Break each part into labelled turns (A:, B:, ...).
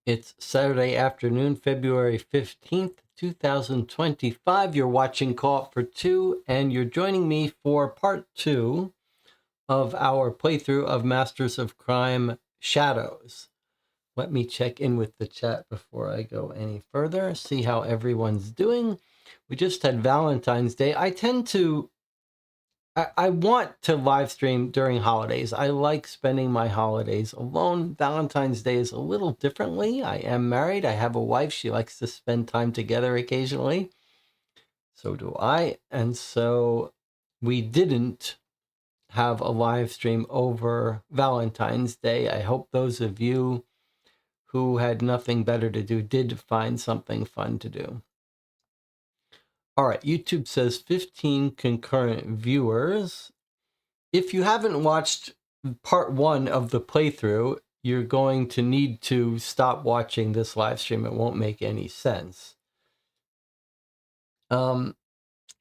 A: It's Saturday afternoon, February 15th, 2025. You're watching Co-op for Two, and you're joining me for part two of our playthrough of Masters of Crime Shadows. Let me check in with the chat before I go any further, see how everyone's doing. We just had Valentine's Day. I want to live stream during holidays. I like spending my holidays alone. Valentine's Day is a little differently. I am married. I have a wife. She likes to spend time together occasionally. So do I. And so we didn't have a live stream over Valentine's Day. I hope those of you who had nothing better to do did find something fun to do. All right, YouTube says 15 concurrent viewers. If you haven't watched part one of the playthrough, you're going to need to stop watching this live stream. It won't make any sense. But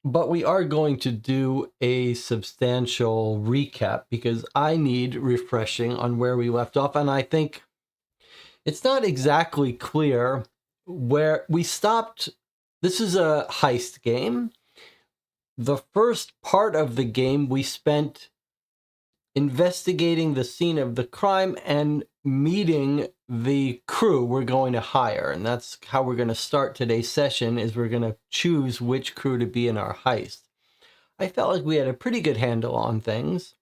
A: we are going to do a substantial recap because I need refreshing on where we left off. And I think it's not exactly clear where we stopped. This is a heist game. The first part of the game we spent investigating the scene of the crime and meeting the crew we're going to hire. And that's how we're going to start today's session, is we're going to choose which crew to be in our heist. I felt like we had a pretty good handle on things,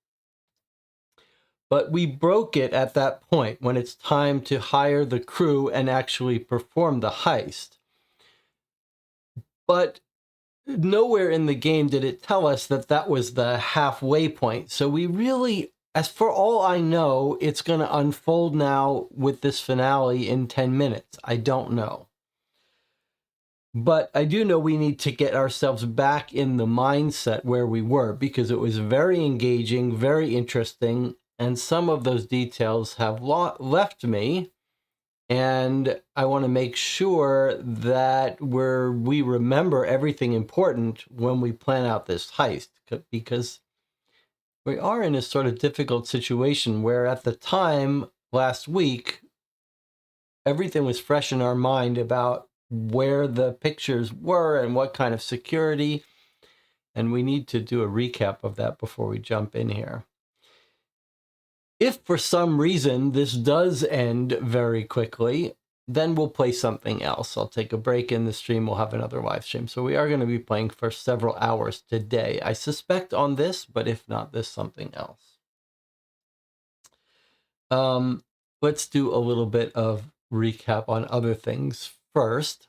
A: but we broke it at that point when it's time to hire the crew and actually perform the heist. But nowhere in the game did it tell us that that was the halfway point. So we really, as for all I know, it's going to unfold now with this finale in 10 minutes. I don't know. But I do know we need to get ourselves back in the mindset where we were, because it was very engaging, very interesting, and some of those details have left me. And I want to make sure that we remember everything important when we plan out this heist, because we are in a sort of difficult situation where at the time last week, everything was fresh in our mind about where the pictures were and what kind of security. And we need to do a recap of that before we jump in here. If for some reason this does end very quickly, then we'll play something else. I'll take a break in the stream. We'll have another live stream. So we are going to be playing for several hours today. I suspect on this, but if not this, something else. Let's do a little bit of recap on other things first.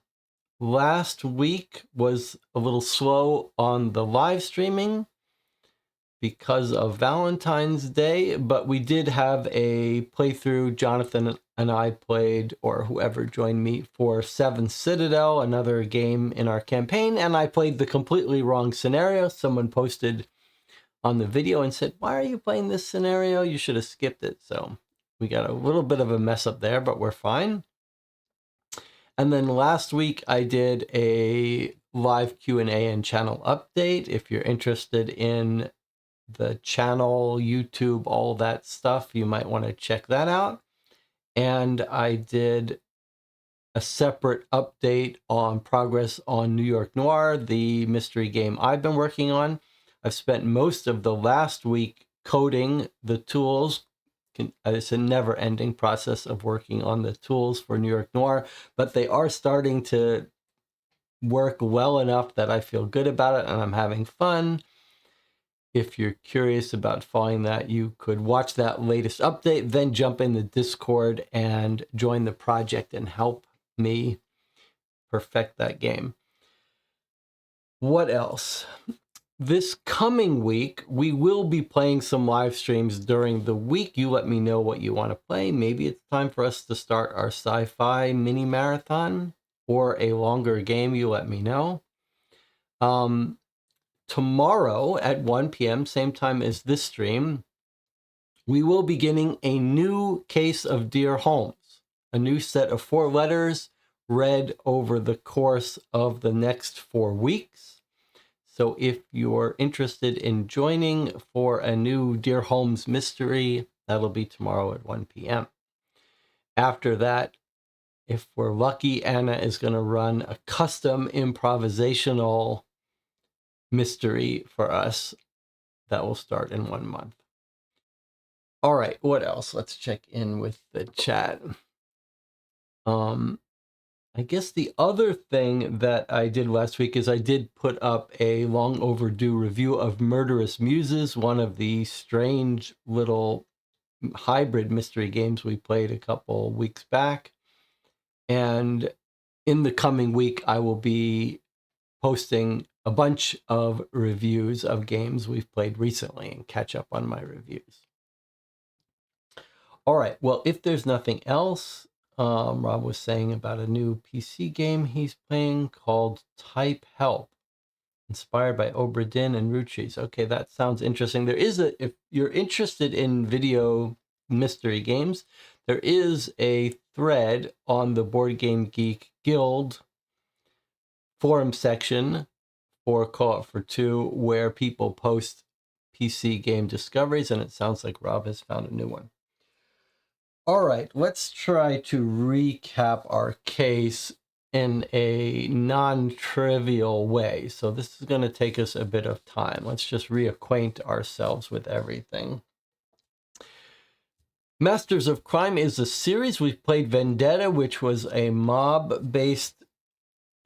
A: Last week was a little slow on the live streaming because of Valentine's Day, but we did have a playthrough. Jonathan and I played, or whoever joined me, for Seven Citadel, another game in our campaign, and I played the completely wrong scenario. Someone posted on the video and said, "Why are you playing this scenario? You should have skipped it." So we got a little bit of a mess up there, but we're fine. And then last week I did a live Q&A and channel update. If you're interested in the channel, YouTube, all that stuff, you might want to check that out. And I did a separate update on progress on New York Noir, the mystery game I've been working on. I've spent most of the last week coding the tools. It's a never-ending process of working on the tools for New York Noir, but they are starting to work well enough that I feel good about it and I'm having fun. If you're curious about following that, you could watch that latest update, then jump in the Discord and join the project and help me perfect that game. What else? This coming week, we will be playing some live streams during the week. You let me know what you want to play. Maybe it's time for us to start our sci-fi mini marathon or a longer game. You let me know. Tomorrow at 1 p.m., same time as this stream, we will be beginning a new case of Dear Holmes, a new set of 4 letters read over the course of the next 4 weeks. So if you're interested in joining for a new Dear Holmes mystery, that'll be tomorrow at 1 p.m. After that, if we're lucky, Anna is going to run a custom improvisational mystery for us that will start in 1 month. All right, what else? Let's check in with the chat. I guess the other thing that I did last week is I did put up a long overdue review of Murderous Muses, one of the strange little hybrid mystery games we played a couple weeks back. And in the coming week, I will be posting a bunch of reviews of games we've played recently and catch up on my reviews. All right, well, if there's nothing else, Rob was saying about a new PC game he's playing called Type Help, inspired by Obra Dinn and Ruchis. Okay, that sounds interesting. There is if you're interested in video mystery games, there is a thread on the Board Game Geek Guild forum section for Co-op for Two where people post PC game discoveries, and it sounds like Rob has found a new one. All right, let's try to recap our case in a non-trivial way. So this is going to take us a bit of time. Let's just reacquaint ourselves with everything. Masters of Crime is a series. We've played Vendetta, which was a mob-based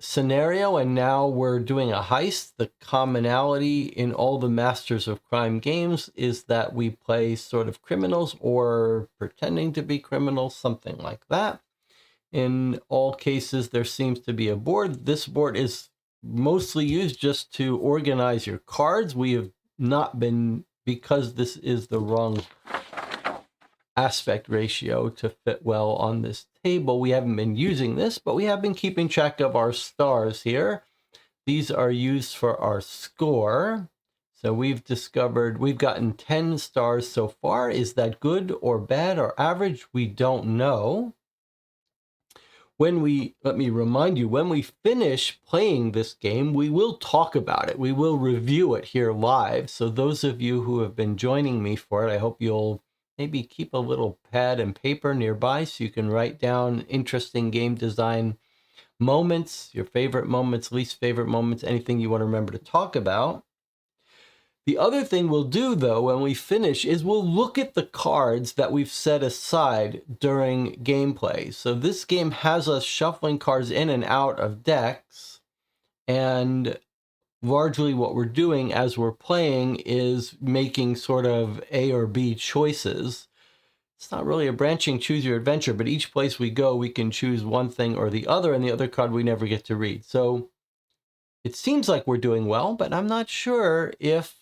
A: scenario, and now we're doing a heist. The commonality in all the Masters of Crime games is that we play sort of criminals or pretending to be criminals, something like that. In all cases, there seems to be a board. This board is mostly used just to organize your cards. We have not been, because this is the wrong aspect ratio to fit well on this table, we haven't been using this, but we have been keeping track of our stars here. These are used for our score. So we've gotten 10 stars so far. Is that good or bad or average? We don't know. Let me remind you, when we finish playing this game, we will talk about it. We will review it here live. So those of you who have been joining me for it, I hope you'll maybe keep a little pad and paper nearby so you can write down interesting game design moments, your favorite moments, least favorite moments, anything you want to remember to talk about. The other thing we'll do, though, when we finish is we'll look at the cards that we've set aside during gameplay. So this game has us shuffling cards in and out of decks, and largely what we're doing as we're playing is making sort of A or B choices. It's not really a branching choose your adventure, but each place we go, we can choose one thing or the other, and the other card we never get to read. So it seems like we're doing well, but I'm not sure if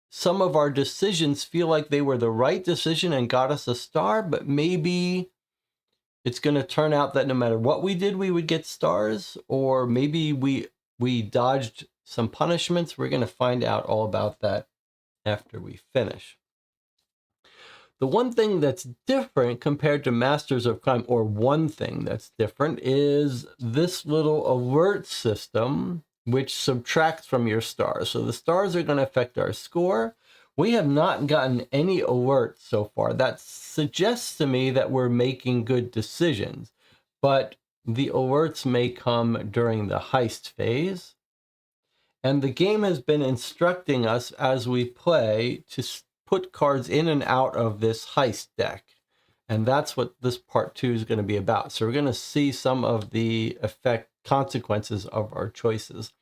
A: some of our decisions feel like they were the right decision and got us a star, but maybe it's going to turn out that no matter what we did, we would get stars, or maybe we dodged some punishments. We're going to find out all about that after we finish. The one thing that's different compared to Masters of Crime, or one thing that's different, is this little alert system, which subtracts from your stars. So the stars are going to affect our score. We have not gotten any alerts so far. That suggests to me that we're making good decisions, but the alerts may come during the heist phase. And the game has been instructing us as we play to put cards in and out of this heist deck. And that's what this part 2 is going to be about. So we're going to see some of the consequences of our choices.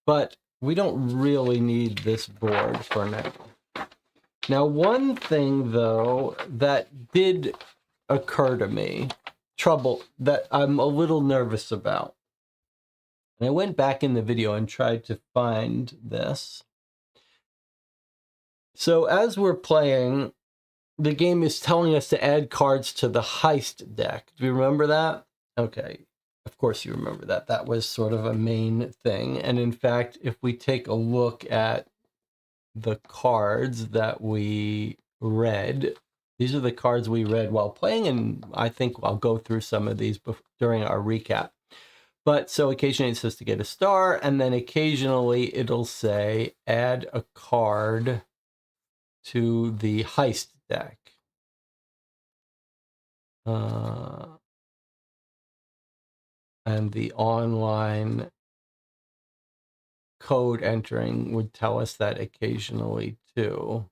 A: But we don't really need this board for now. Now, one thing, though, that did occur to me, trouble that I'm a little nervous about. And I went back in the video and tried to find this. So as we're playing, the game is telling us to add cards to the heist deck. Do you remember that? Okay, of course you remember that. That was sort of a main thing. And in fact, if we take a look at the cards that we read, these are the cards we read while playing, and I think I'll go through some of these during our recap. But so occasionally it says to get a star, and then occasionally it'll say add a card to the heist deck. and the online code entering would tell us that occasionally too.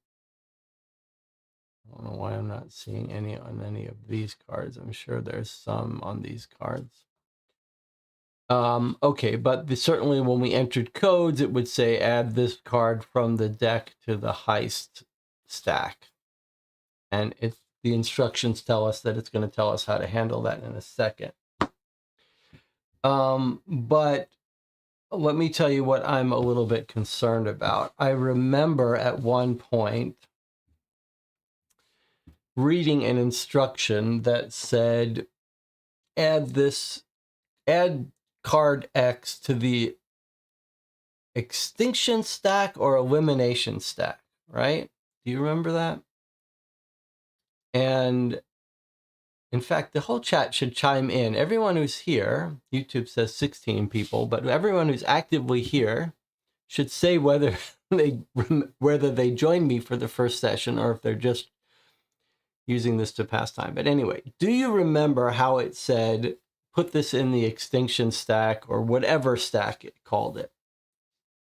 A: I don't know why I'm not seeing any on any of these cards. I'm sure there's some on these cards. Okay, but certainly when we entered codes, it would say add this card from the deck to the heist stack. And the instructions tell us that it's going to tell us how to handle that in a second. But let me tell you what I'm a little bit concerned about. I remember at one point reading an instruction that said, add card X to the extinction stack or elimination stack, right? Do you remember that? And in fact, the whole chat should chime in. Everyone who's here, YouTube says 16 people, but everyone who's actively here should say whether they joined me for the first session or if they're just using this to pass time. But anyway, do you remember how it said, put this in the extinction stack or whatever stack it called it?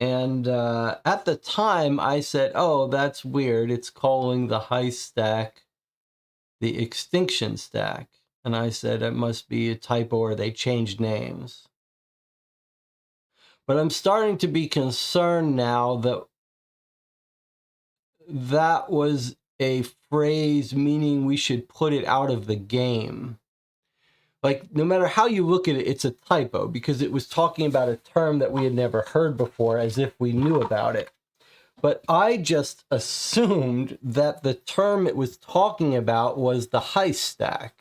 A: And at the time I said, oh, that's weird. It's calling the heist stack the extinction stack. And I said, it must be a typo or they changed names. But I'm starting to be concerned now that that was a phrase meaning we should put it out of the game. Like, no matter how you look at it, it's a typo because it was talking about a term that we had never heard before as if we knew about it. But I just assumed that the term it was talking about was the heist stack.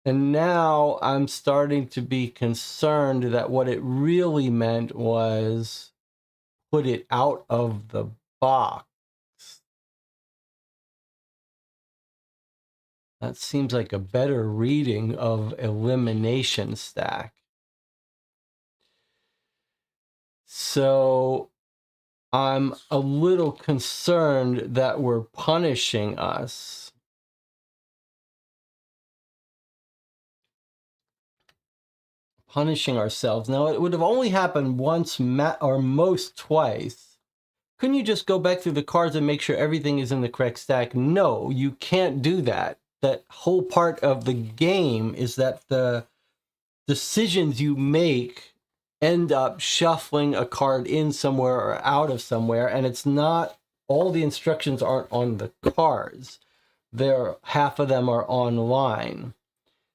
A: And now I'm starting to be concerned that what it really meant was put it out of the box. That seems like a better reading of elimination stack. So I'm a little concerned that we're punishing us. Punishing ourselves. Now, it would have only happened once or most twice. Couldn't you just go back through the cards and make sure everything is in the correct stack? No, you can't do that. That whole part of the game is that the decisions you make end up shuffling a card in somewhere or out of somewhere, and it's not, all the instructions aren't on the cards. Half of them are online.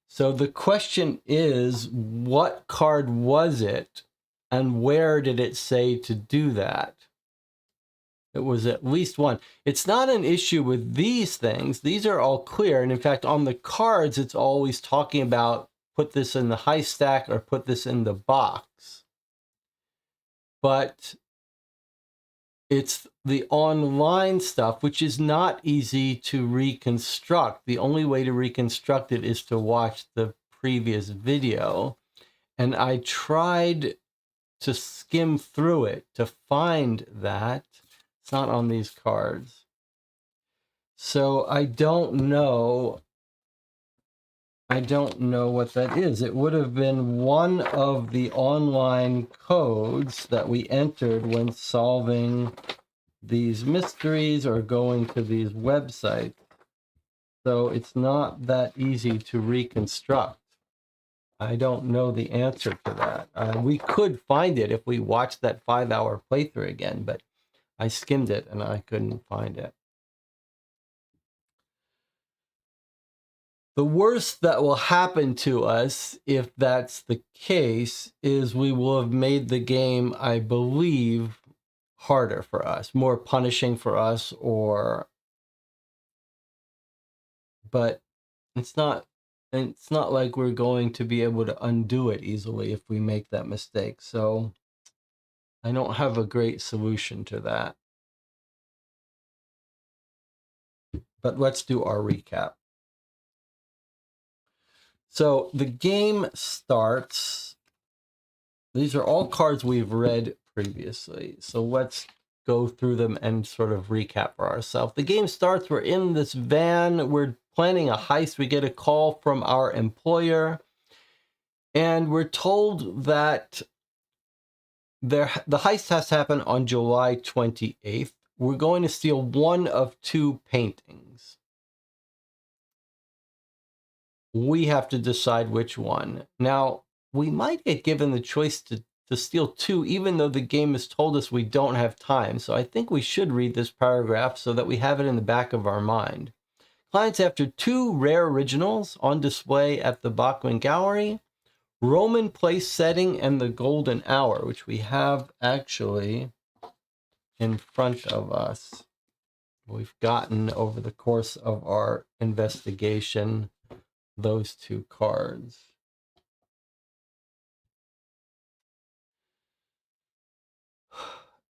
A: So the question is, what card was it, and where did it say to do that? It was at least one. It's not an issue with these things. These are all clear. And in fact, on the cards, it's always talking about put this in the heist stack or put this in the box. But it's the online stuff, which is not easy to reconstruct. The only way to reconstruct it is to watch the previous video. And I tried to skim through it to find that. It's not on these cards. So I don't know what that is. It would have been one of the online codes that we entered when solving these mysteries or going to these websites. So it's not that easy to reconstruct. I don't know the answer to that. We could find it if we watched that 5-hour playthrough again, but I skimmed it and I couldn't find it. The worst that will happen to us, if that's the case, is we will have made the game, I believe, harder for us, more punishing for us, but it's not like we're going to be able to undo it easily if we make that mistake. So I don't have a great solution to that. But let's do our recap. So the game starts. These are all cards we've read previously. So let's go through them and sort of recap for ourselves. The game starts, we're in this van, we're planning a heist. We get a call from our employer, and we're told that the heist has happened on July 28th. We're going to steal one of two paintings. We have to decide which one. Now, we might get given the choice to steal two, even though the game has told us we don't have time. So I think we should read this paragraph so that we have it in the back of our mind. Clients after two rare originals on display at the Bachman Gallery, Roman Place Setting and the Golden Hour, which we have actually in front of us. We've gotten over the course of our investigation those two cards.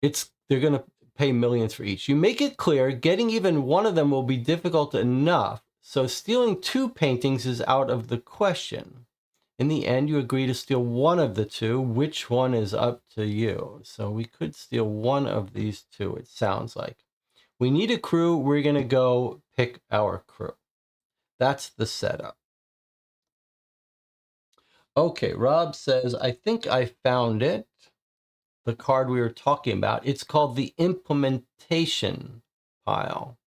A: They're going to pay millions for each. You make it clear getting even one of them will be difficult enough, so stealing two paintings is out of the question. In the end, you agree to steal one of the two. Which one is up to you? So we could steal one of these two, it sounds like. We need a crew. We're going to go pick our crew. That's the setup. Okay, Rob says, I think I found it. The card we were talking about. It's called the implementation pile.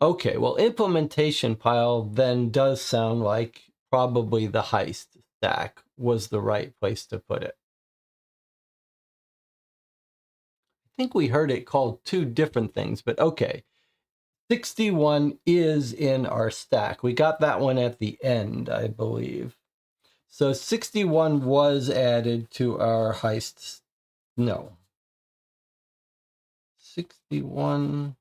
A: Okay, well, implementation pile then does sound like probably the heist stack was the right place to put it. I think we heard it called two different things, but okay. 61 is in our stack. We got that one at the end, I believe. So 61 was added to our heist. No. 61.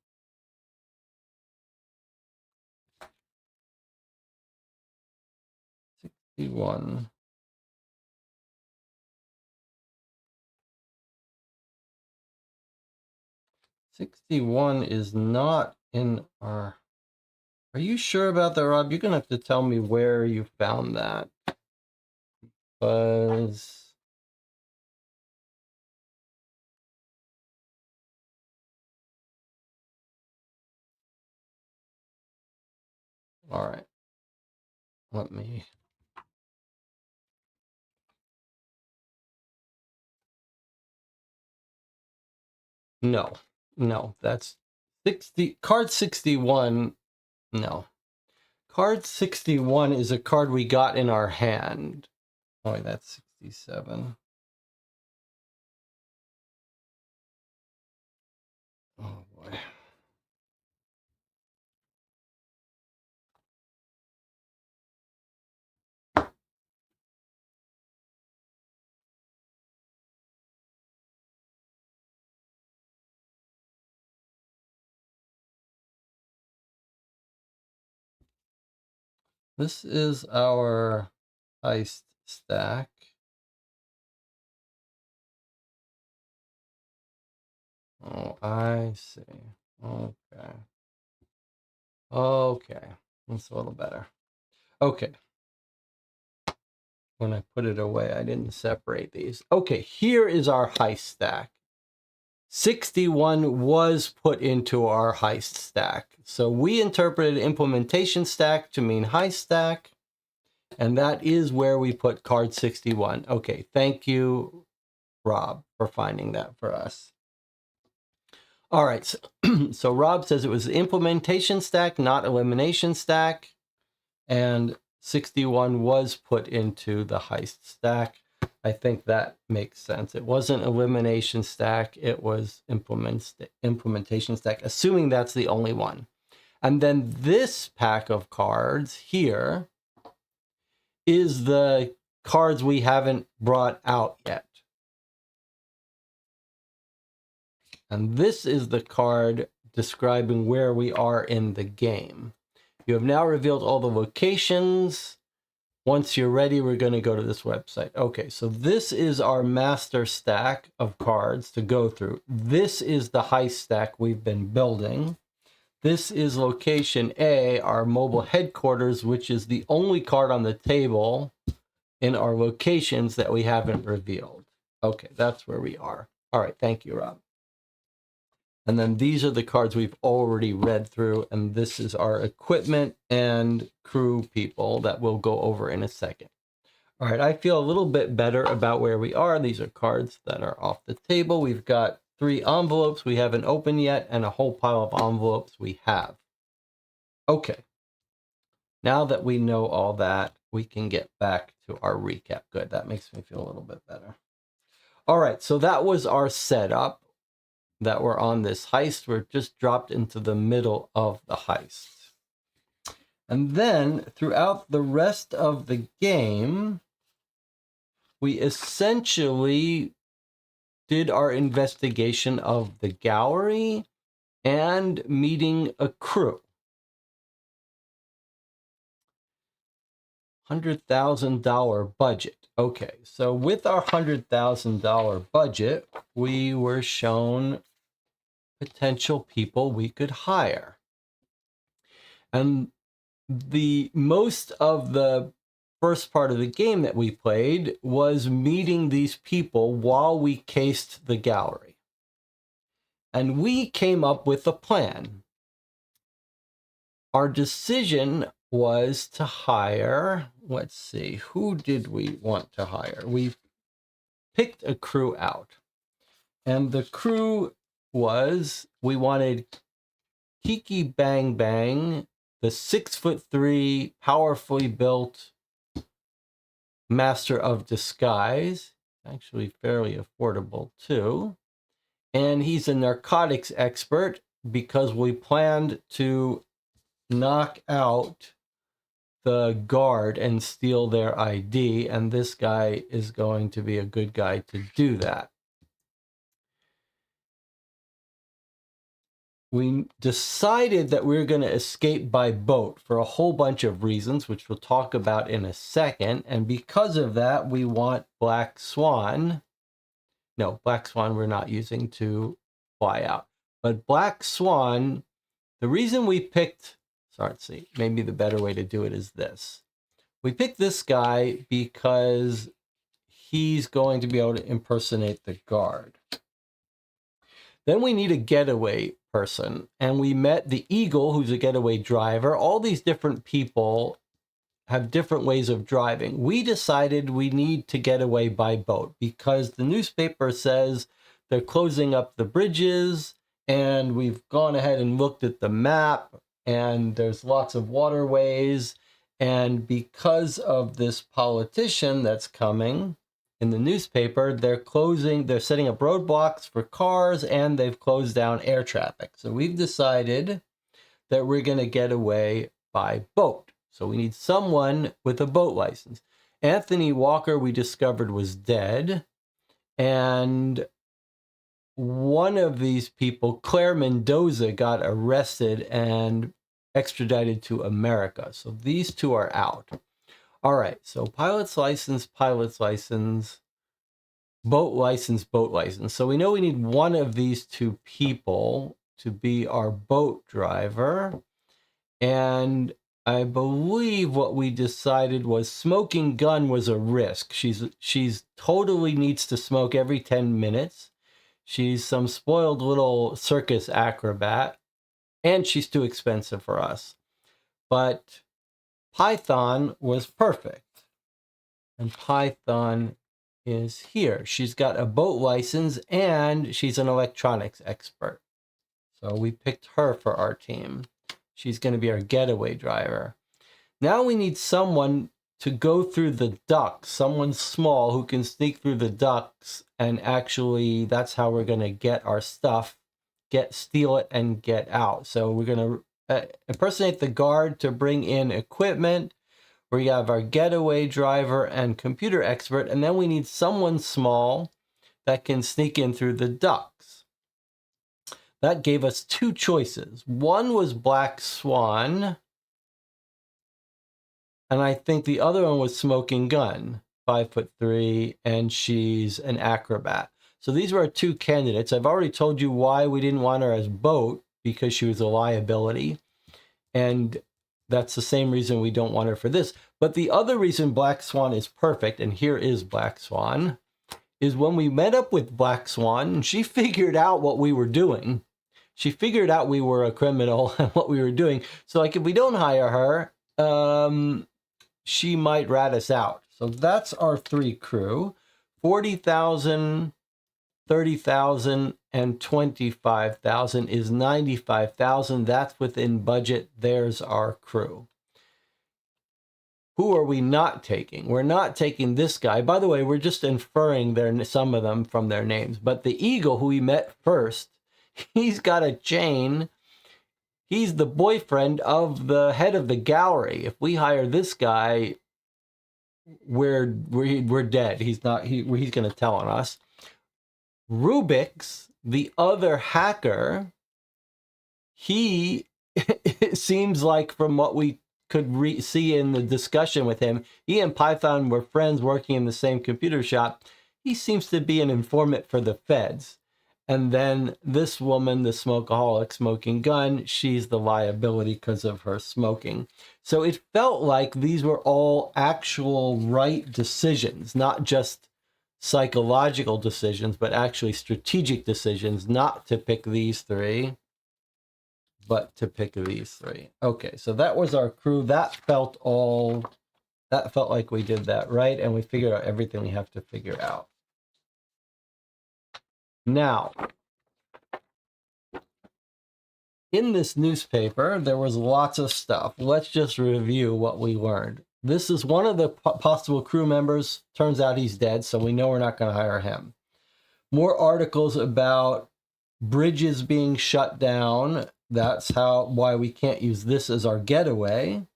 A: 61. 61 is not in our... Are you sure about that, Rob? You're going to have to tell me where you found that. Because... All right. Let me... No. No, that's 60... Card 61... No. Card 61 is a card we got in our hand. Oh, that's 67. Oh, boy. This is our heist stack. Oh, I see. Okay. Okay. That's a little better. Okay. When I put it away, I didn't separate these. Okay, here is our heist stack. 61 was put into our heist stack. So we interpreted implementation stack to mean heist stack. And that is where we put card 61. Okay, thank you, Rob, for finding that for us. All right, so Rob says it was the implementation stack, not elimination stack. And 61 was put into the heist stack. I think that makes sense. It wasn't elimination stack, it was implementation stack, assuming that's the only one. And then this pack of cards here is the cards we haven't brought out yet. And this is the card describing where we are in the game. You have now revealed all the locations. Once you're ready, we're going to go to this website. Okay, so this is our master stack of cards to go through. This is the heist stack we've been building. This is location A, our mobile headquarters, which is the only card on the table in our locations that we haven't revealed. Okay, that's where we are. All right, thank you, Rob. And then these are the cards we've already read through, and this is our equipment and crew people that we'll go over in a second. All right, I feel a little bit better about where we are. These are cards that are off the table. We've got 3 envelopes we haven't opened yet, and a whole pile of envelopes we have. Okay, now that we know all that, we can get back to our recap. Good, that makes me feel a little bit better. All right, so that was our setup. That we're on this heist. We're just dropped into the middle of the heist. And then throughout the rest of the game, we essentially did our investigation of the gallery and meeting a crew. $100,000 budget. Okay, so with our $100,000 budget, we were shown potential people we could hire. And the most of the first part of the game that we played was meeting these people while we cased the gallery. And we came up with a plan. Our decision was to hire, let's see, who did we want to hire? We picked a crew out. And the crew was, we wanted Kiki Bang Bang, the 6'3", powerfully built master of disguise, actually fairly affordable too. And he's a narcotics expert because we planned to knock out the guard and steal their ID, and this guy is going to be a good guy to do that. We decided that we were going to escape by boat for a whole bunch of reasons, which we'll talk about in a second. And because of that, we want Black Swan. No, Black Swan we're not using to fly out. But Black Swan, the reason we picked, sorry, let's see, maybe the better way to do it is this. We picked this guy because he's going to be able to impersonate the guard. Then we need a getaway person, and we met the Eagle, who's a getaway driver. All these different people have different ways of driving. We decided we need to get away by boat because the newspaper says they're closing up the bridges, and we've gone ahead and looked at the map, and there's lots of waterways. And because of this politician that's coming in the newspaper, they're setting up roadblocks for cars, and they've closed down air traffic. So we've decided that we're going to get away by boat. So we need someone with a boat license. Anthony Walker, we discovered, was dead. And one of these people, Claire Mendoza, got arrested and extradited to America. So these two are out. All right, so pilot's license, boat license. So we know we need one of these two people to be our boat driver. And I believe what we decided was Smoking Gun was a risk. She's totally needs to smoke every 10 minutes. She's some spoiled little circus acrobat, and she's too expensive for us. But Python was perfect. And Python is here. She's got a boat license, and she's an electronics expert. So we picked her for our team. She's going to be our getaway driver. Now we need someone to go through the ducts, someone small who can sneak through the ducts, and actually that's how we're going to get our stuff, steal it, and get out. So we're going to impersonate the guard to bring in equipment. We have our getaway driver and computer expert, and then we need someone small that can sneak in through the ducts. That gave us two choices. One was Black Swan, and I think the other one was Smoking Gun, 5'3", and she's an acrobat. So these were our two candidates. I've already told you why we didn't want her as boat, because she was a liability. And that's the same reason we don't want her for this. But the other reason Black Swan is perfect, and here is Black Swan, is when we met up with Black Swan, she figured out what we were doing. She figured out we were a criminal and what we were doing. So like if we don't hire her, she might rat us out. So that's our 3 crew. 40,000, 30,000, and 25,000 is 95,000. That's within budget. There's our crew. Who are we not taking? We're not taking this guy. By the way, we're just inferring some of them from their names. But the Eagle, who we met first, he's got a chain. He's the boyfriend of the head of the gallery. If we hire this guy, we're dead. He's going to tell on us. Rubix, the other hacker, he it seems like from what we could see in the discussion with him, he and Python were friends working in the same computer shop. He seems to be an informant for the feds. And then this woman, the smokeaholic, Smoking Gun, she's the liability because of her smoking. So it felt like these were all actual right decisions, not just psychological decisions, but actually strategic decisions not to pick these 3, but to pick these 3. Okay, so that was our crew. That felt like we did that right, and we figured out everything we have to figure out. Now, in this newspaper, there was lots of stuff. Let's just review what we learned. This is one of the possible crew members. Turns out he's dead, so we know we're not going to hire him. More articles about bridges being shut down. That's why we can't use this as our getaway,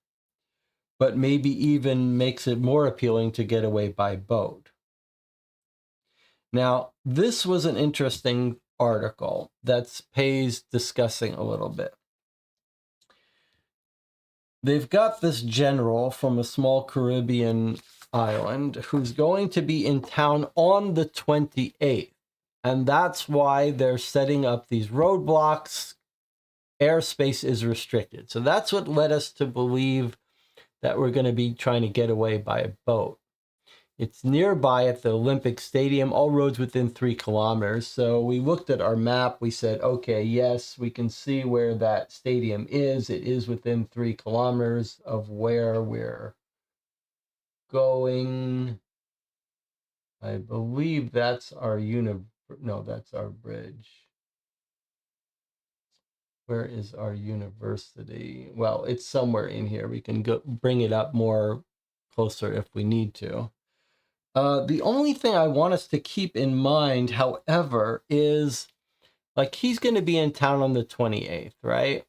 A: but maybe even makes it more appealing to get away by boat. Now, this was an interesting article that pays discussing a little bit. They've got this general from a small Caribbean island who's going to be in town on the 28th. And that's why they're setting up these roadblocks. Airspace is restricted. So that's what led us to believe that we're going to be trying to get away by a boat. It's nearby at the Olympic Stadium, all roads within 3 kilometers. So we looked at our map. We said, okay, yes, we can see where that stadium is. It is within 3 kilometers of where we're going. I believe that's our that's our bridge. Where is our university? Well, it's somewhere in here. We can go bring it up more closer if we need to. The only thing I want us to keep in mind, however, is like he's going to be in town on the 28th, right?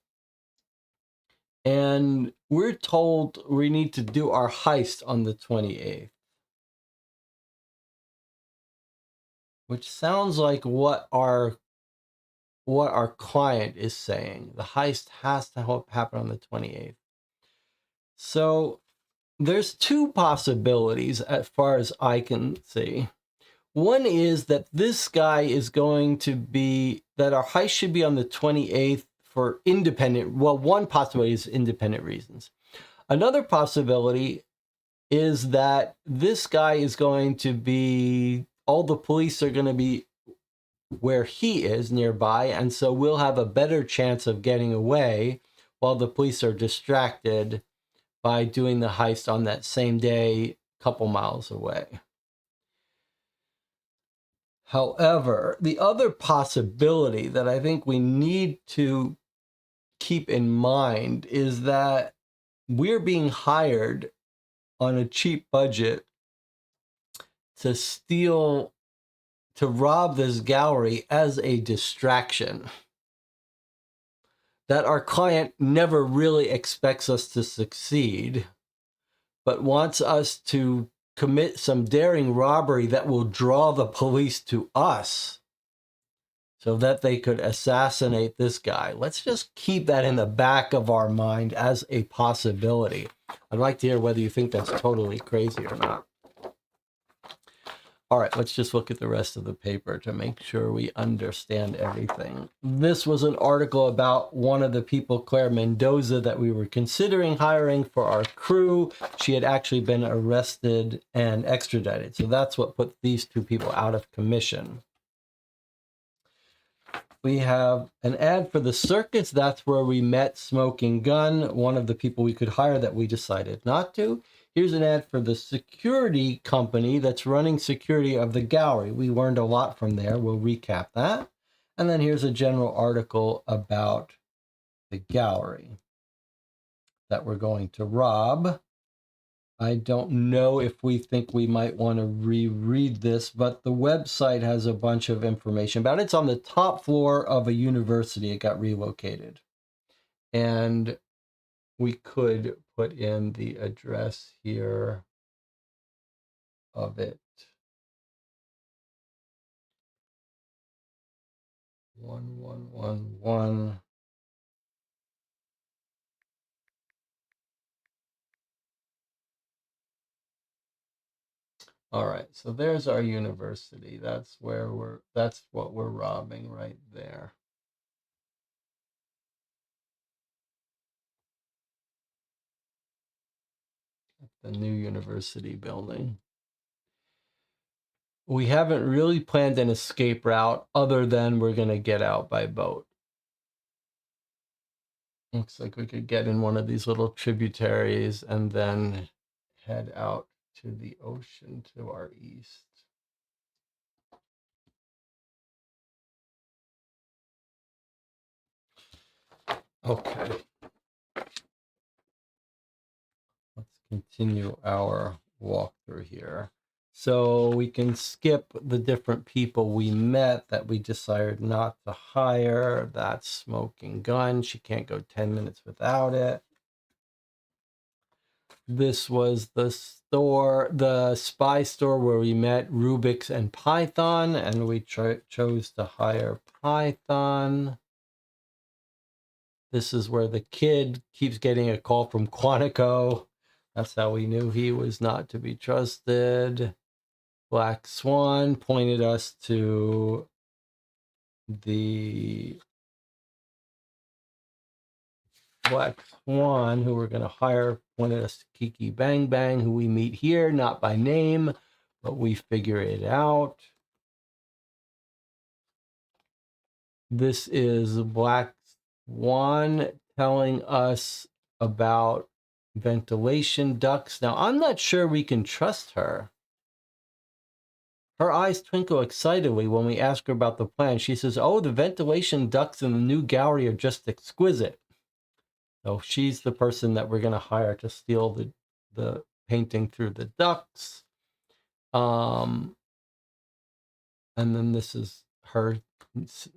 A: And we're told we need to do our heist on the 28th. Which sounds like what our client is saying. The heist has to happen on the 28th. So there's 2 possibilities as far as I can see. One is that this guy is going to be, that our heist should be on the 28th for independent, well, one possibility is independent reasons. Another possibility is that this guy is going to be, all the police are going to be where he is nearby, and so we'll have a better chance of getting away while the police are distracted by doing the heist on that same day, a couple miles away. However, the other possibility that I think we need to keep in mind is that we're being hired on a cheap budget to rob this gallery as a distraction. That our client never really expects us to succeed, but wants us to commit some daring robbery that will draw the police to us so that they could assassinate this guy. Let's just keep that in the back of our mind as a possibility. I'd like to hear whether you think that's totally crazy or not. All right, let's just look at the rest of the paper to make sure we understand everything. This was an article about one of the people, Claire Mendoza, that we were considering hiring for our crew. She had actually been arrested and extradited. So that's what put these 2 people out of commission. we have an ad for the circus. That's where we met Smoking Gun, one of the people we could hire that we decided not to. Here's an ad for the security company that's running security of the gallery. We learned a lot from there. We'll recap that. And then here's a general article about the gallery that we're going to rob. I don't know if we think we might want to reread this, but the website has a bunch of information about it. It's on the top floor of a university. It got relocated. And we could put in the address here of it. 1111. All right, so there's our university. That's what we're robbing right there. The new university building. We haven't really planned an escape route other than we're going to get out by boat. Looks like we could get in one of these little tributaries and then head out to the ocean to our east. Okay. Let's continue our walkthrough here. So we can skip the different people we met that we decided not to hire. That's Smoking Gun. She can't go 10 minutes without it. This was the store, the spy store where we met Rubix and Python, and we chose to hire Python. This is where the kid keeps getting a call from Quantico. That's how we knew he was not to be trusted. Black Swan pointed us to the Black Swan, who we're going to hire, pointed us to Kiki Bang Bang, who we meet here, not by name, but we figure it out. This is Black Swan telling us about ventilation ducts. Now, I'm not sure we can trust her. Her eyes twinkle excitedly when we ask her about the plan. She says, oh, the ventilation ducts in the new gallery are just exquisite. So she's the person that we're going to hire to steal the painting through the ducts. And then this is her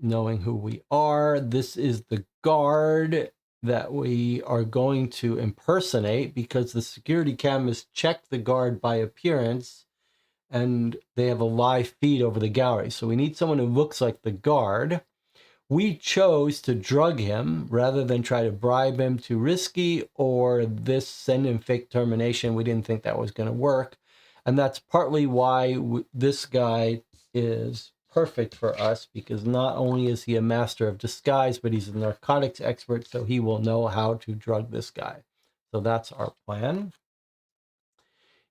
A: knowing who we are. This is the guard that we are going to impersonate because the security cameras check the guard by appearance and they have a live feed over the gallery. So we need someone who looks like the guard. We chose to drug him rather than try to bribe him. Too risky, or this send him fake termination. We didn't think that was going to work. And that's partly why this guy is perfect for us, because not only is he a master of disguise, but he's a narcotics expert, so he will know how to drug this guy. So that's our plan.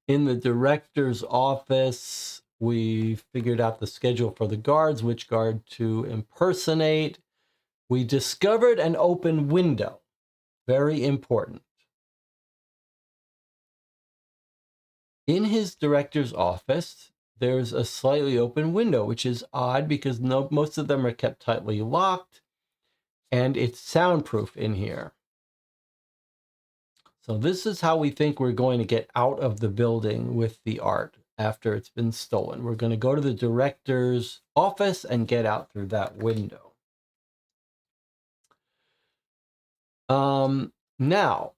A: In the director's office, we figured out the schedule for the guards, which guard to impersonate. We discovered an open window. Very important. In his director's office, there's a slightly open window, which is odd because most of them are kept tightly locked, and it's soundproof in here. So this is how we think we're going to get out of the building with the art after it's been stolen. We're going to go to the director's office and get out through that window. Now,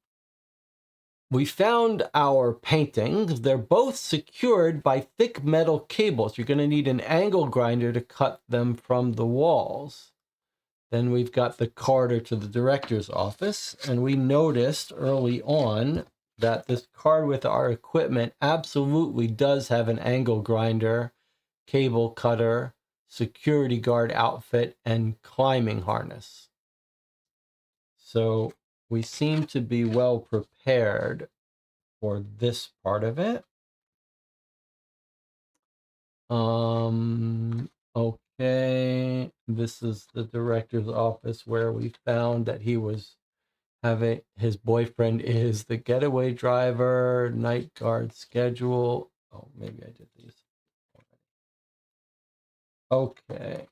A: we found our paintings. They're both secured by thick metal cables. You're going to need an angle grinder to cut them from the walls. Then we've got the corridor to the director's office, and we noticed early on that this card with our equipment absolutely does have an angle grinder, cable cutter, security guard outfit, and climbing harness. So we seem to be well prepared for this part of it. Okay, Okay, this is the director's office where we found that he was having his boyfriend is the getaway driver, night guard schedule. Oh, maybe I did these. Okay.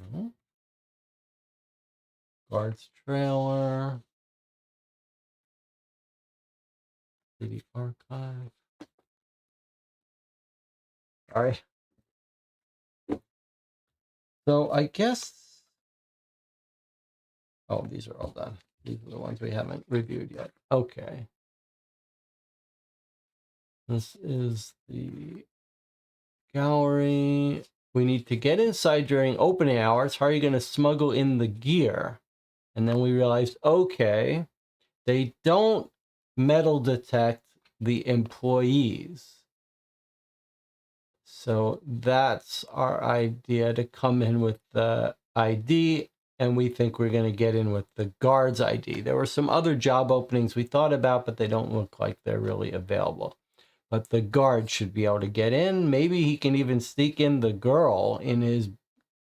A: Mhm. Guard's trailer. City archive. All right. So I guess. Oh, these are all done. These are the ones we haven't reviewed yet. Okay. This is the gallery. We need to get inside during opening hours. How are you going to smuggle in the gear? And then we realized, okay, they don't metal detect the employees. So that's our idea, to come in with the ID, and we think we're going to get in with the guard's ID. There were some other job openings we thought about, but they don't look like they're really available. But the guard should be able to get in. Maybe he can even sneak in the girl in his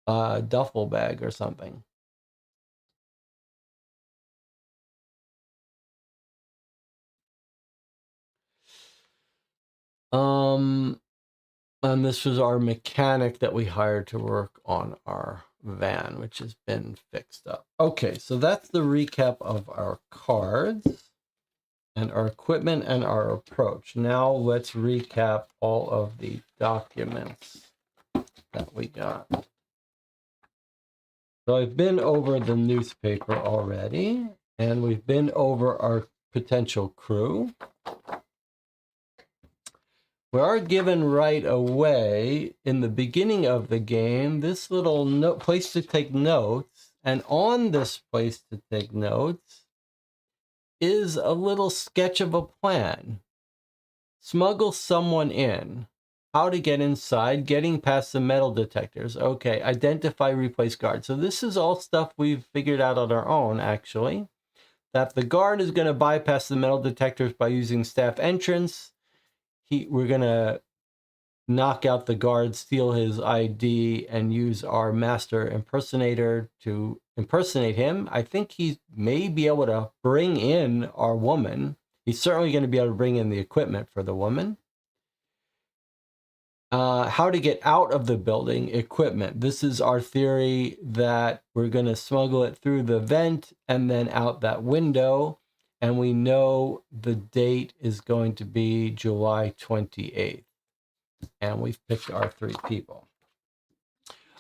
A: duffel bag or something. And this was our mechanic that we hired to work on our van, which has been fixed up. Okay, so that's the recap of our cards and our equipment and our approach. Now let's recap all of the documents that we got. So I've been over the newspaper already, and we've been over our potential crew. We are given right away in the beginning of the game this little place to take notes, and on this place to take notes is a little sketch of a plan. Smuggle someone in. How to get inside, getting past the metal detectors. Okay, identify, replace guard. So this is all stuff we've figured out on our own, actually. That the guard is going to bypass the metal detectors by using staff entrance. We're going to knock out the guard, steal his ID, and use our master impersonator to impersonate him. I think he may be able to bring in our woman. He's certainly going to be able to bring in the equipment for the woman. How to get out of the building, equipment. This is our theory that we're going to smuggle it through the vent and then out that window. And we know the date is going to be July 28th. And we've picked our 3 people.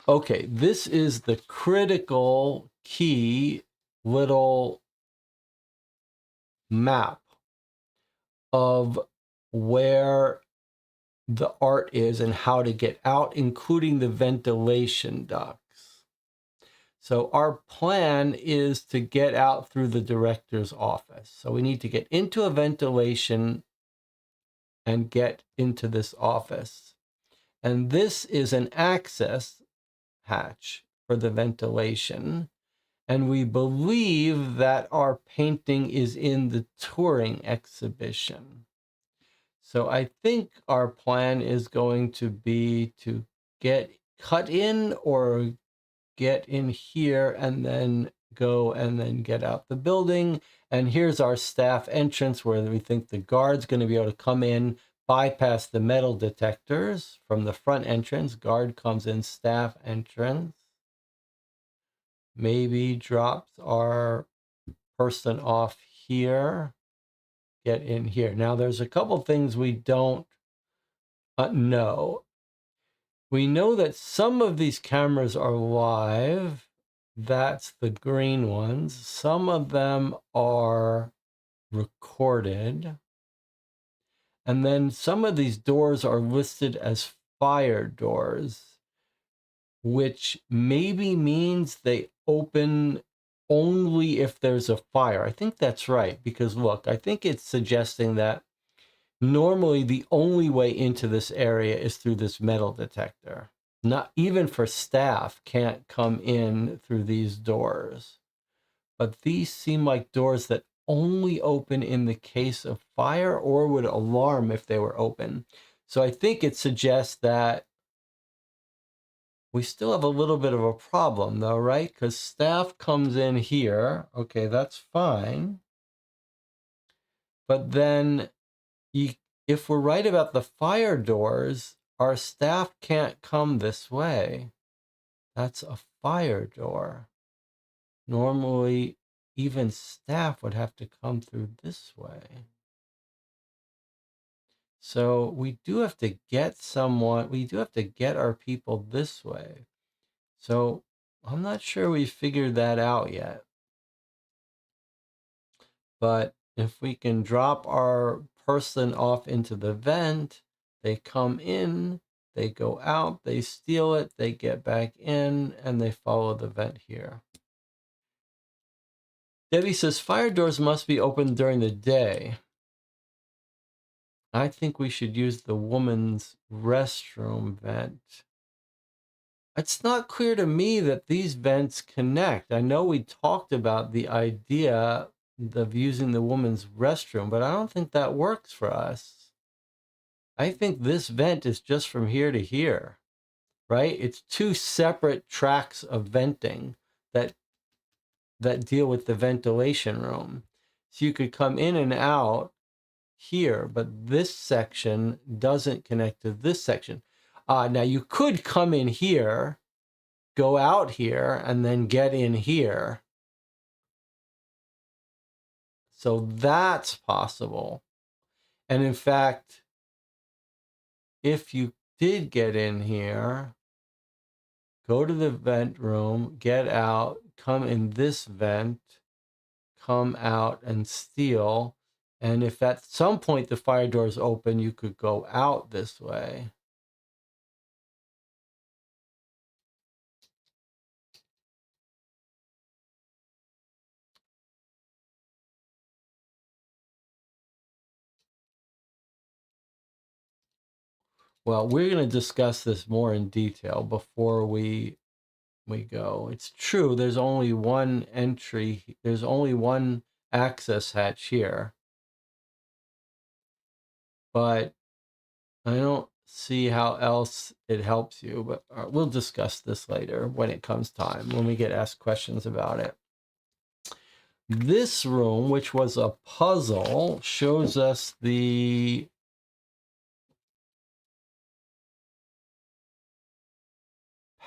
A: Okay, this is the critical key little map of where the art is and how to get out, including the ventilation ducts. So our plan is to get out through the director's office. So we need to get into a ventilation and get into this office. And this is an access hatch for the ventilation. And we believe that our painting is in the touring exhibition. So I think our plan is going to be to cut in or get in here and then go and then get out the building. And here's our staff entrance where we think the guard's going to be able to come in, bypass the metal detectors from the front entrance. Guard comes in, staff entrance. Maybe drops our person off here, get in here. Now there's a couple things we don't know. We know that some of these cameras are live. That's the green ones. Some of them are recorded. And then some of these doors are listed as fire doors, which maybe means they open only if there's a fire. I think that's right, because look, I think it's suggesting that normally the only way into this area is through this metal detector. Not even for staff can't come in through these doors. But these seem like doors that only open in the case of fire or would alarm if they were open. So I think it suggests that We still have a little bit of a problem though, right? Because staff comes in here. Okay, that's fine. But then if we're right about the fire doors, our staff can't come this way. That's a fire door. Normally, even staff would have to come through this way. So we do have to get someone, we do have to get our people this way. So I'm not sure we figured that out yet. But if we can drop our person off into the vent, they come in, they go out, they steal it, they get back in, and they follow the vent here. Debbie says, fire doors must be open during the day. I think we should use the woman's restroom vent. It's not clear to me that these vents connect. I know we talked about the idea of using the woman's restroom, but I don't think that works for us. I think this vent is just from here to here, right? It's two separate tracks of venting that deal with the ventilation room. So you could come in and out here, but this section doesn't connect to this section. Now you could come in here, go out here, and then get in here. So that's possible. And in fact, if you did get in here, go to the vent room, get out, come in this vent, come out and steal. And if at some point the fire door is open, you could go out this way. Well, we're going to discuss this more in detail before we go. It's true, there's only one entry, there's only one access hatch here. But I don't see how else it helps you, but we'll discuss this later when it comes time, when we get asked questions about it. This room, which was a puzzle, shows us the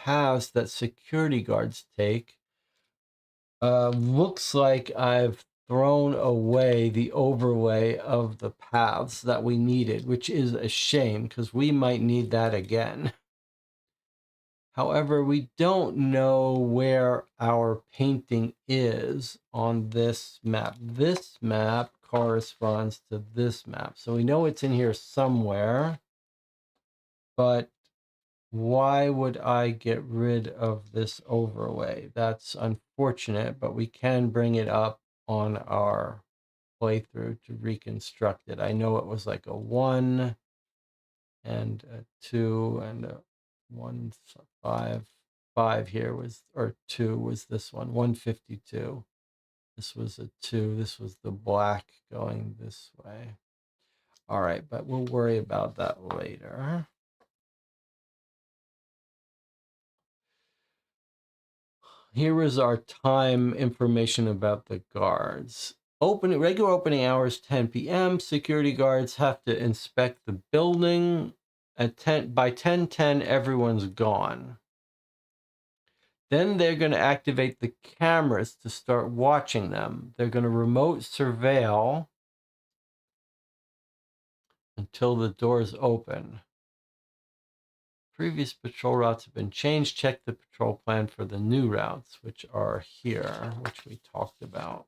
A: paths that security guards take. Looks like I've thrown away the overlay of the paths that we needed, which is a shame because we might need that again. However, we don't know where our painting is on this map. This map corresponds to this map. So we know it's in here somewhere, but why would I get rid of this overlay? That's unfortunate, but we can bring it up on our playthrough to reconstruct it. I know it was like a 1 and a 2 and a 1, 5. 5 here was, or 2 was this one, 152. This was a 2. This was the black going this way. All right, but we'll worry about that later. Here is our time information about the guards. Regular opening hours 10 p.m. Security guards have to inspect the building. By 10:10, everyone's gone. Then they're going to activate the cameras to start watching them. They're going to remote surveil until the doors open. Previous patrol routes have been changed. Check the patrol plan for the new routes, which are here, which we talked about.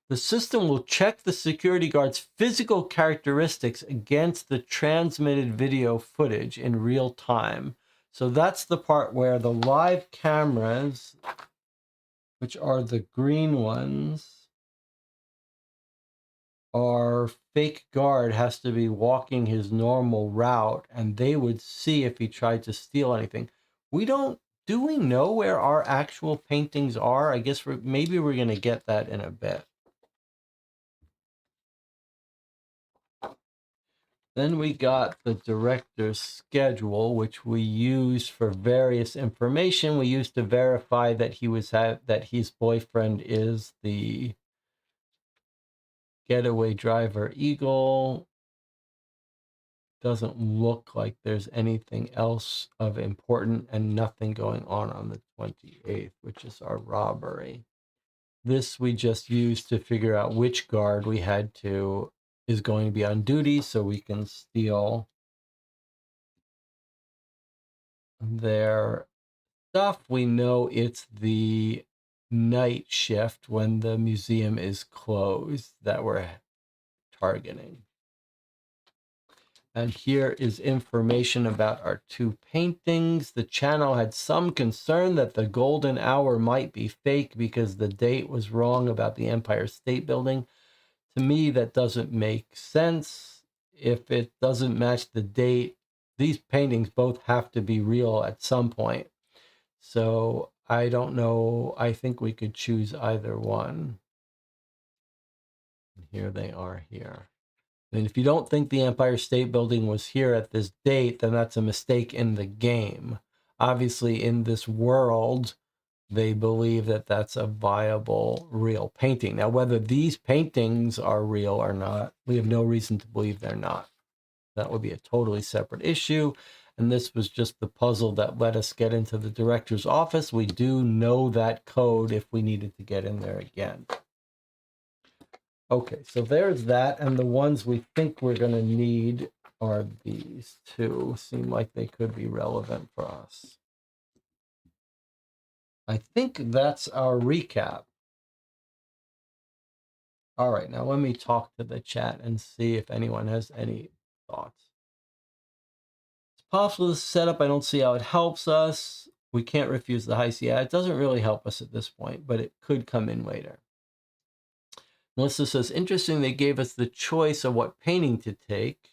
A: The system will check the security guard's physical characteristics against the transmitted video footage in real time. So that's the part where the live cameras, which are the green ones, our fake guard has to be walking his normal route, and they would see if he tried to steal anything. Do we know where our actual paintings are? I guess maybe we're going to get that in a bit. Then we got the director's schedule, which we used for various information. We used to verify that that his boyfriend is the getaway driver Eagle. Doesn't look like there's anything else of important and nothing going on the 28th, which is our robbery. This we just used to figure out which guard we had to is going to be on duty so we can steal their stuff. We know it's the night shift when the museum is closed that we're targeting. And here is information about our two paintings. The channel had some concern that the golden hour might be fake because the date was wrong about the Empire State Building. To me, that doesn't make sense. If it doesn't match the date, these paintings both have to be real at some point. So I don't know. I think we could choose either one. Here they are here. And if you don't think the Empire State Building was here at this date, then that's a mistake in the game. Obviously, in this world, they believe that that's a viable, real painting. Now, whether these paintings are real or not, we have no reason to believe they're not. That would be a totally separate issue. And this was just the puzzle that let us get into the director's office. We do know that code if we needed to get in there again. Okay, so there's that. And the ones we think we're going to need are these two. Seem like they could be relevant for us. I think that's our recap. All right, now let me talk to the chat and see if anyone has any thoughts. It's possible this setup. I don't see how it helps us. We can't refuse the heist. Yeah, it doesn't really help us at this point, but it could come in later. Melissa says, interesting, they gave us the choice of what painting to take.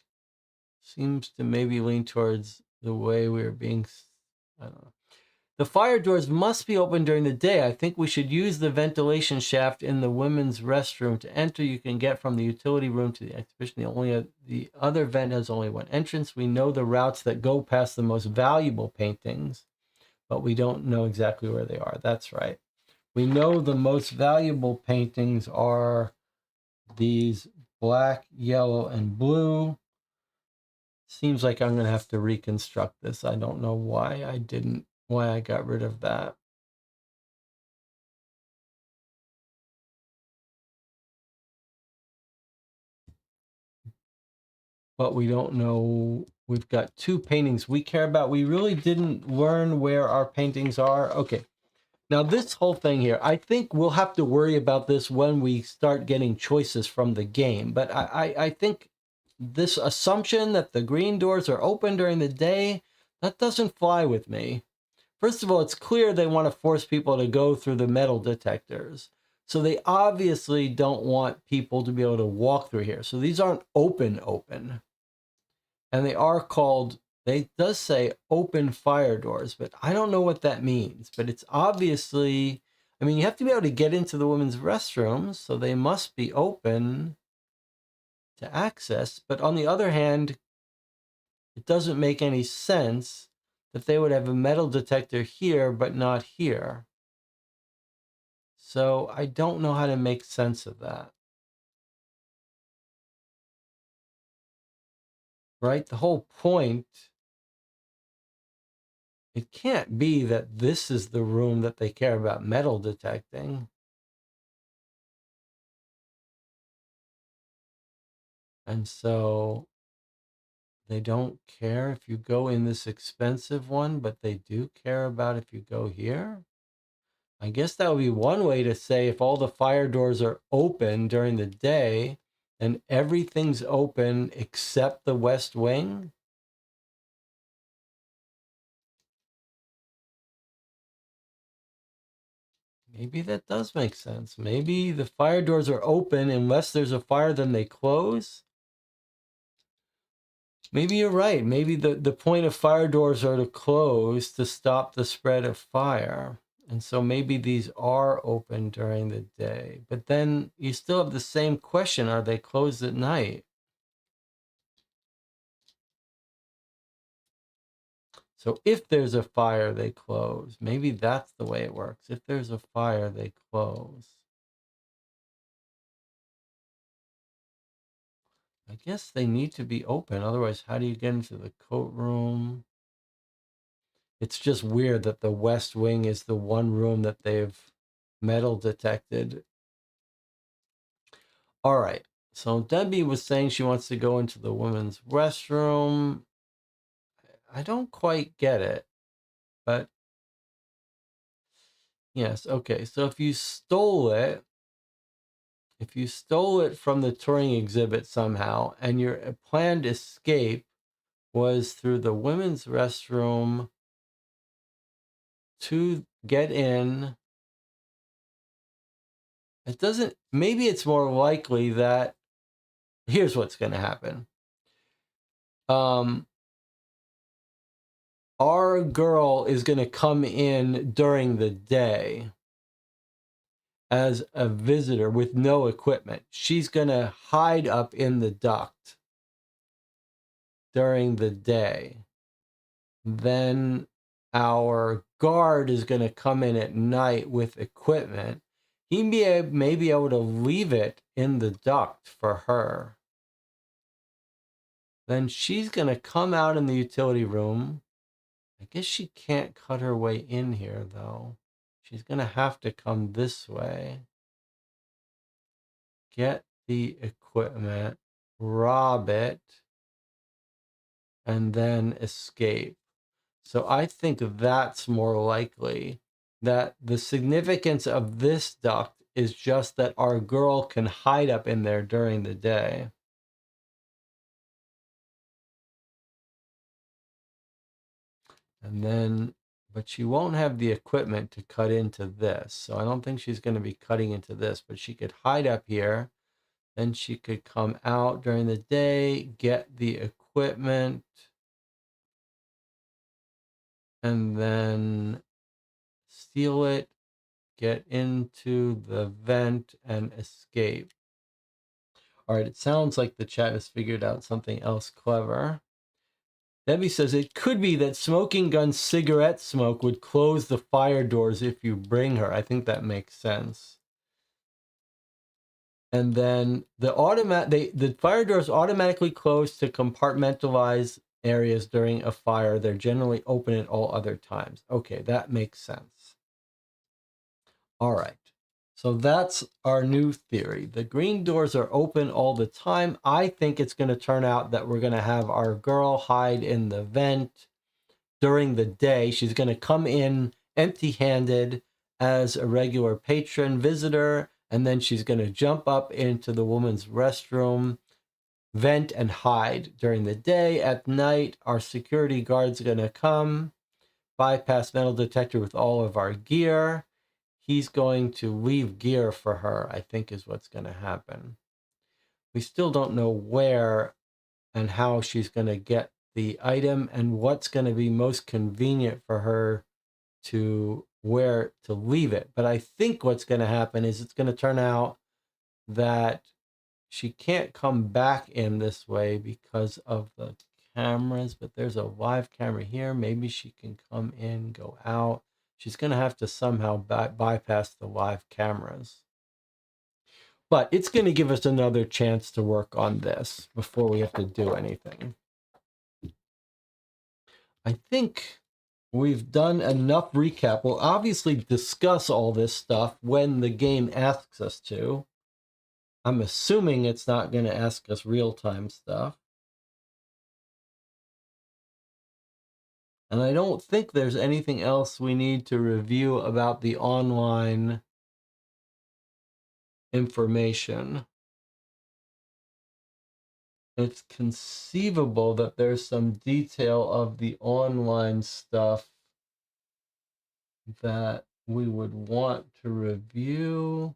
A: Seems to maybe lean towards the way we were being, I don't know. The fire doors must be open during the day. I think we should use the ventilation shaft in the women's restroom to enter. You can get from the utility room to the exhibition. The other vent has only one entrance. We know the routes that go past the most valuable paintings, but we don't know exactly where they are. That's right. We know the most valuable paintings are these black, yellow, and blue. Seems like I'm going to have to reconstruct this. I don't know why I got rid of that. But we don't know. We've got two paintings we care about. We really didn't learn where our paintings are. Okay. Now this whole thing here, I think we'll have to worry about this when we start getting choices from the game. But I think this assumption that the green doors are open during the day, that doesn't fly with me. First of all, it's clear they want to force people to go through the metal detectors. So they obviously don't want people to be able to walk through here. So these aren't open. And they are called, they does say open fire doors, but I don't know what that means. But it's obviously, I mean, you have to be able to get into the women's restrooms, so they must be open to access. But on the other hand, it doesn't make any sense that they would have a metal detector here, but not here. So I don't know how to make sense of that. Right? The whole point, it can't be that this is the room that they care about metal detecting. And so they don't care if you go in this expensive one, but they do care about if you go here. I guess that would be one way to say if all the fire doors are open during the day and everything's open except the west wing. Maybe that does make sense. Maybe the fire doors are open unless there's a fire, then they close. Maybe you're right. Maybe the point of fire doors are to close to stop the spread of fire. And so maybe these are open during the day. But then you still have the same question. Are they closed at night? So if there's a fire, they close. Maybe that's the way it works. If there's a fire, they close. I guess they need to be open. Otherwise, how do you get into the coat room? It's just weird that the West Wing is the one room that they've metal detected. All right. So Debbie was saying she wants to go into the women's restroom. I don't quite get it, but yes. Okay. So if you stole it from the touring exhibit somehow and your planned escape was through the women's restroom to get in, it doesn't, maybe it's more likely that here's what's going to happen. Our girl is going to come in during the day as a visitor with no equipment. She's going to hide up in the duct during the day. Then our guard is going to come in at night with equipment. He may be able to leave it in the duct for her. Then she's going to come out in the utility room. I guess she can't cut her way in here, though. She's going to have to come this way. Get the equipment, rob it, and then escape. So I think that's more likely, that the significance of this duct is just that our girl can hide up in there during the day. And then, but she won't have the equipment to cut into this. So I don't think she's going to be cutting into this, but she could hide up here. Then she could come out during the day, get the equipment, and then steal it, get into the vent, and escape. All right, it sounds like the chat has figured out something else clever. Debbie says it could be that smoking gun cigarette smoke would close the fire doors if you bring her. I think that makes sense. And then the fire doors automatically close to compartmentalize areas during a fire. They're generally open at all other times. Okay, that makes sense. All right. So that's our new theory. The green doors are open all the time. I think it's going to turn out that we're going to have our girl hide in the vent during the day. She's going to come in empty-handed as a regular patron visitor, and then she's going to jump up into the woman's restroom, vent, and hide during the day. At night, our security guard's going to come, bypass metal detector with all of our gear. He's going to leave gear for her, I think is what's going to happen. We still don't know where and how she's going to get the item and what's going to be most convenient for her to where to leave it. But I think what's going to happen is it's going to turn out that she can't come back in this way because of the cameras, but there's a live camera here. Maybe she can come in, go out. She's going to have to somehow bypass the live cameras. But it's going to give us another chance to work on this before we have to do anything. I think we've done enough recap. We'll obviously discuss all this stuff when the game asks us to. I'm assuming it's not going to ask us real-time stuff. And I don't think there's anything else we need to review about the online information. It's conceivable that there's some detail of the online stuff that we would want to review.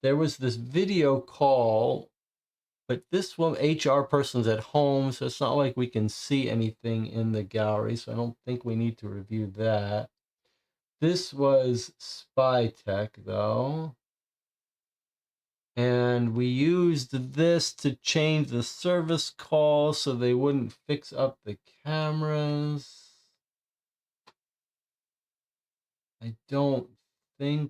A: There was this video call, but this one HR person's at home, so it's not like we can see anything in the gallery, so I don't think we need to review that. This was Spy Tech, though. And we used this to change the service call so they wouldn't fix up the cameras. I don't think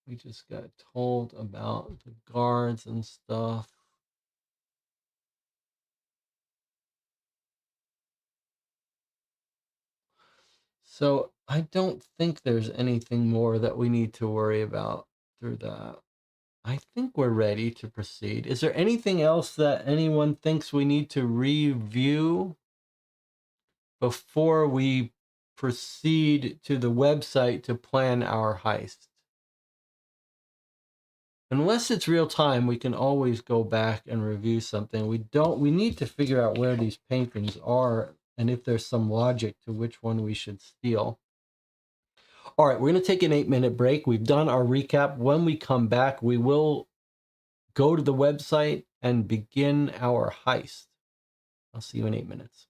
A: we just got told about the guards and stuff. So I don't think there's anything more that we need to worry about through that. I think we're ready to proceed. Is there anything else that anyone thinks we need to review before we proceed to the website to plan our heist? Unless it's real time, we can always go back and review something. We need to figure out where these paintings are and if there's some logic to which one we should steal. All right, we're going to take an 8-minute break. We've done our recap. When we come back, we will go to the website and begin our heist. I'll see you in 8 minutes.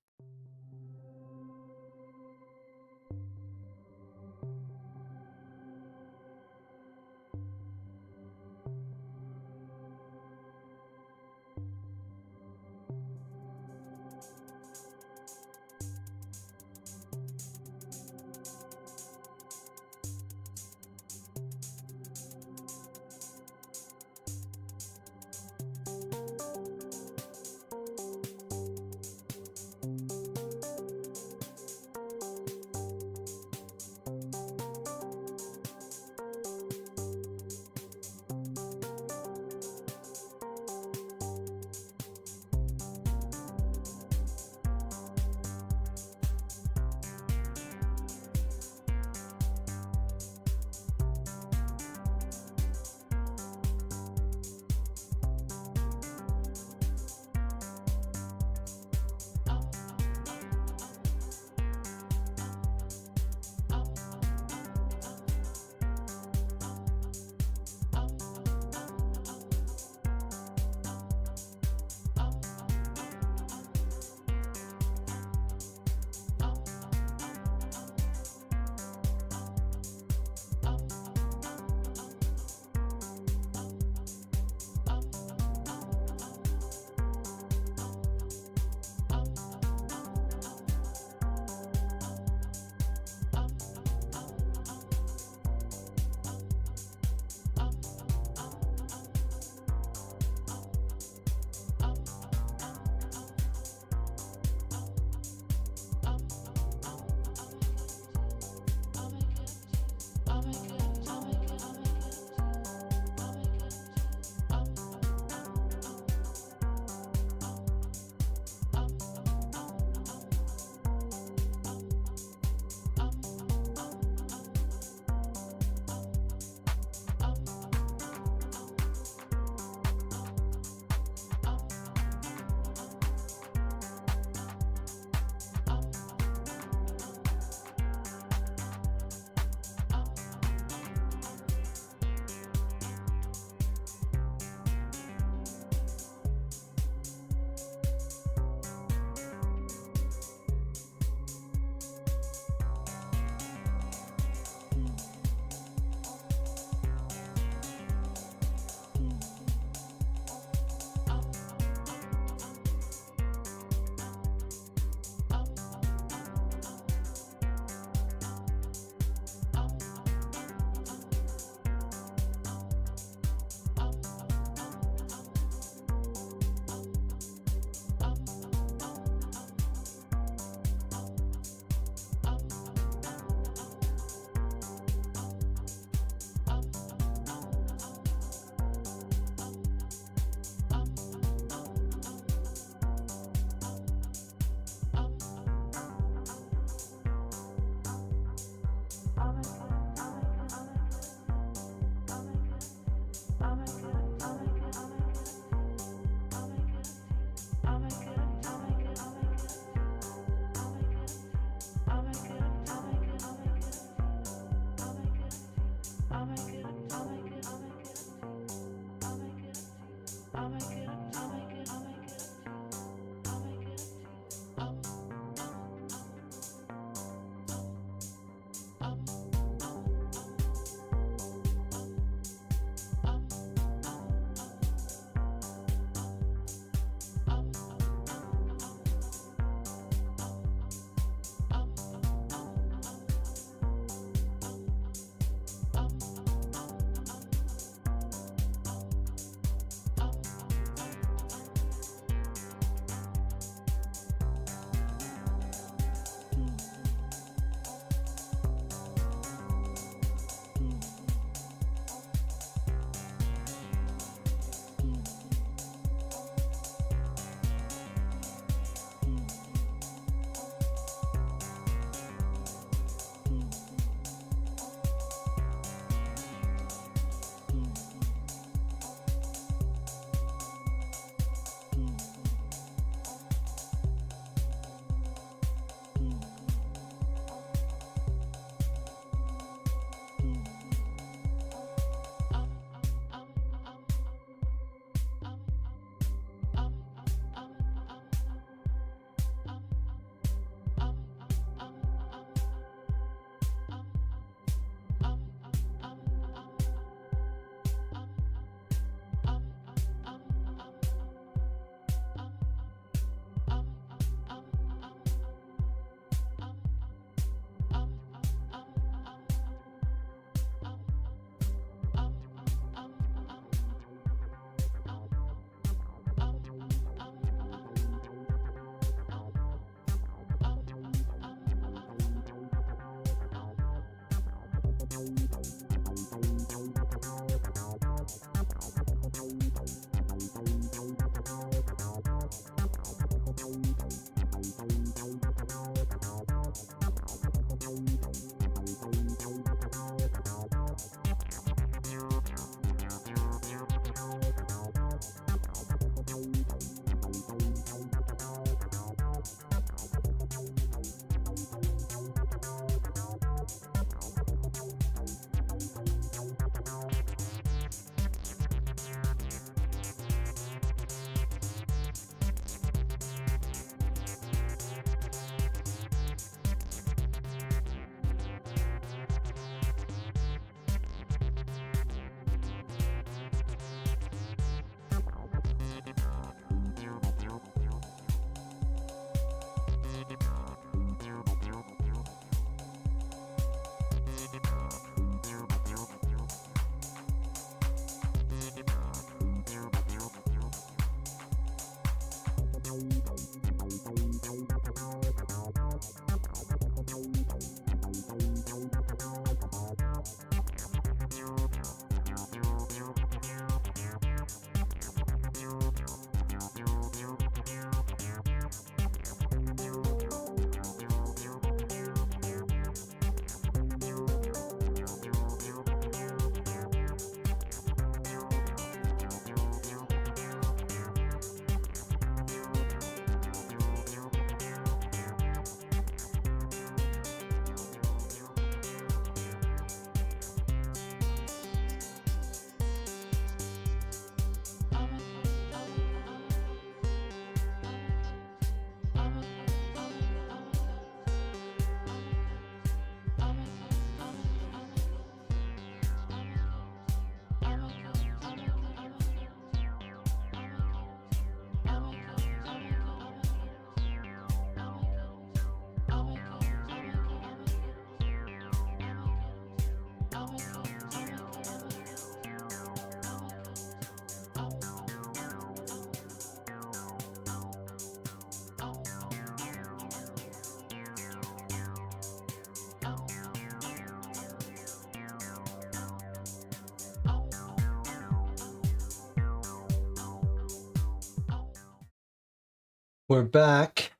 A: We're back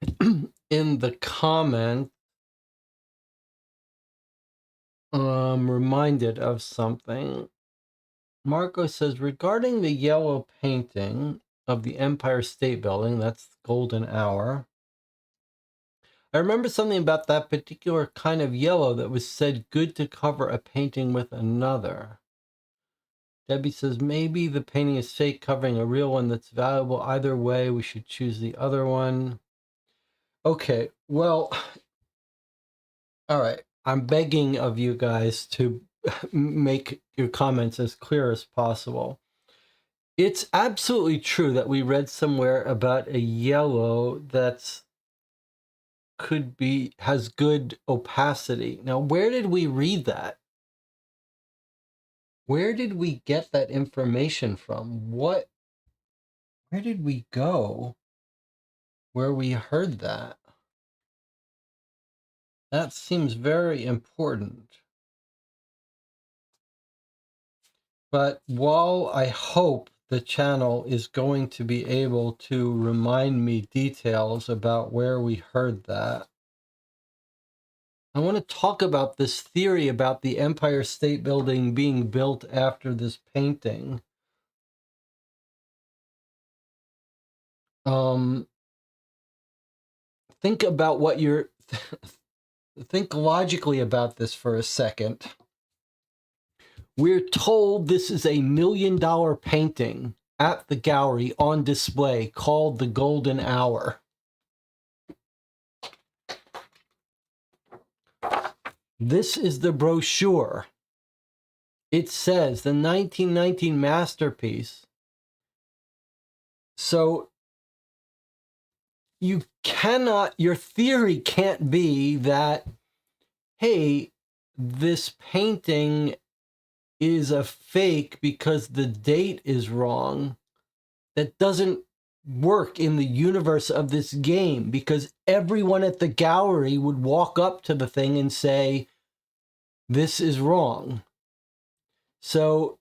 A: in the comment. Reminded of something. Marco says, regarding the yellow painting of the Empire State Building, that's Golden Hour, I remember something about that particular kind of yellow that was said good to cover a painting with another. Debbie says, maybe the painting is fake covering a real one that's valuable. Either way, we should choose the other one. Okay, well, all right. I'm begging of you guys to make your comments as clear as possible. It's absolutely true that we read somewhere about a yellow that's has good opacity. Now, where did we read that? Where did we get that information from? Where did we go where we heard that? That seems very important. But while I hope the channel is going to be able to remind me details about where we heard that, I want to talk about this theory about the Empire State Building being built after this painting. Think about what you're... think logically about this for a second. We're told this is $1 million painting at the gallery on display called the Golden Hour. This is the brochure. It says the 1919 masterpiece. So you cannot, your theory can't be that, hey, this painting is a fake because the date is wrong. That doesn't work in the universe of this game, because everyone at the gallery would walk up to the thing and say, this is wrong. So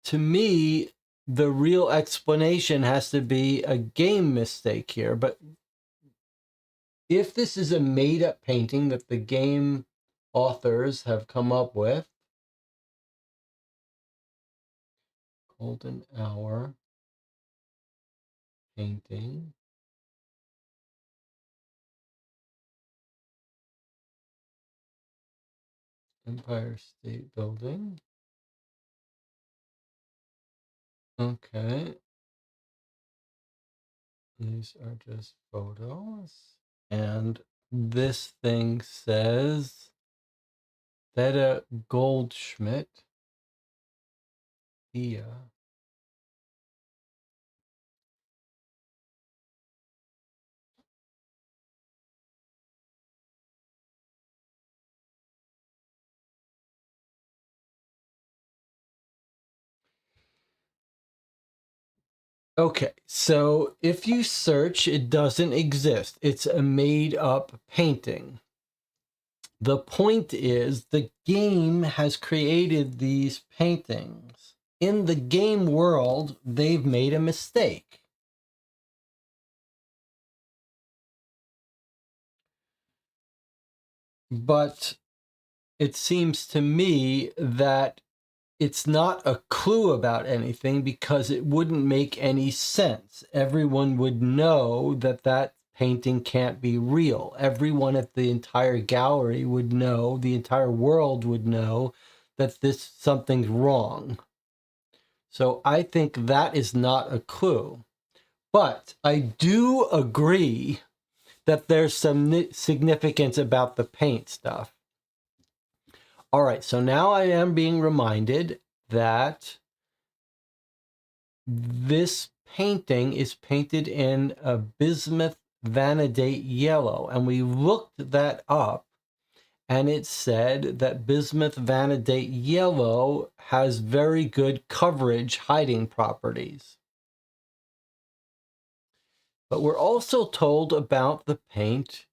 A: to me, the real explanation has to be a game mistake here. But if this is a made-up painting that the game authors have come up with, Golden Hour painting, Empire State Building. Okay. These are just photos. And this thing says Theta Goldschmidt. Yeah. Okay, so if you search, it doesn't exist. It's a made-up painting. The point is, the game has created these paintings. In the game world, they've made a mistake. But it seems to me that it's not a clue about anything because it wouldn't make any sense. Everyone would know that that painting can't be real. Everyone at the entire gallery would know, the entire world would know that something's wrong. So I think that is not a clue. But I do agree that there's some significance about the paint stuff. All right, so now I am being reminded that this painting is painted in a bismuth vanadate yellow, and we looked that up, and it said that bismuth vanadate yellow has very good coverage hiding properties. But we're also told about the paint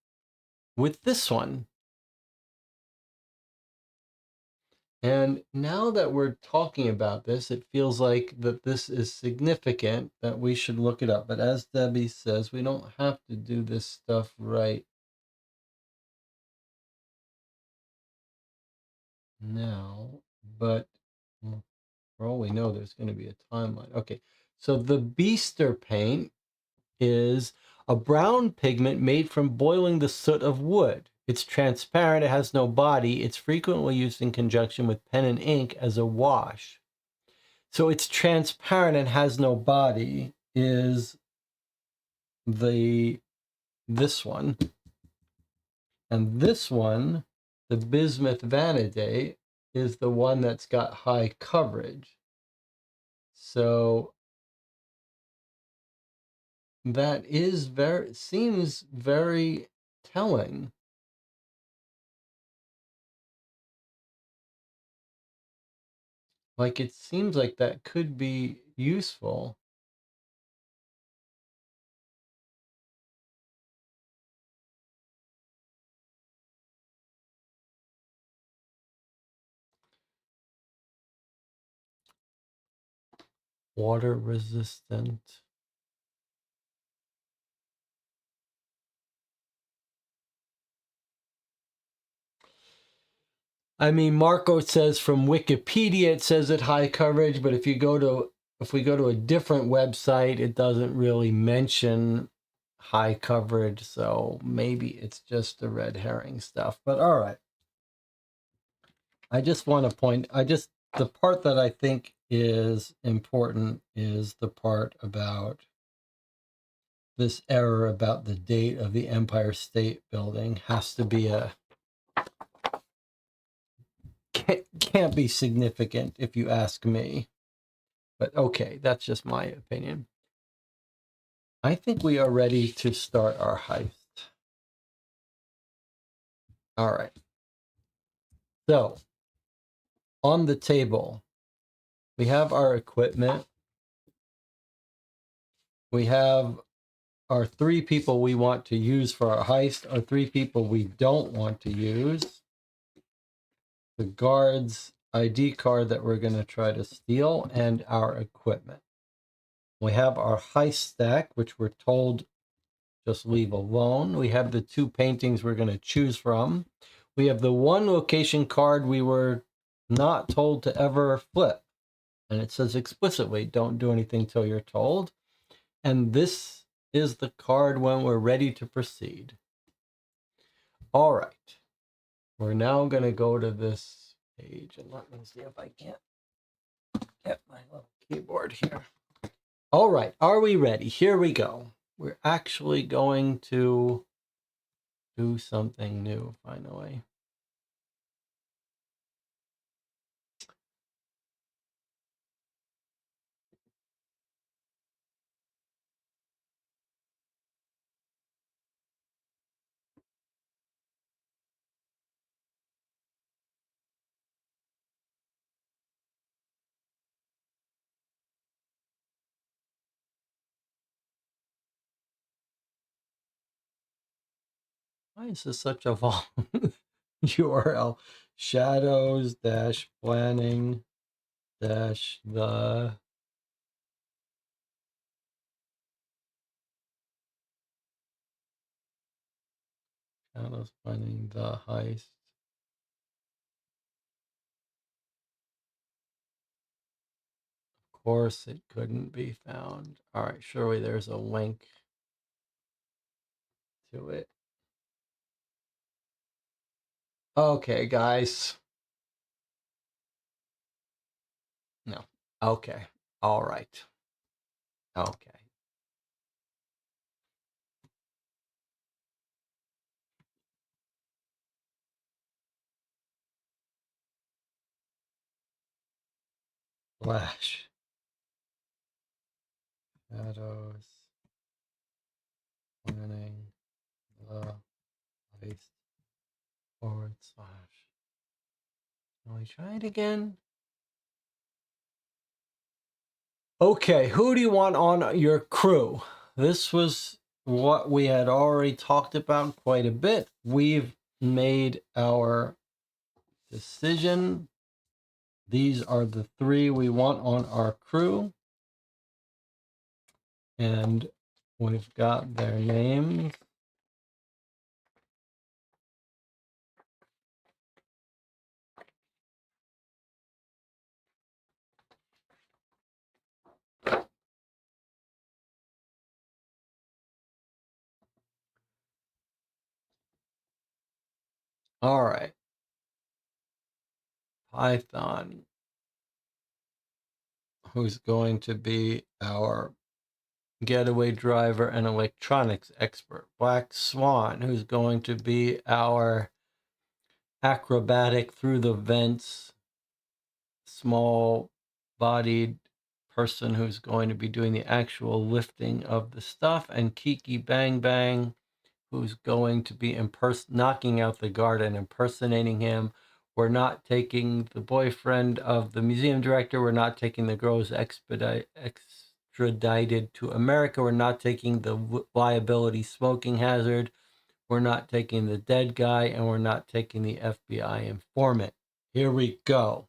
A: with this one. And now that we're talking about this, it feels like that this is significant, that we should look it up. But as Debbie says, we don't have to do this stuff right now. But for all we know, there's going to be a timeline. Okay, so the Beaster paint is a brown pigment made from boiling the soot of wood. It's transparent, it has no body. It's frequently used in conjunction with pen and ink as a wash. So it's transparent and has no body is this one. And this one, the bismuth vanadate, is the one that's got high coverage. So that is seems very telling. Like, it seems like that could be useful. Water resistant. I mean, Marco says from Wikipedia, it says it high coverage, but if we go to a different website, it doesn't really mention high coverage. So maybe it's just the red herring stuff, but all right. I just want to the part that I think is important is the part about this error about the date of the Empire State Building has to be can't be significant if you ask me. But okay, that's just my opinion. I think we are ready to start our heist. All right. So, on the table, we have our equipment. We have our 3 people we want to use for our heist, our 3 people we don't want to use. the guard's ID card that we're going to try to steal, and our equipment. We have our heist stack, which we're told just leave alone. We have the 2 paintings we're going to choose from. We have the 1 location card we were not told to ever flip. And it says explicitly, don't do anything till you're told. And this is the card when we're ready to proceed. All right. We're now going to go to this page, and let me see if I can't get my little keyboard here. All right. Are we ready? Here we go. We're actually going to do something new, finally. Why is this such a long URL? Shadows dash planning dash the shadows planning the heist. Of course, it couldn't be found. All right, surely there's a link to it. Okay, guys. No. Okay. All right. Okay. Flash. Shadows. Planning. The heist. /. Can we try it again? Okay, who do you want on your crew? This was what we had already talked about quite a bit. We've made our decision. These are the 3 we want on our crew. And we've got their names. All right. Python, who's going to be our getaway driver and electronics expert. Black Swan, who's going to be our acrobatic through the vents, small-bodied person who's going to be doing the actual lifting of the stuff. And Kiki Bang Bang, who's going to be knocking out the guard and impersonating him. We're not taking the boyfriend of the museum director. We're not taking the girl who's extradited to America. We're not taking the liability smoking hazard. We're not taking the dead guy, and we're not taking the FBI informant. Here we go.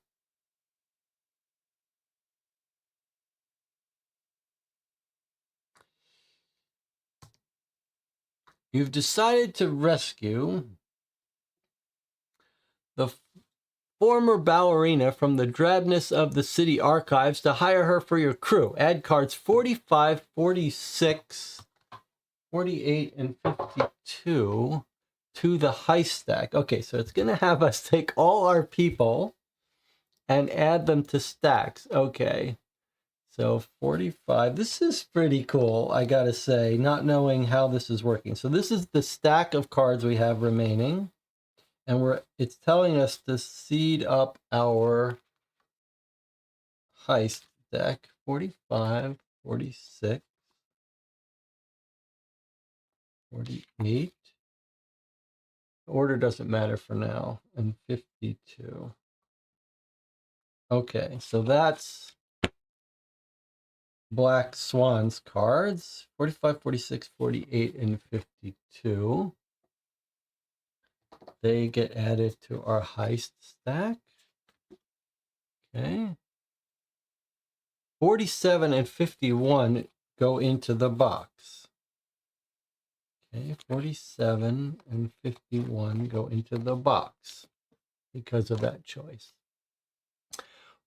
A: You've decided to rescue the former ballerina from the drabness of the city archives to hire her for your crew. Add cards 45, 46, 48, and 52 to the heist stack. Okay, so it's going to have us take all our people and add them to stacks. Okay, so 45. This is pretty cool, I gotta say, not knowing how this is working. So this is the stack of cards we have remaining. And it's telling us to seed up our heist deck. 45, 46, 48. The order doesn't matter for now. And 52. Okay, so that's Black Swan's cards. 45, 46, 48, and 52. they get added to our heist stack. Okay. 47 and 51 go into the box. Okay, 47 and 51 go into the box because of that choice.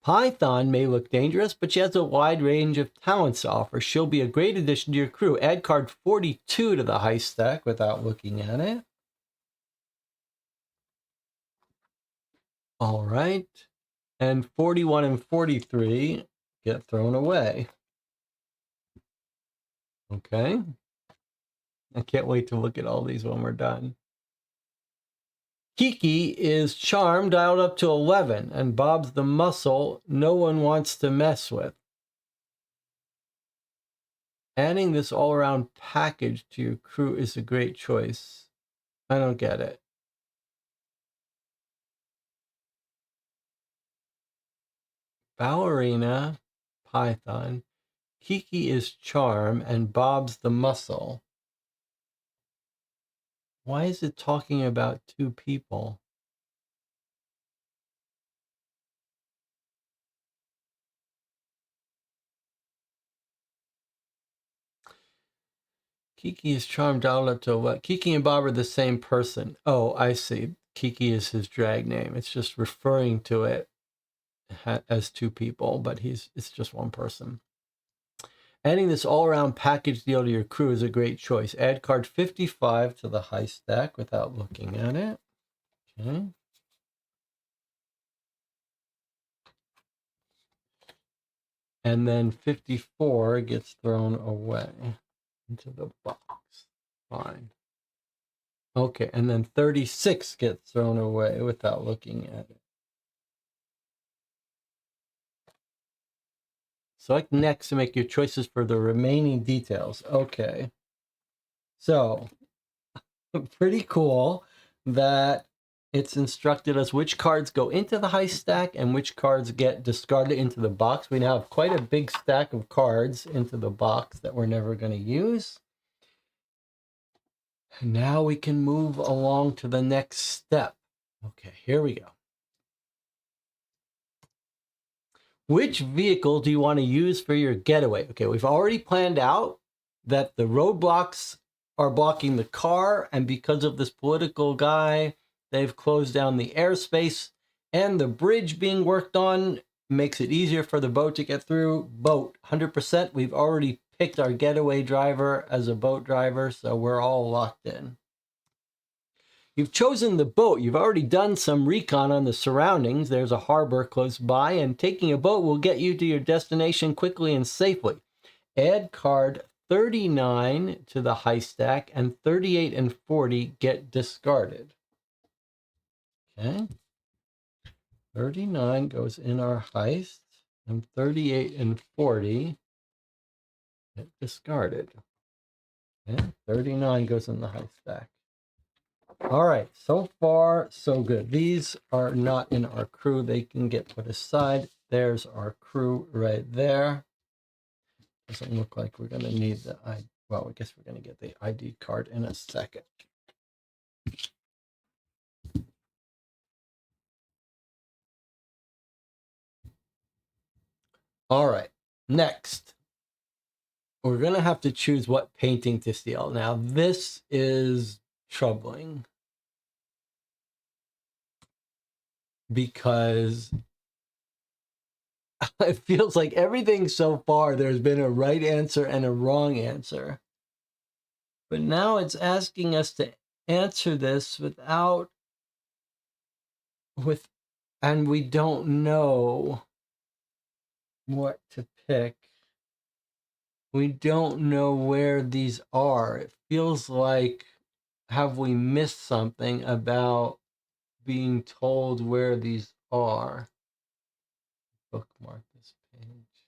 A: Python may look dangerous, but she has a wide range of talents to offer. She'll be a great addition to your crew. Add card 42 to the heist stack without looking at it. All right. And 41 and 43 get thrown away. Okay. I can't wait to look at all these when we're done. Kiki is charm dialed up to 11, and Bob's the muscle no one wants to mess with. Adding this all-around package to your crew is a great choice. I don't get it. Ballerina, Python. Kiki is charm, and Bob's the muscle. Why is it talking about two people? Kiki is charmed dialed up to what? Kiki and Bob are the same person. Oh, I see. Kiki is his drag name. It's just referring to it as two people, but it's just one person. Adding this all-around package deal to your crew is a great choice. Add card 55 to the high stack without looking at it. Okay. And then 54 gets thrown away into the box. Fine. Okay, and then 36 gets thrown away without looking at it. Select next to make your choices for the remaining details. Okay. So, pretty cool that it's instructed us which cards go into the high stack and which cards get discarded into the box. We now have quite a big stack of cards into the box that we're never going to use. And now we can move along to the next step. Okay, here we go. Which vehicle do you want to use for your getaway? Okay, we've already planned out that the roadblocks are blocking the car, and because of this political guy, they've closed down the airspace, and the bridge being worked on makes it easier for the boat to get through. Boat, 100%. We've already picked our getaway driver as a boat driver, so we're all locked in. You've chosen the boat. You've already done some recon on the surroundings. There's a harbor close by, and taking a boat will get you to your destination quickly and safely. Add card 39 to the high stack, and 38 and 40 get discarded. Okay. 39 goes in our heist, and 38 and 40 get discarded. Okay. 39 goes in the high stack. All right, so far, so good. These are not in our crew. They can get put aside. There's our crew right there. Doesn't look like we're going to need the ID. Well, I guess we're going to get the ID card in a second. All right, next. We're going to have to choose what painting to steal. Now, this is troubling because it feels like everything so far, there's been a right answer and a wrong answer. But now it's asking us to answer this and we don't know what to pick. We don't know where these are. It feels like, have we missed something about being told where these are? Bookmark this page.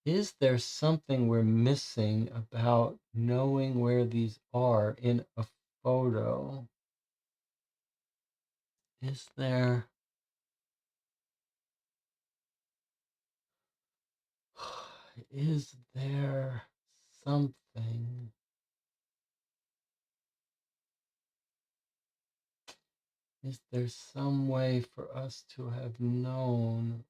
A: Is there something we're missing about knowing where these are in a photo? Is there something? Is there some way for us to have known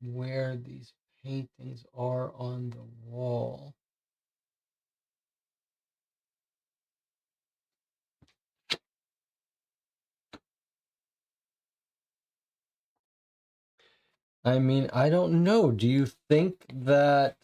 A: where these paintings are on the wall? I mean, I don't know. Do you think that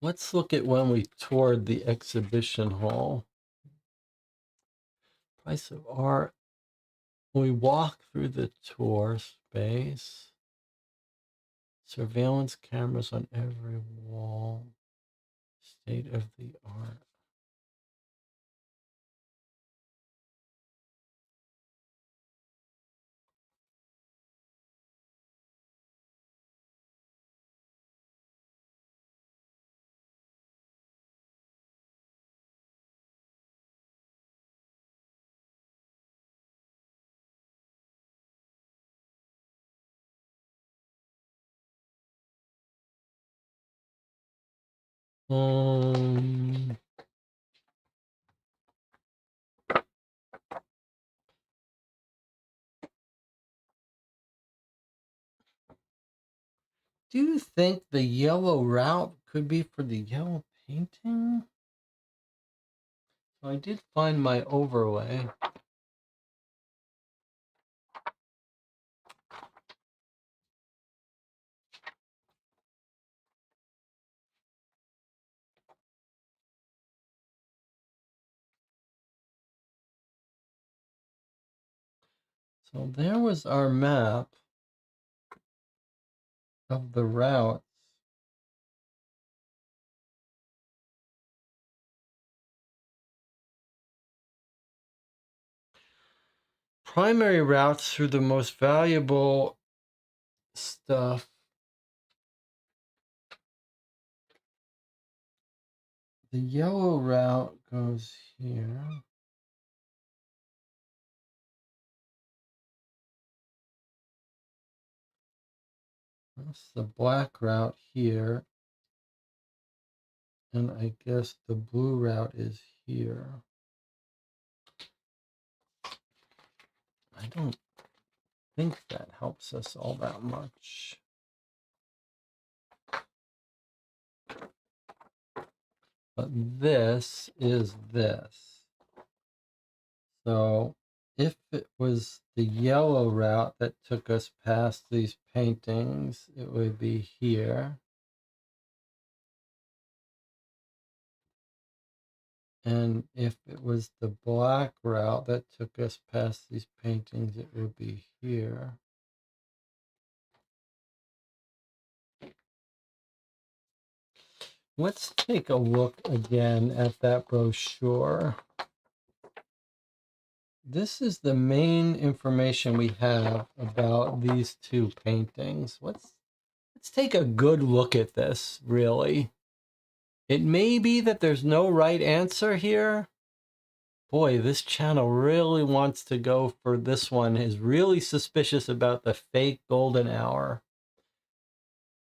A: let's look at when we toured the exhibition hall. Price of art. We walk through the tour space. Surveillance cameras on every wall. State of the art. Um, do you think the yellow route could be for the yellow painting? So I did find my overlay. So there was our map of the routes. Primary routes through the most valuable stuff. The yellow route goes here. That's the black route here. And I guess the blue route is here. I don't think that helps us all that much. But this is this. So if it was the yellow route that took us past these paintings, it would be here. And if it was the black route that took us past these paintings, it would be here. Let's take a look again at that brochure. This is the main information we have about these two paintings. Let's take a good look at this, really. It may be that there's no right answer here. Boy, this channel really wants to go for this one, is really suspicious about the fake golden hour.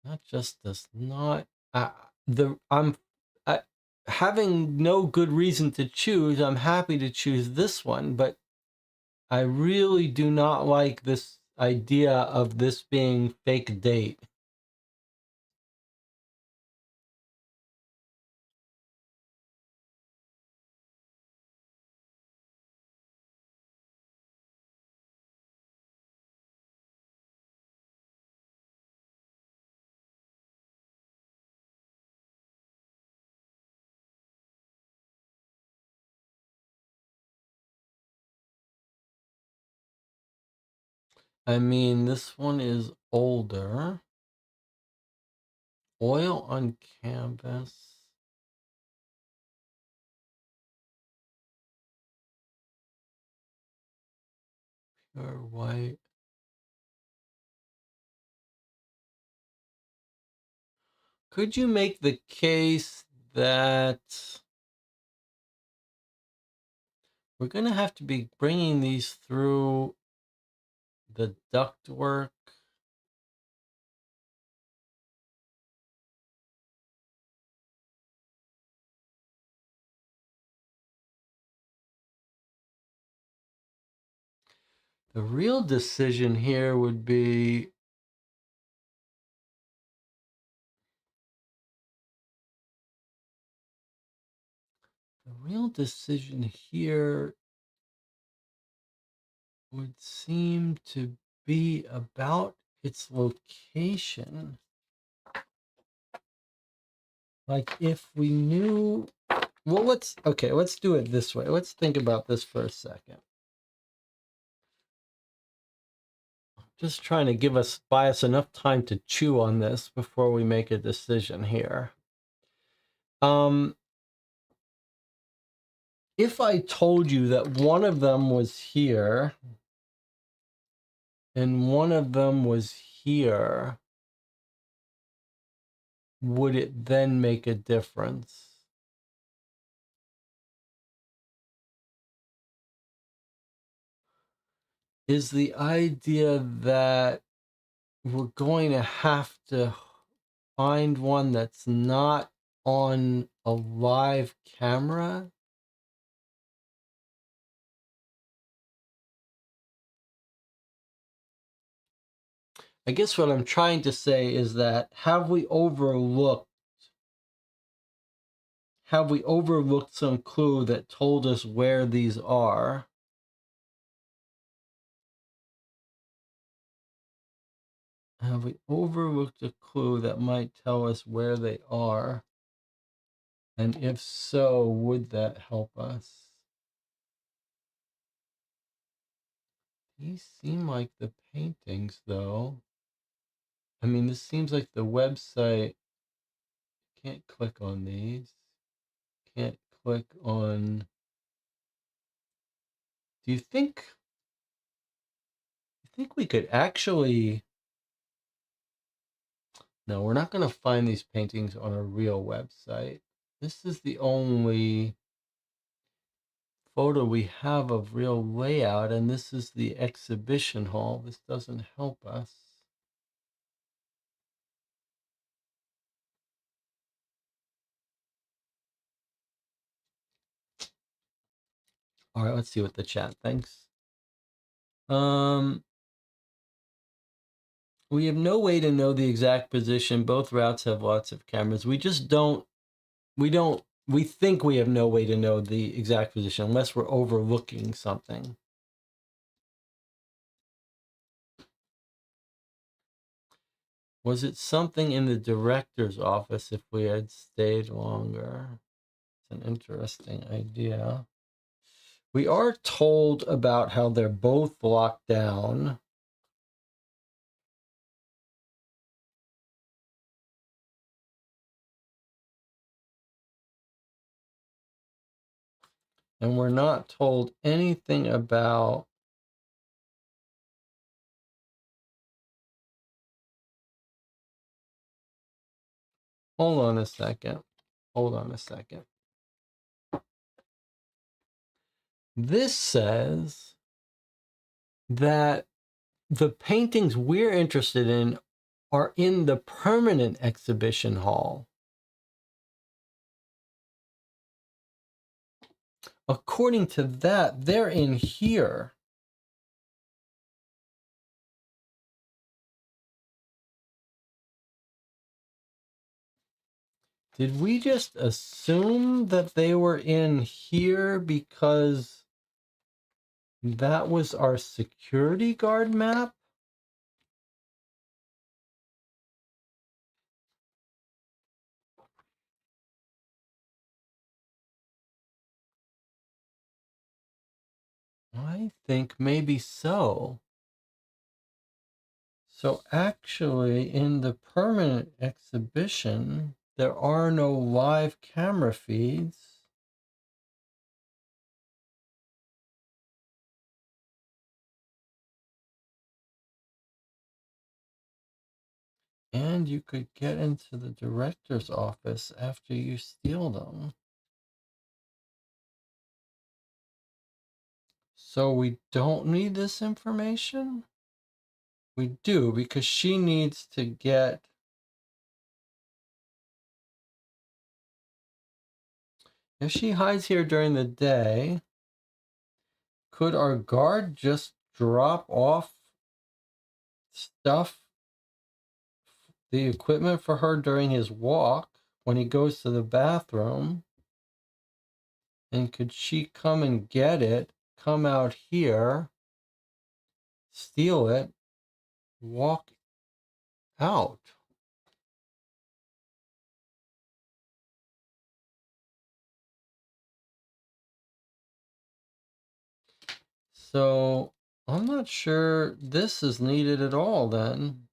A: That just does not... I'm having no good reason to choose. I'm happy to choose this one, but I really do not like this idea of this being fake date. I mean, this one is older. Oil on canvas. Pure white. Could you make the case that we're going to have to be bringing these through the ductwork. The real decision here would be would seem to be about its location. Like if we knew, well, let's do it this way. Let's think about this for a second. Just trying to buy us enough time to chew on this before we make a decision here. If I told you that one of them was here and one of them was here, would it then make a difference? Is the idea that we're going to have to find one that's not on a live camera? I guess what I'm trying to say is that have we overlooked some clue that told us where these are? Have we overlooked a clue that might tell us where they are? And if so, would that help us? These seem like the paintings, though. I mean, this seems like the website. Can't click on these. Can't click on... Do you think we could actually... No, we're not going to find these paintings on a real website. This is the only photo we have of real layout, and this is the exhibition hall. This doesn't help us. All right, let's see what the chat thinks. We have no way to know the exact position. Both routes have lots of cameras. We just don't, we think we have no way to know the exact position unless we're overlooking something. Was it something in the director's office if we had stayed longer? It's an interesting idea. We are told about how they're both locked down. And we're not told anything about hold on a second. This says that the paintings we're interested in are in the permanent exhibition hall. According to that, they're in here. Did we just assume that they were in here because that was our security guard map? I think maybe so. So actually, in the permanent exhibition, there are no live camera feeds. And you could get into the director's office after you steal them. So we don't need this information? We do, because she needs to get... If she hides here during the day, could our guard just drop off stuff, the equipment for her during his walk when he goes to the bathroom? And could she come and get it, come out here, steal it, walk out? So I'm not sure this is needed at all then.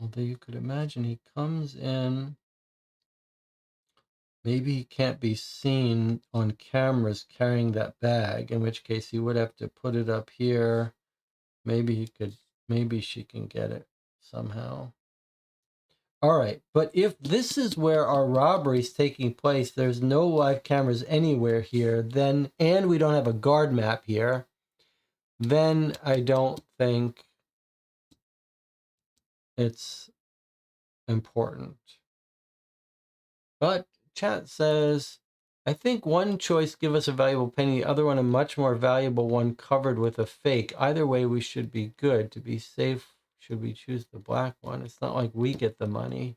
A: Although you could imagine he comes in, maybe he can't be seen on cameras carrying that bag, in which case he would have to put it up here. Maybe he could, maybe she can get it somehow. All right, but if this is where our robbery is taking place, there's no live cameras anywhere here, then, and we don't have a guard map here, then I don't think it's important. But chat says, I think one choice give us a valuable penny, the other one a much more valuable one covered with a fake. Either way, we should be good. To be safe, should we choose the black one? It's not like we get the money.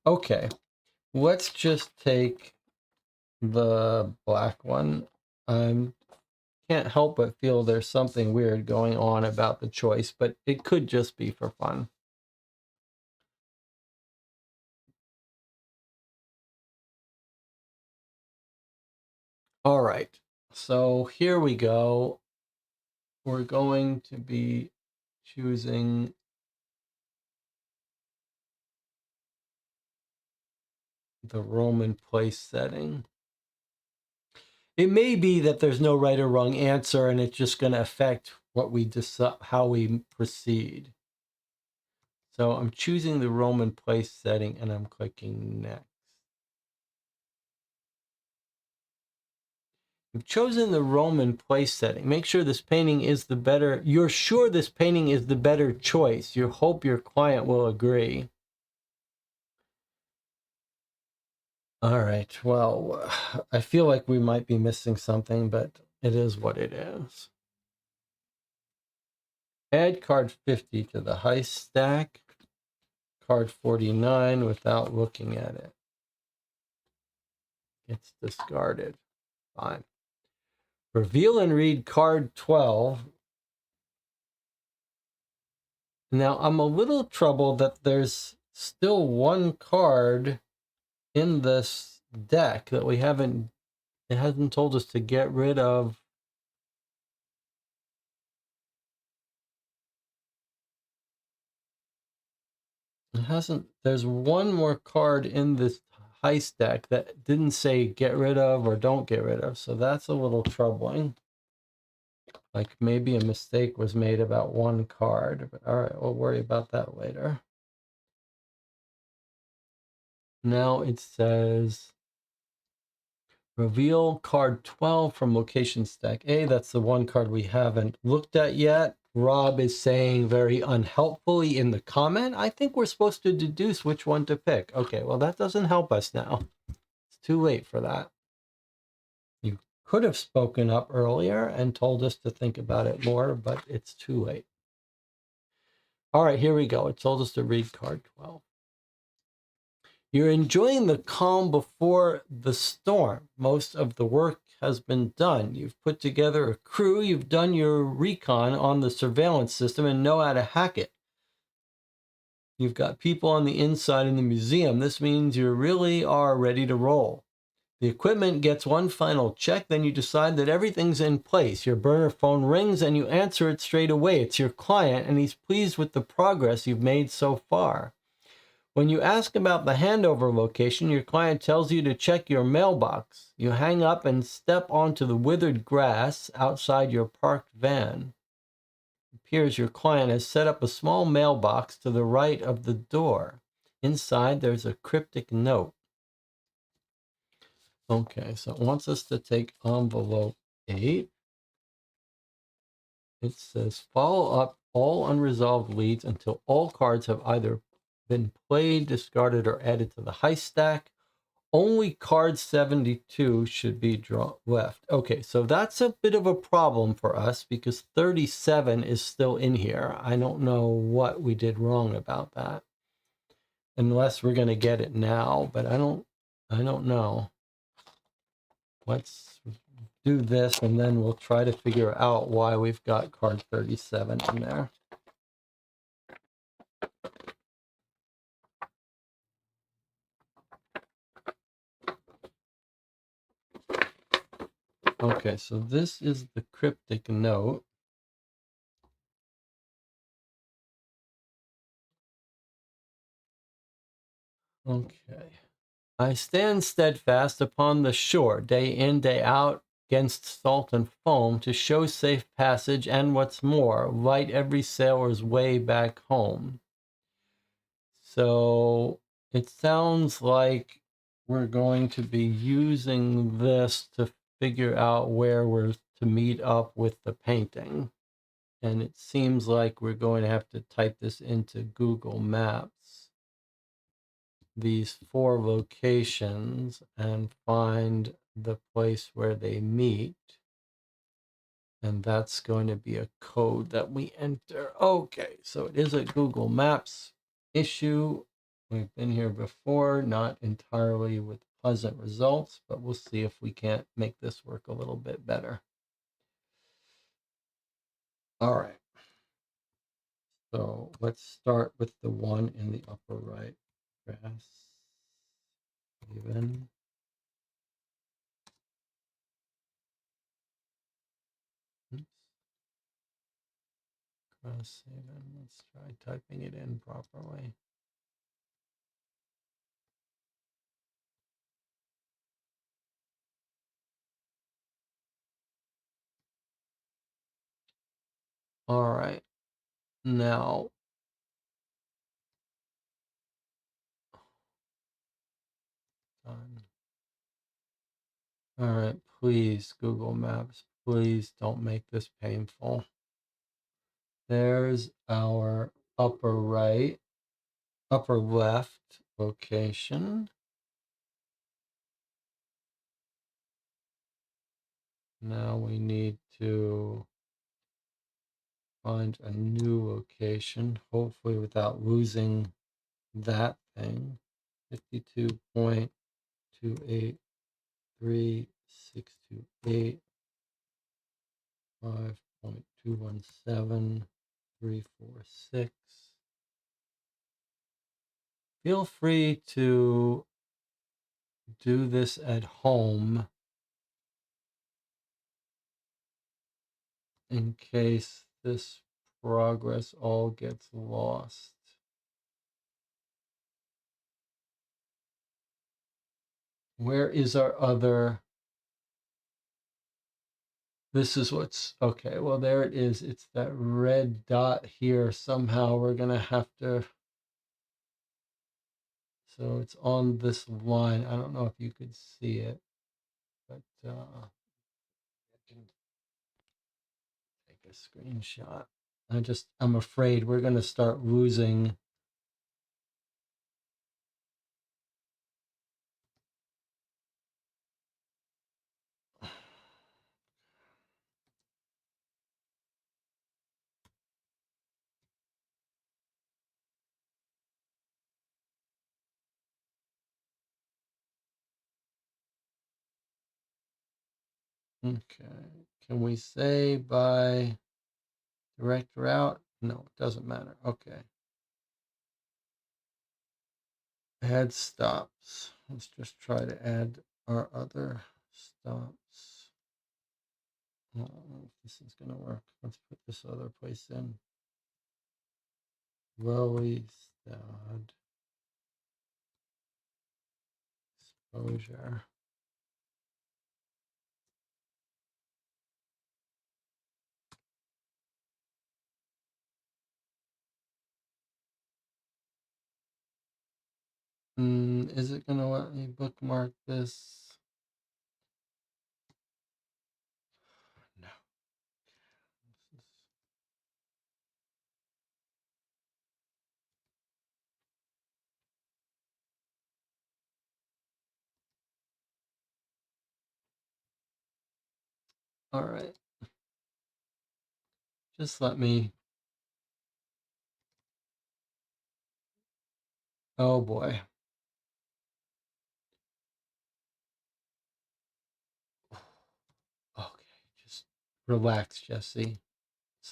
A: Okay, let's just take the black one. I can't help but feel there's something weird going on about the choice, but it could just be for fun. All right, so here we go. We're going to be choosing the Roman place setting. It may be that there's no right or wrong answer, and it's just going to affect what we decide, how we proceed. So I'm choosing the Roman place setting, and I'm clicking next. You've chosen the Roman place setting. Make sure this painting is the better. You're sure this painting is the better choice. You hope your client will agree. All right. Well, I feel like we might be missing something, but it is what it is. Add card 50 to the heist stack. Card 49 without looking at it. It's discarded. Fine. Reveal and read card 12. Now, I'm a little troubled that there's still one card in this deck that we haven't, it hasn't told us to get rid of. It hasn't, there's one more card in this heist deck that didn't say get rid of or don't get rid of, so that's a little troubling. Like maybe a mistake was made about one card, but all right, we'll worry about that later. Now it says reveal card 12 from location stack A. That's the one card we haven't looked at yet. Rob is saying very unhelpfully in the comment, I think we're supposed to deduce which one to pick. Okay, well, that doesn't help us now. It's too late for that. You could have spoken up earlier and told us to think about it more, but it's too late. All right, here we go. It told us to read card 12. You're enjoying the calm before the storm. Most of the work has been done. You've put together a crew. You've done your recon on the surveillance system and know how to hack it. You've got people on the inside in the museum. This means you really are ready to roll. The equipment gets one final check, then you decide that everything's in place. Your burner phone rings and you answer it straight away. It's your client and he's pleased with the progress you've made so far. When you ask about the handover location, your client tells you to check your mailbox. You hang up and step onto the withered grass outside your parked van. appears your client has set up a small mailbox to the right of the door. Inside, there's a cryptic note. Okay, so it wants us to take envelope 8. It says, follow up all unresolved leads until all cards have either been played, discarded, or added to the heist stack. Only card 72 should be left. Okay, so that's a bit of a problem for us because 37 is still in here. I don't know what we did wrong about that. Unless we're going to get it now, but I don't know. Let's do this and then we'll try to figure out why we've got card 37 in there. Okay, so this is the cryptic note. Okay. I stand steadfast upon the shore, day in, day out, against salt and foam, to show safe passage, and what's more, light every sailor's way back home. So it sounds like we're going to be using this to figure out where we're to meet up with the painting. And it seems like we're going to have to type this into Google Maps, these 4 locations, and find the place where they meet. And that's going to be a code that we enter. Okay, so it is a Google Maps issue. We've been here before, not entirely with pleasant results, but we'll see if we can't make this work a little bit better. All right. So let's start with the one in the upper right. Grass Haven. Oops. Grass Haven. Let's try typing it in properly. All right. Now, done. All right, please, Google Maps, please don't make this painful. There's our upper right, upper left location. Now we need to find a new location, hopefully without losing that thing. 52.283.628. 5.217.346. Feel free to do this at home in case this progress all gets lost. Where is our other? This is what's okay. Well, there it is. It's that red dot here. Somehow we're going to have to. So it's on this line. I don't know if you could see it, but I can take a screenshot. I'm afraid we're going to start losing. Okay. Can we say by direct route? No, it doesn't matter. Okay. Add stops. Let's just try to add our other stops. I don't know if this is going to work. Let's put this other place in. Lowestad exposure. Is it gonna let me bookmark this? No. All right. Just let me. Oh boy. Okay. Just relax, Jesse.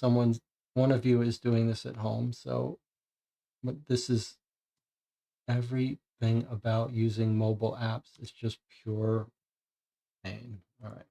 A: One of you is doing this at home. So, but this is everything about using mobile apps is just pure pain. All right.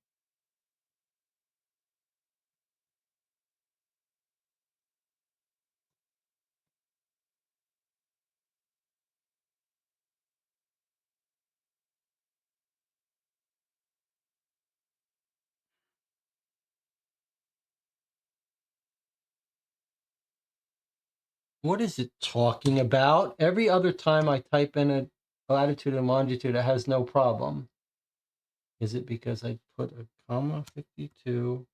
A: What is it talking about? Every other time I type in a latitude and longitude, it has no problem. Is it because I put a comma 52.397,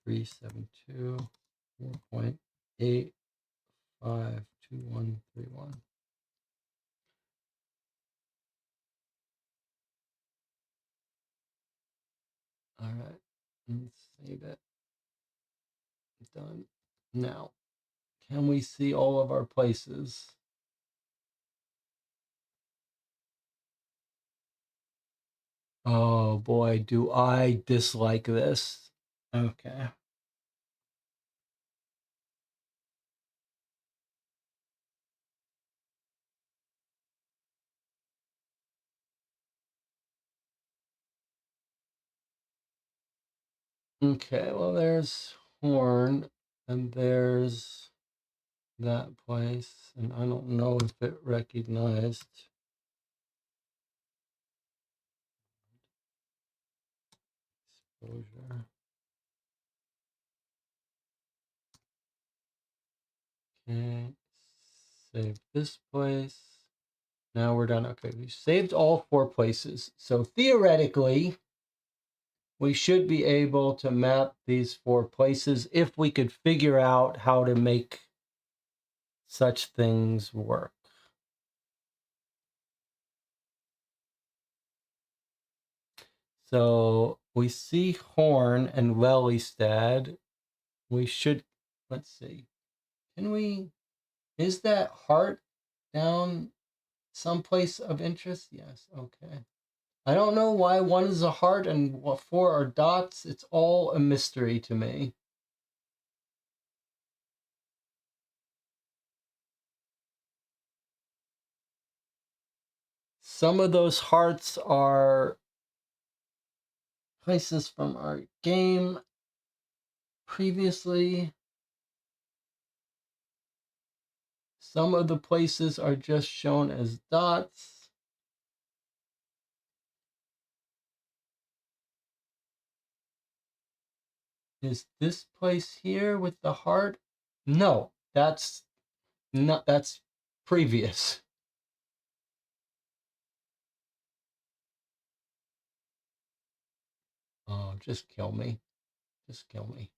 A: 372, 4.852131? All right, let's save it. Done. Now, can we see all of our places? Oh boy, do I dislike this. Okay. Okay, well, there's Horn, and there's that place, and I don't know if it recognized. Exposure. Okay, save this place. Now we're done. Okay, we saved all 4 places. So theoretically, we should be able to map these 4 places if we could figure out how to make such things work. So we see Horn and Lelystad. We should, let's see, can we, is that heart down someplace of interest? Yes, okay. I don't know why 1 is a heart and 4 are dots. It's all a mystery to me. Some of those hearts are places from our game previously. Some of the places are just shown as dots. Is this place here with the heart? No, that's not, that's previous. Oh, just kill me. Just kill me.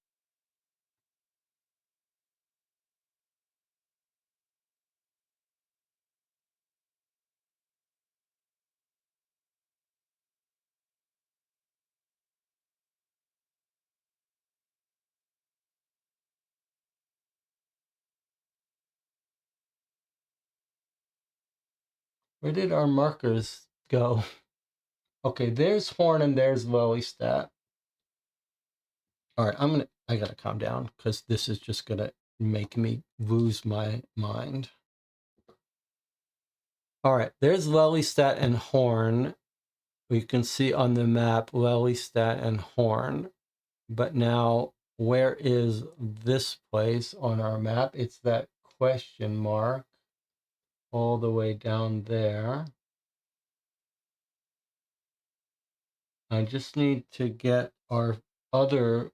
A: Where did our markers go? Okay, there's Horn and there's Lelystad. All right, I gotta calm down because this is just gonna make me lose my mind. All right, there's Lelystad and Horn. We can see on the map Lelystad and Horn. But now, where is this place on our map? It's that question mark all the way down there. I just need to get our other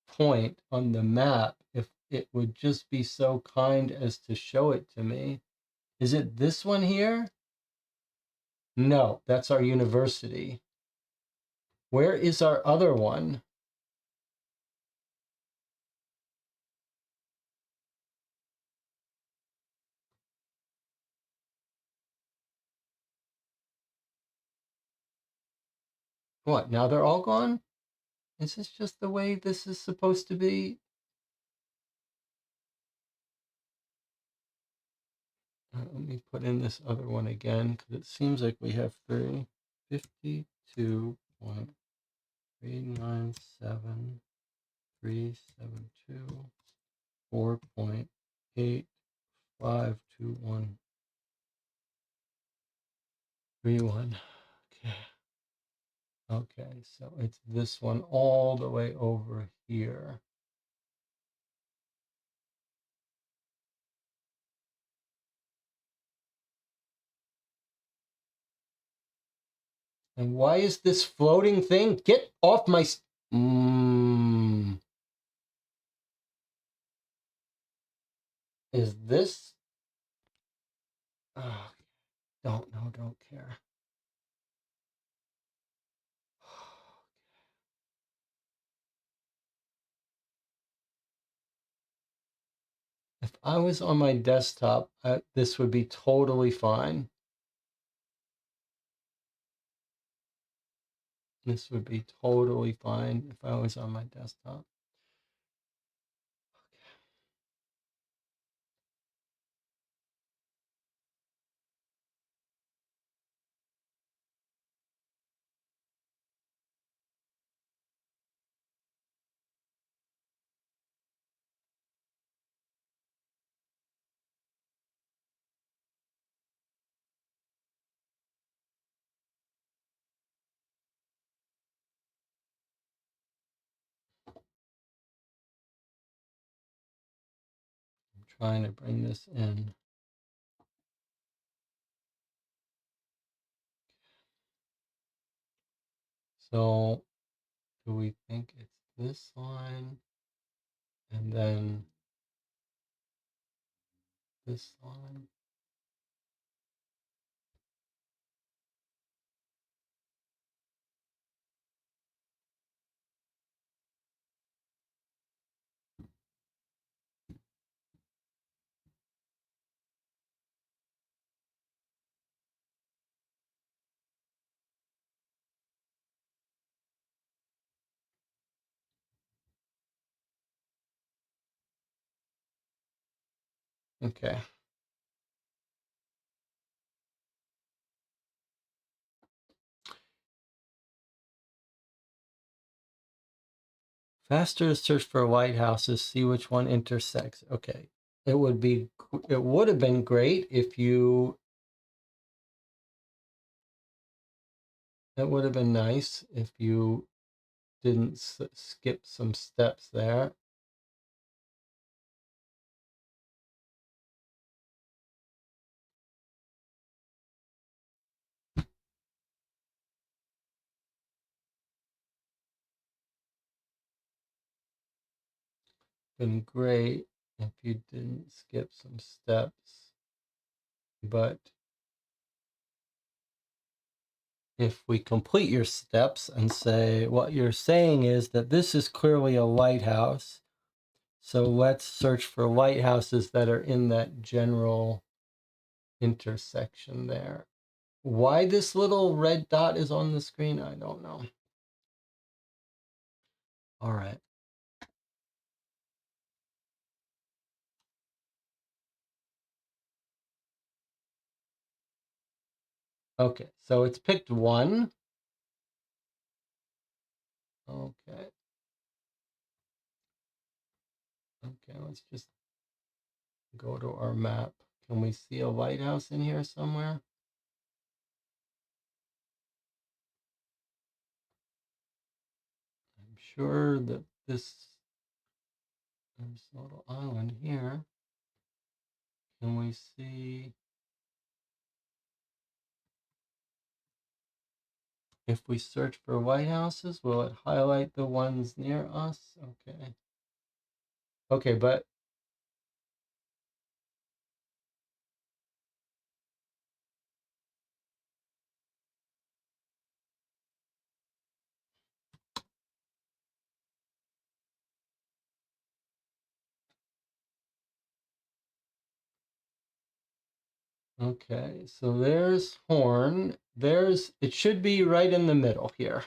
A: point on the map if it would just be so kind as to show it to me. Is it this one here? No, that's our university. Where is our other one? What, now they're all gone? Is this just the way this is supposed to be? Let me put in this other one again, because it seems like we have 52.397.372 4.852131. Okay. Okay, so it's this one all the way over here. And why is this floating thing? Get off my... Is this... Oh, don't know, don't care. If I was on my desktop, this would be totally fine. This would be totally fine if I was on my desktop. I'm trying to bring this in. So do we think it's this line and then this line? Okay. Faster search for White Houses, see which one intersects. Okay. It would have been great if you... It would have been nice if you didn't skip some steps there. Been great if you didn't skip some steps. But if we complete your steps and say what you're saying is that this is clearly a lighthouse, so let's search for lighthouses that are in that general intersection there. Why this little red dot is on the screen, I don't know. All right. Okay, so it's picked one. Okay. Okay, let's just go to our map. Can we see a lighthouse in here somewhere? I'm sure that this little island here. Can we see if we search for white houses, will it highlight the ones near us? Okay. Okay, but Okay, so there's Horn. It should be right in the middle here.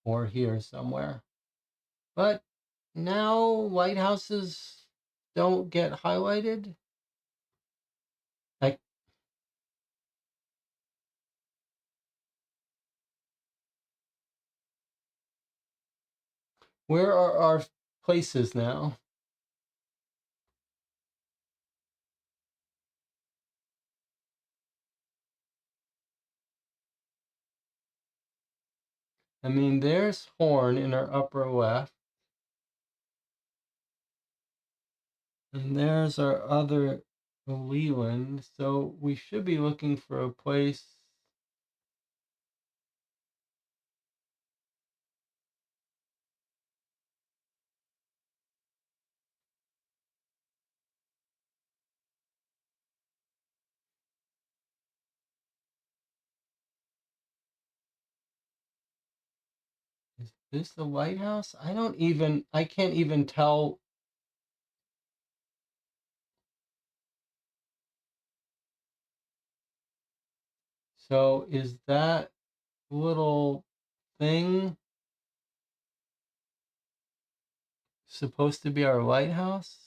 A: Or here somewhere. But now lighthouses don't get highlighted. Like, where are our places now? I mean, there's Horn in our upper left. And there's our other Leland. So we should be looking for a place. Is this the lighthouse? I can't even tell. So is that little thing supposed to be our lighthouse?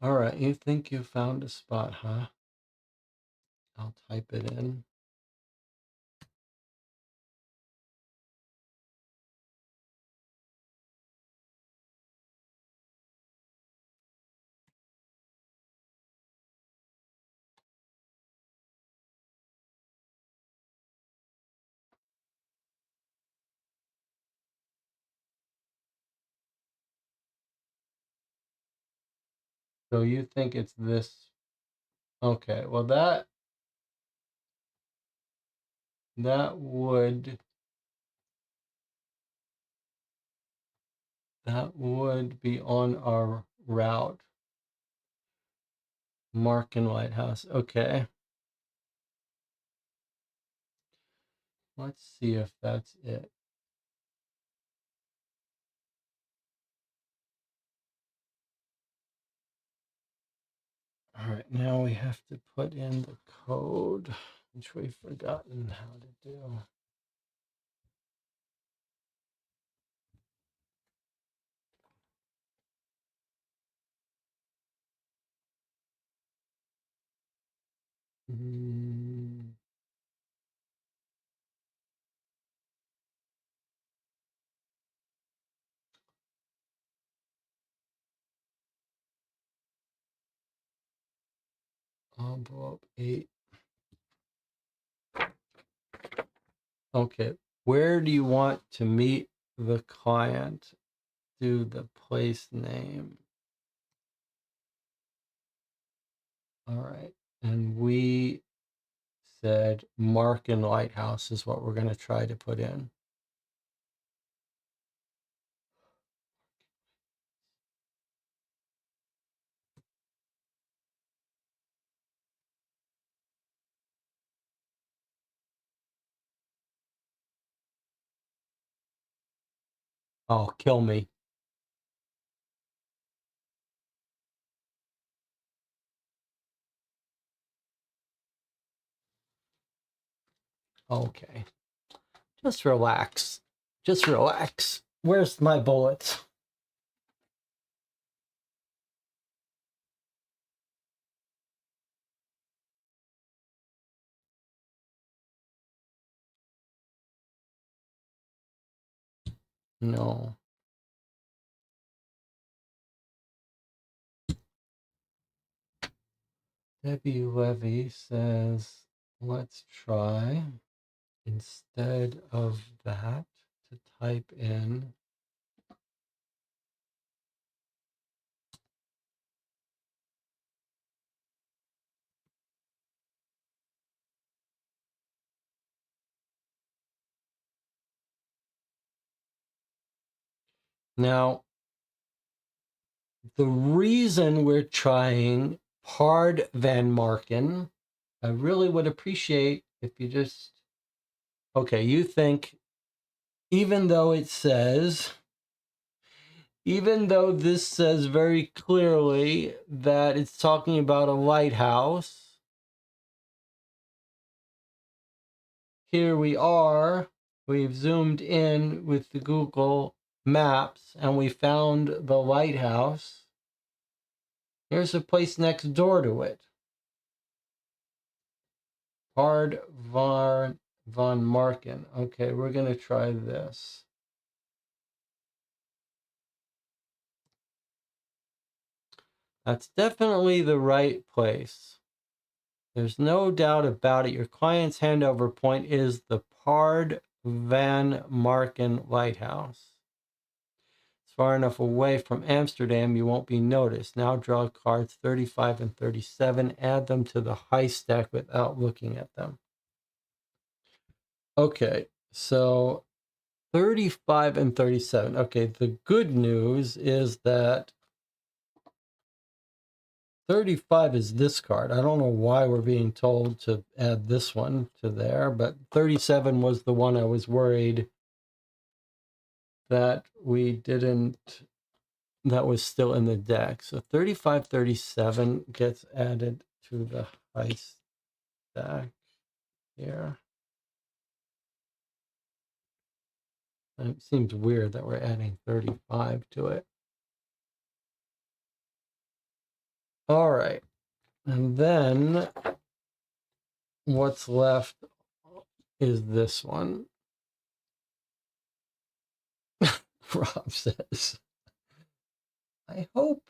A: All right, you think you found a spot, huh? I'll type it in. So you think it's this? Okay, well that would be on our route. Markin Lighthouse. Okay. Let's see if that's it. All right, now we have to put in the code, which we've forgotten how to do. Envelope 8. Okay, where do you want to meet the client? Do the place name. All right, and we said Markin Lighthouse is what we're going to try to put in. Oh, kill me. Okay. Just relax. Just relax. Where's my bullets? No. Debbie Levy says, let's try, instead of that, to type in now. The reason we're trying Pard Van Marken, I really would appreciate If you just, okay, you think, even though this says very clearly that it's talking about a lighthouse, here we are, we've zoomed in with the Google Maps and we found the lighthouse. Here's a place next door to it. Paard van Marken. Okay, we're going to try this. That's definitely the right place. There's no doubt about it. Your client's handover point is the Paard van Marken Lighthouse. It's far enough away from Amsterdam you won't be noticed. Now draw cards 35 and 37. Add them to the high stack without looking at them. Okay, so 35 and 37. Okay, the good news is that 35 is this card. I don't know why we're being told to add this one to there, but 37 was the one I was worried that we didn't, that was still in the deck. So 35, 37 gets added to the high stack here. And it seems weird that we're adding 35 to it. All right. And then what's left is this one. Rob says, I hope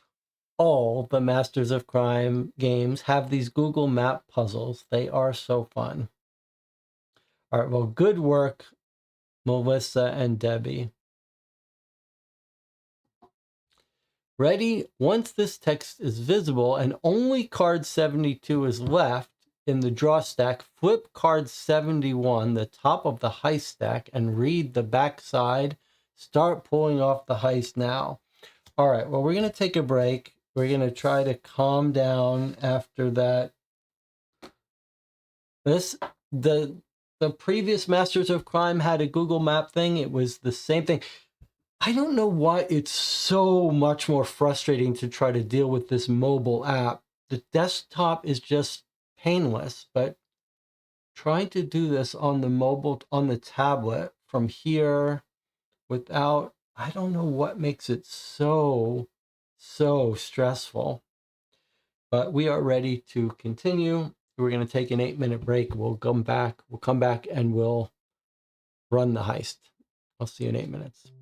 A: all the Masters of Crime games have these Google Map puzzles. They are so fun. All right, well, good work, Melissa and Debbie. Ready? Once this text is visible and only card 72 is left in the draw stack, flip card 71, the top of the heist stack, and read the back side. Start pulling off the heist now. All right, well, we're going to take a break. We're going to try to calm down after that. The previous Masters of Crime had a Google Map thing. It was the same thing. I don't know why it's so much more frustrating to try to deal with this mobile app. The desktop is just painless, but trying to do this on the tablet from here without, I don't know what makes it so stressful. But we are ready to continue. We're going to take an 8-minute break. We'll come back and we'll run the heist. I'll see you in 8 minutes.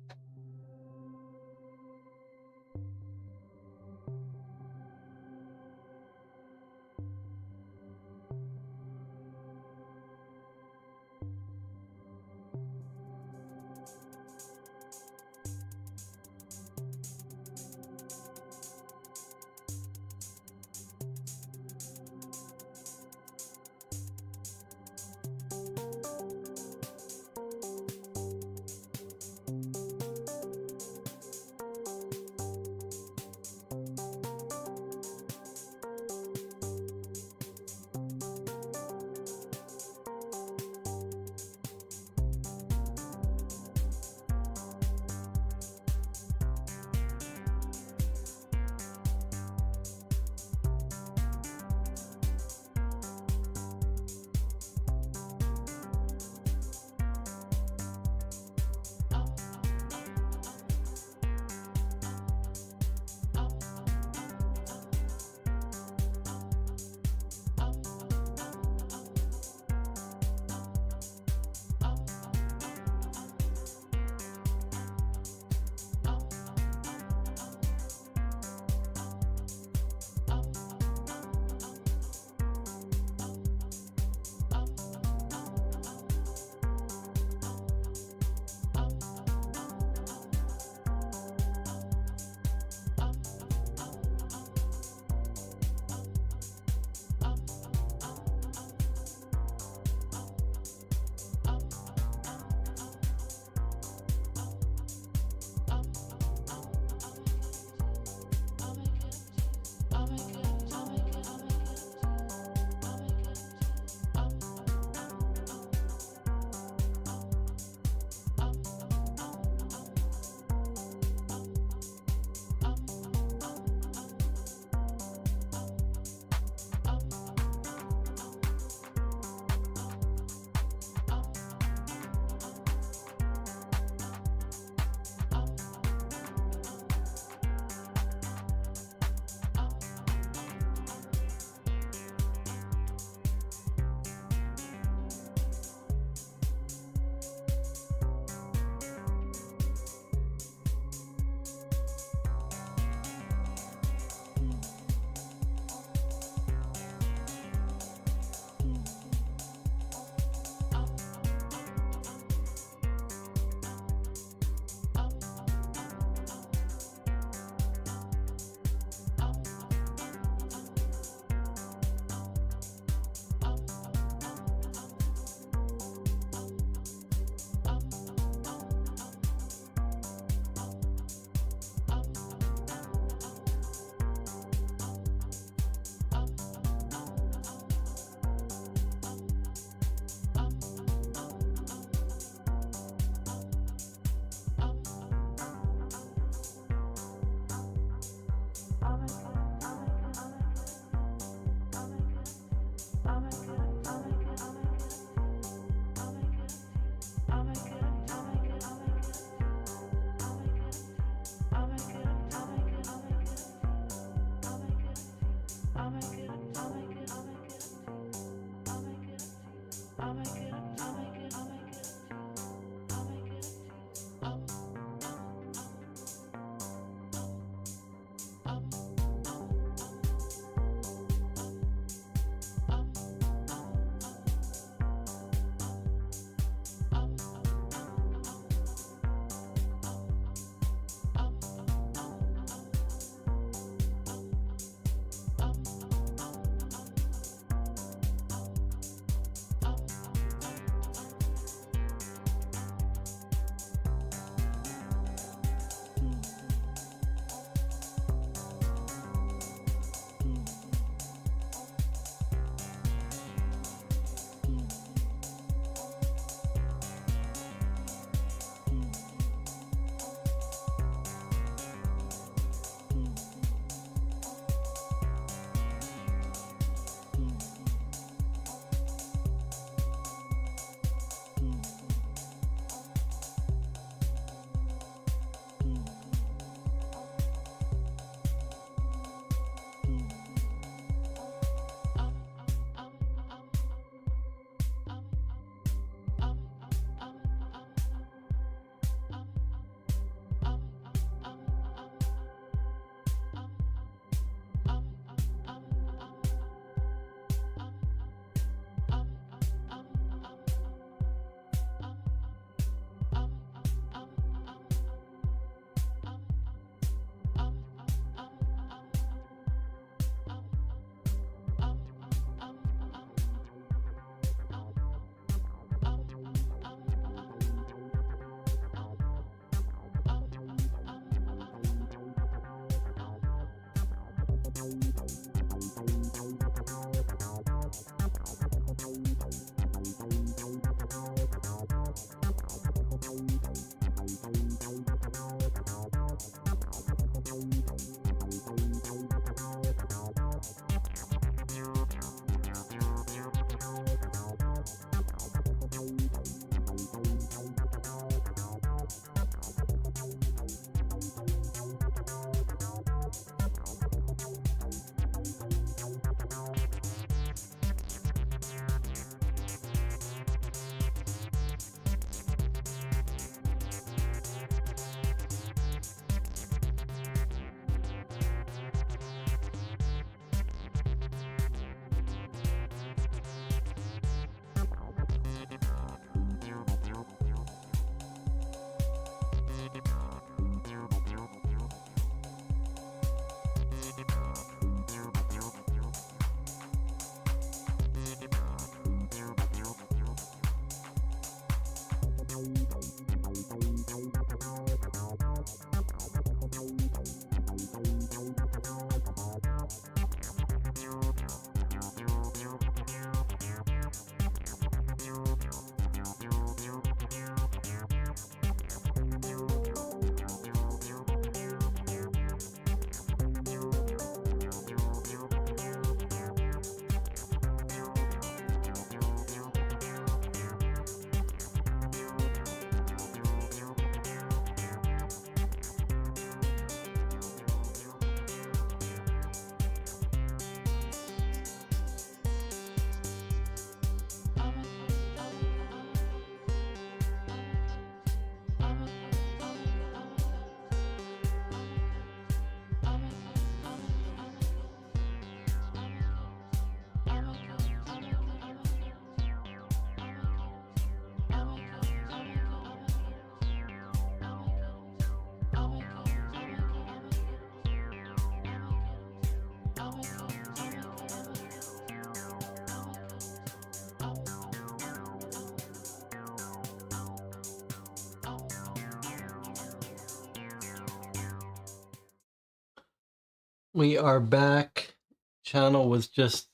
A: We are back. Channel was just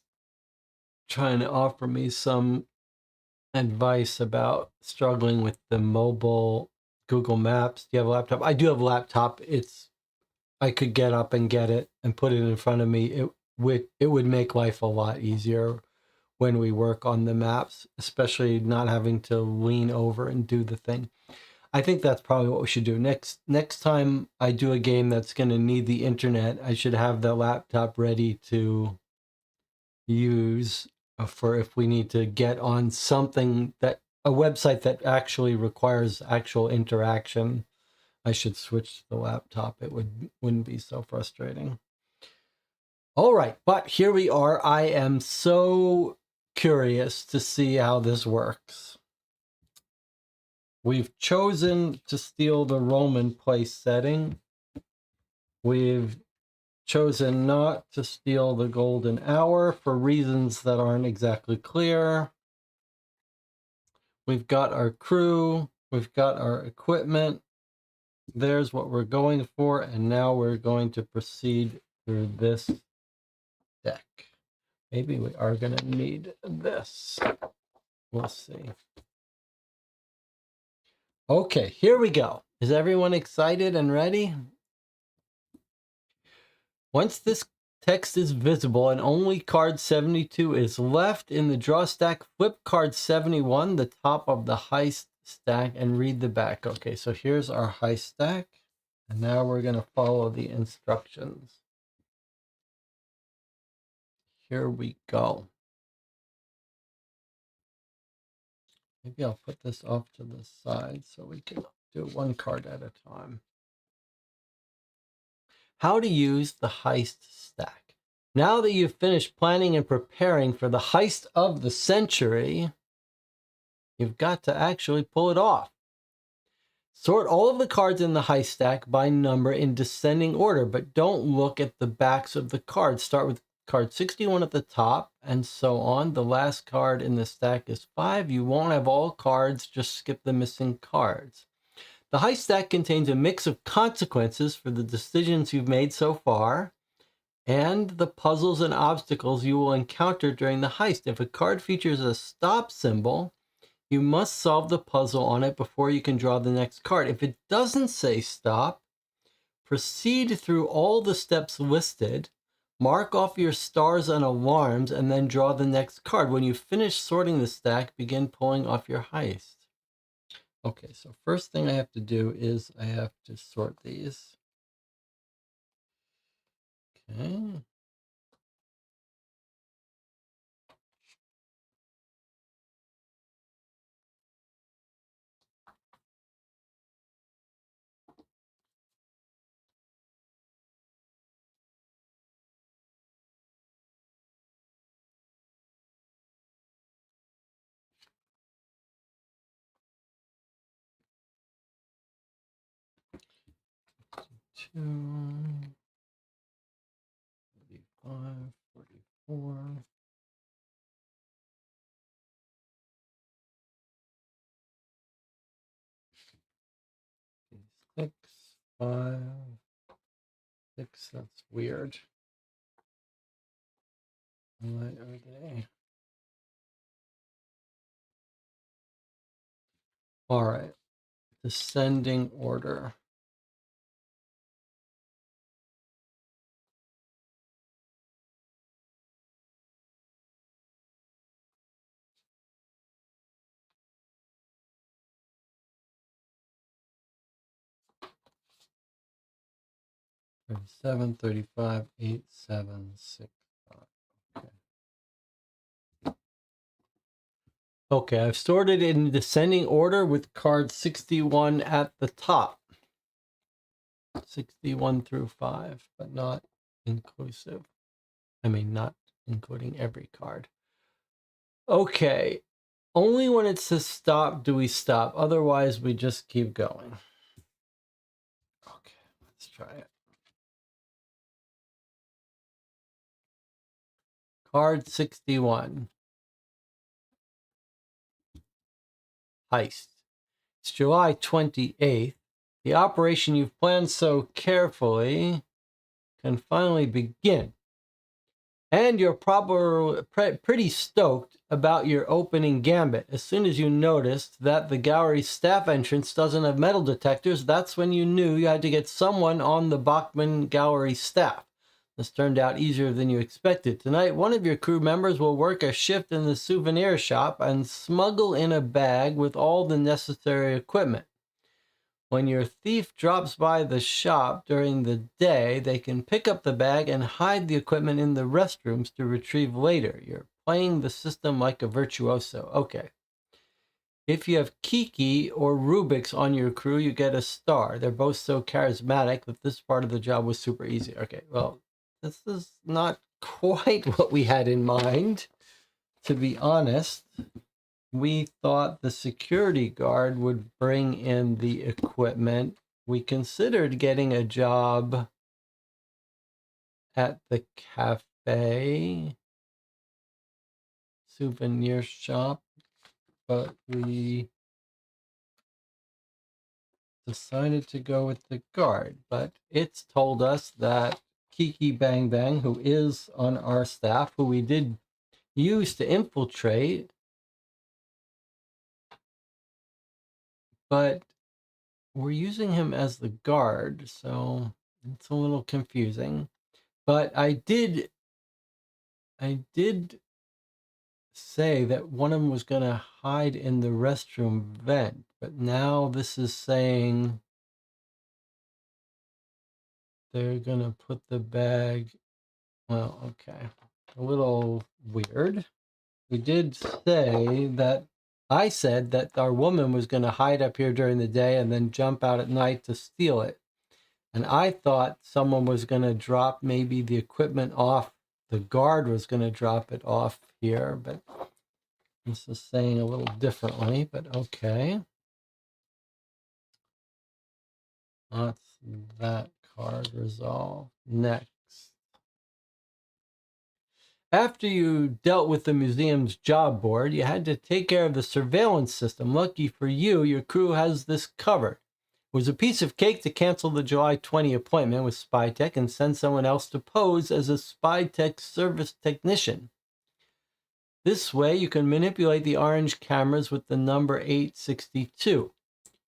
A: trying to offer me some advice about struggling with the mobile Google Maps. Do you have a laptop? I do have a laptop. I could get up and get it and put it in front of me. It would make life a lot easier when we work on the maps, especially not having to lean over and do the thing. I think that's probably what we should do. Next time I do a game that's going to need the internet, I should have the laptop ready to use for if we need to get on something that a website that actually requires actual interaction. I should switch the laptop. It wouldn't be so frustrating. All right, but here we are. I am so curious to see how this works. We've chosen to steal the Roman place setting. We've chosen not to steal the golden hour for reasons that aren't exactly clear. We've got our crew. We've got our equipment. There's what we're going for. And now we're going to proceed through this deck. Maybe we are going to need this. We'll see. Okay, here we go. Is everyone excited and ready? Once this text is visible and only card 72 is left in the draw stack, flip card 71, the top of the heist stack, and read the back. Okay, so here's our heist stack. And now we're going to follow the instructions. Here we go. Maybe I'll put this off to the side so we can do one card at a time. How to use the heist stack. Now that you've finished planning and preparing for the heist of the century, you've got to actually pull it off. Sort all of the cards in the heist stack by number in descending order, but don't look at the backs of the cards. Start with card 61 at the top and so on. The last card in the stack is 5. You won't have all cards, just skip the missing cards. The heist stack contains a mix of consequences for the decisions you've made so far and the puzzles and obstacles you will encounter during the heist. If a card features a stop symbol, you must solve the puzzle on it before you can draw the next card. If it doesn't say stop, proceed through all the steps listed, mark off your stars and alarms, and then draw the next card. When you finish sorting the stack, begin pulling off your heist. Okay, so first thing I have to do is I have to sort these. Okay. Two, 45, 44. 6, 5, 6. That's weird. What are they? All right. Descending order. Seven, 35, 8, 7, 6, 5. Okay. Okay, I've sorted in descending order with card 61 at the top. 61 through 5, but not inclusive. I mean, not including every card. Okay, only when it says stop do we stop. Otherwise, we just keep going. Okay, let's try it. Card 61. Heist. It's July 28th. The operation you've planned so carefully can finally begin. And you're probably pretty stoked about your opening gambit. As soon as you noticed that the gallery staff entrance doesn't have metal detectors, that's when you knew you had to get someone on the Bachman Gallery staff. This turned out easier than you expected. Tonight, one of your crew members will work a shift in the souvenir shop and smuggle in a bag with all the necessary equipment. When your thief drops by the shop during the day, they can pick up the bag and hide the equipment in the restrooms to retrieve later. Your playing the system like a virtuoso. Okay. If you have Kiki or Rubik's on your crew, you get a star. They're both so charismatic that this part of the job was super easy. Okay, well, this is not quite what we had in mind, to be honest. We thought the security guard would bring in the equipment. We considered getting a job at the cafe, souvenir shop, but we decided to go with the guard. But it's told us that Kiki Bang Bang, who is on our staff, who we did use to infiltrate, but we're using him as the guard, so it's a little confusing. But I did say that one of them was going to hide in the restroom vent, but now this is saying they're going to put the bag. Well, okay, a little weird. We did say that I said that our woman was going to hide up here during the day and then jump out at night to steal it. And I thought someone was going to drop maybe the equipment off. The guard was going to drop it off here, but this is saying a little differently, but okay. That's that card resolved. Next. After you dealt with the museum's job board, you had to take care of the surveillance system. Lucky for you, your crew has this covered. It was a piece of cake to cancel the July 20 appointment with SpyTech and send someone else to pose as a SpyTech service technician. This way, you can manipulate the orange cameras with the number 862.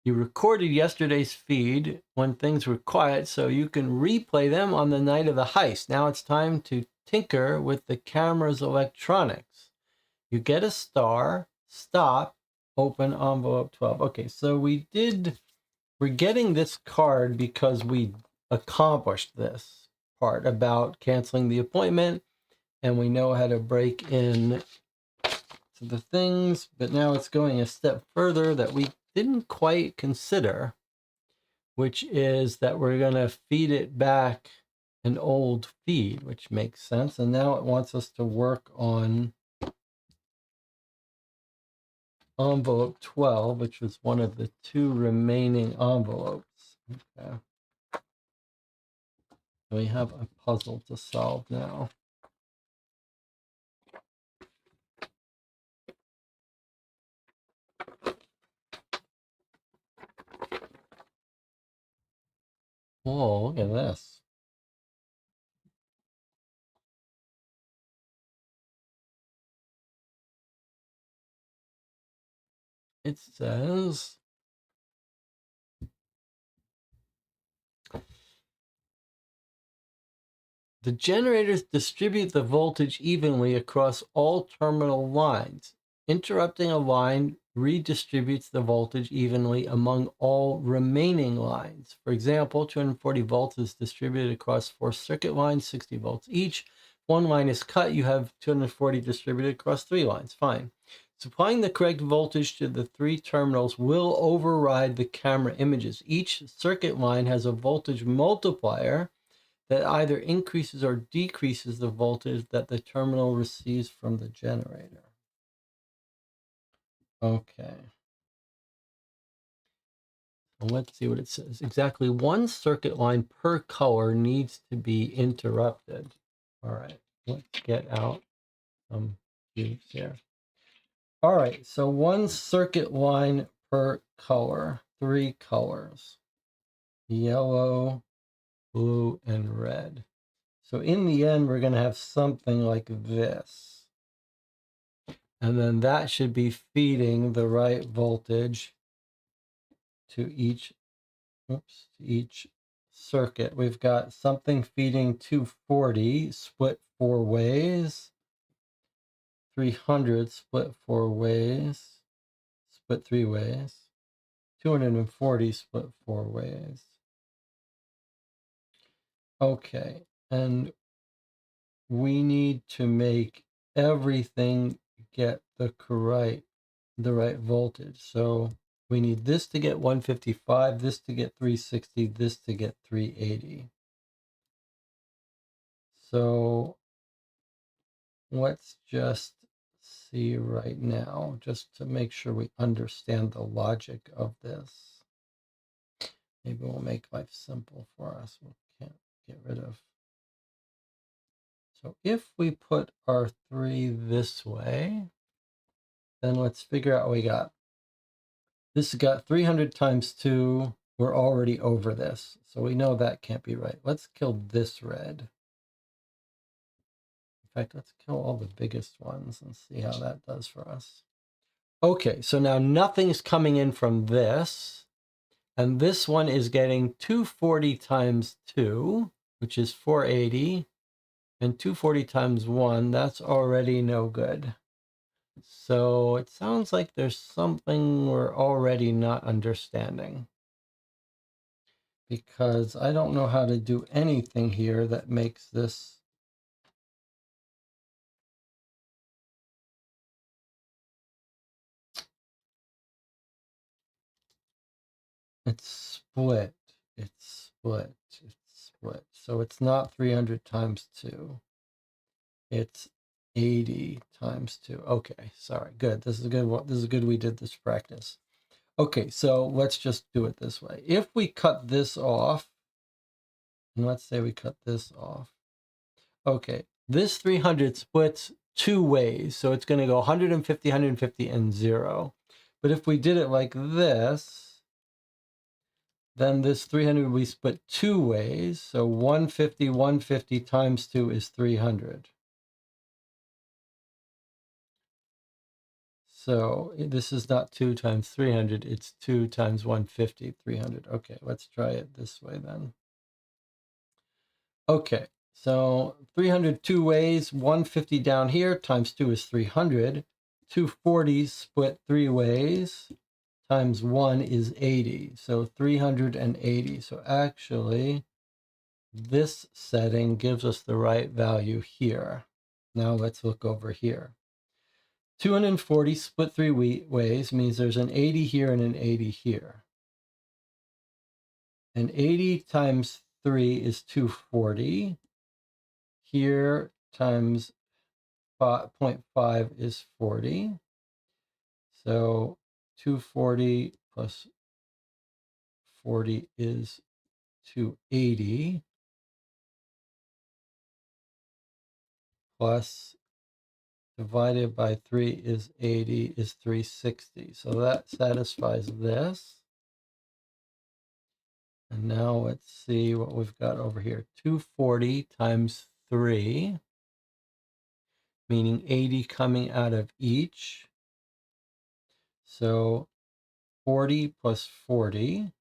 A: You recorded yesterday's feed when things were quiet, so you can replay them on the night of the heist. Now it's time to tinker with the camera's electronics. You get a star, stop, open envelope 12. Okay, so we're getting this card because we accomplished this part about canceling the appointment, and we know how to break in to the things, but now it's going a step further that we didn't quite consider, which is that we're going to feed it back an old feed, which makes sense. And now it wants us to work on envelope 12, which was one of the two remaining envelopes. Okay. We have a puzzle to solve now. Whoa, look at this. It says the generators distribute the voltage evenly across all terminal lines. Interrupting a line redistributes the voltage evenly among all remaining lines. For example, 240 volts is distributed across 4 circuit lines, 60 volts each. One line is cut, you have 240 distributed across 3 lines. Fine. Supplying the correct voltage to the 3 terminals will override the camera images. Each circuit line has a voltage multiplier that either increases or decreases the voltage that the terminal receives from the generator. Okay. Well, let's see what it says. Exactly 1 circuit line per color needs to be interrupted. All right, let's get out some cubes here. All right, so 1 circuit line per color, 3 colors, yellow, blue, and red. So in the end, we're going to have something like this. And then that should be feeding the right voltage to each circuit. We've got something feeding 240 split 4 ways, 300 split 4 ways, split 3 ways, 240 split 4 ways. Okay, and we need to make everything get the right voltage. So we need this to get 155, this to get 360, this to get 380. So let's just see right now, just to make sure we understand the logic of this. Maybe we'll make life simple for us. We can't get rid of. So if we put our 3 this way, then let's figure out what we got. This got 300 times 2. We're already over this, so we know that can't be right. Let's kill this red. In fact, let's kill all the biggest ones and see how that does for us. Okay, so now nothing's coming in from this. And this one is getting 240 times 2, which is 480. And 240 times 1, that's already no good. So it sounds like there's something we're already not understanding. Because I don't know how to do anything here that makes this. It's split. It's split. It's split. So it's not 300 times 2. It's 80 times 2. Okay, sorry. Good. This is good. This is good we did this practice. Okay, so let's just do it this way. If we cut this off, and let's say we cut this off. Okay, this 300 splits 2 ways. So it's going to go 150, 150, and 0. But if we did it like this, then this 300 we split 2 ways. So 150, 150 times 2 is 300. So this is not 2 times 300, it's 2 times 150, 300. Okay, let's try it this way then. Okay, so 300 2 ways, 150 down here, times 2 is 300. 240 split 3 ways, times 1 is 80. So 380. So actually, this setting gives us the right value here. Now let's look over here. 240 split 3 ways means there's an 80 here and an 80 here. And 80 times 3 is 240. Here times 0.5 is 40. So 240 plus 40 is 280. Plus divided by 3 is 80 is 360. So that satisfies this. And now let's see what we've got over here. 240 times 3, meaning 80 coming out of each. So 40 plus 40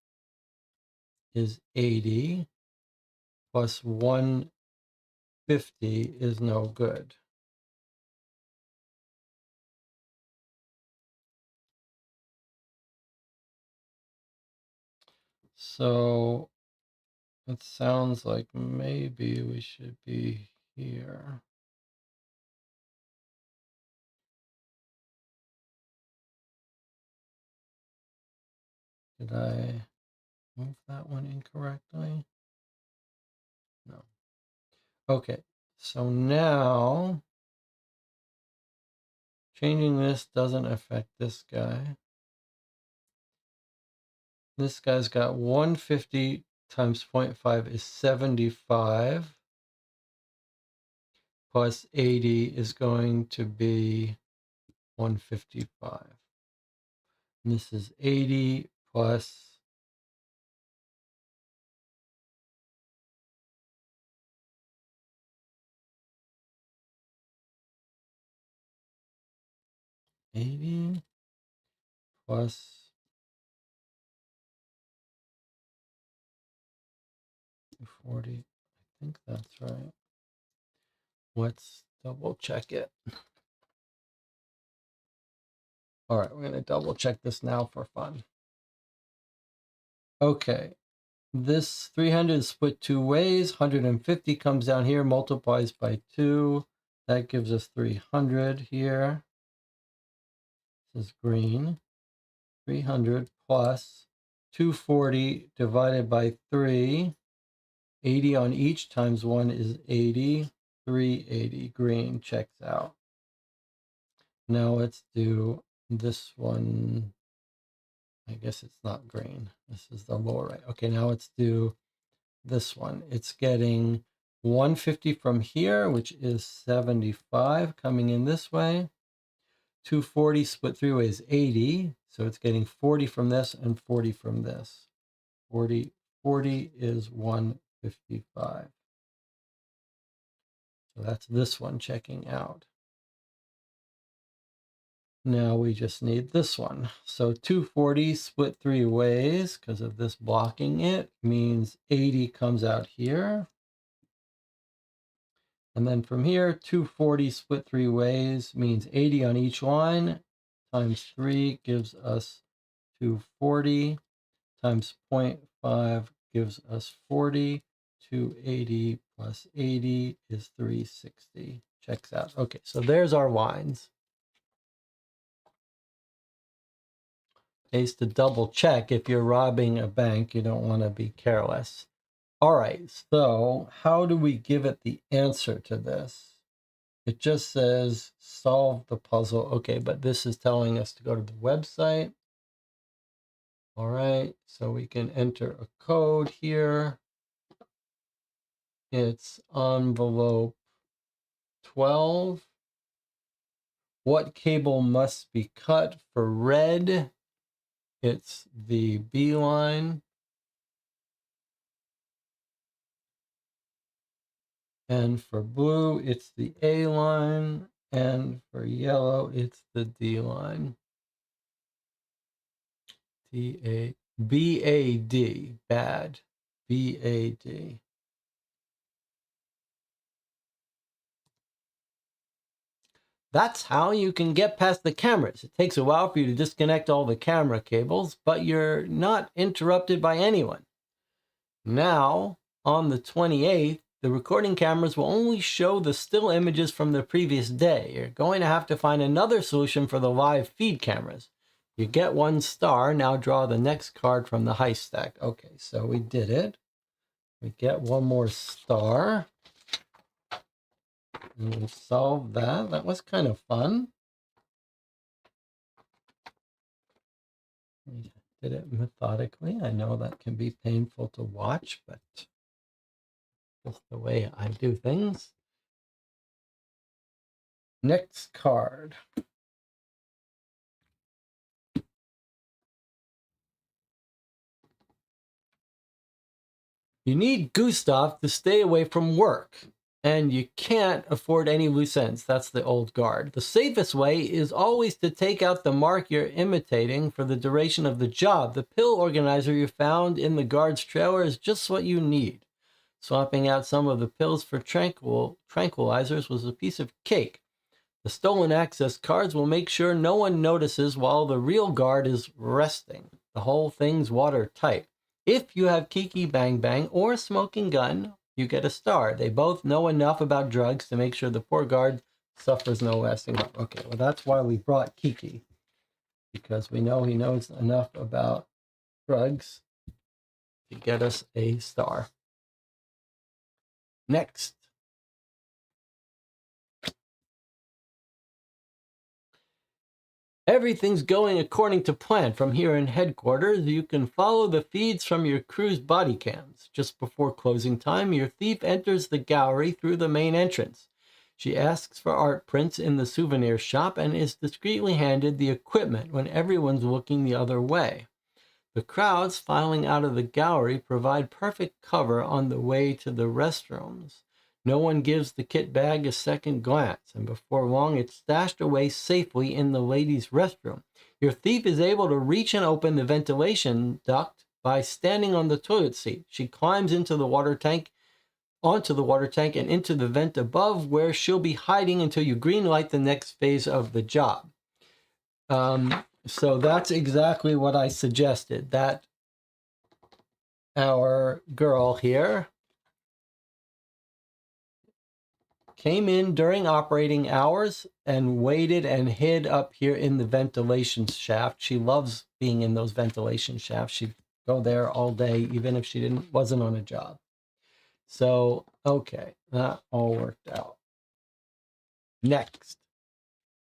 A: is 80, plus 150 is no good. So it sounds like maybe we should be here. Did I move that one incorrectly? No. Okay, so now changing this doesn't affect this guy. This guy's got 150 times 0.5 is 75. Plus 80 is going to be 155. And this is 80 plus 80 plus 40. I think that's right. Let's double check it. All right, we're going to double check this now for fun. Okay, this 300 is split 2 ways. 150 comes down here, multiplies by 2. That gives us 300 here. This is green. 300 plus 240 divided by 3. 80 on each times 1 is 80. 380 green checks out. Now let's do this one. I guess it's not green. This is the lower right. Okay, now let's do this one. It's getting 150 from here, which is 75 coming in this way. 240 split 3 ways 80. So it's getting 40 from this and 40 from this. 40 is 155. So that's this one checking out. Now we just need this one. So 240 split 3 ways because of this blocking it means 80 comes out here. And then from here, 240 split 3 ways means 80 on each line times 3 gives us 240 times 0.5 gives us 40. 280 plus 80 is 360. Checks out. Okay, so there's our lines. Pays to double check. If you're robbing a bank, you don't want to be careless. All right, so how do we give it the answer to this? It just says solve the puzzle. Okay, but this is telling us to go to the website. All right, so we can enter a code here. It's envelope 12. What cable must be cut? For red, it's the B line. And for blue, it's the A line. And for yellow, it's the D line. B-A-D, bad. B-A-D. That's how you can get past the cameras. It takes a while for you to disconnect all the camera cables, but you're not interrupted by anyone. Now, on the 28th, the recording cameras will only show the still images from the previous day. You're going to have to find another solution for the live feed cameras. You get 1 star. Now draw the next card from the heist stack. Okay, so we did it. We get 1 more star. And we solved that. That was kind of fun. We did it methodically. I know that can be painful to watch, but that's the way I do things. Next card. You need Gustav to stay away from work, and you can't afford any loose ends. That's the old guard. The safest way is always to take out the mark you're imitating for the duration of the job. The pill organizer you found in the guard's trailer is just what you need. Swapping out some of the pills for tranquilizers was a piece of cake. The stolen access cards will make sure no one notices while the real guard is resting. The whole thing's watertight. If you have Kiki Bang Bang or Smoking Gun, you get a star. They both know enough about drugs to make sure the poor guard suffers no lasting harm. Okay, well, that's why we brought Kiki, because we know he knows enough about drugs to get us a star. Next. Everything's going according to plan from here in headquarters. You can follow the feeds from your crew's body cams. Just before closing time, your thief enters the gallery through the main entrance. She asks for art prints in the souvenir shop and is discreetly handed the equipment when everyone's looking the other way. The crowds filing out of the gallery provide perfect cover on the way to the restrooms. No one gives the kit bag a second glance, and before long it's stashed away safely in the ladies' restroom. Your thief is able to reach and open the ventilation duct by standing on the toilet seat. She climbs onto the water tank and into the vent above, where she'll be hiding until you greenlight the next phase of the job. So that's exactly what I suggested, that our girl here came in during operating hours and waited and hid up here in the ventilation shaft. She loves being in those ventilation shafts. She'd go there all day, even if she wasn't on a job. So, okay, that all worked out. Next.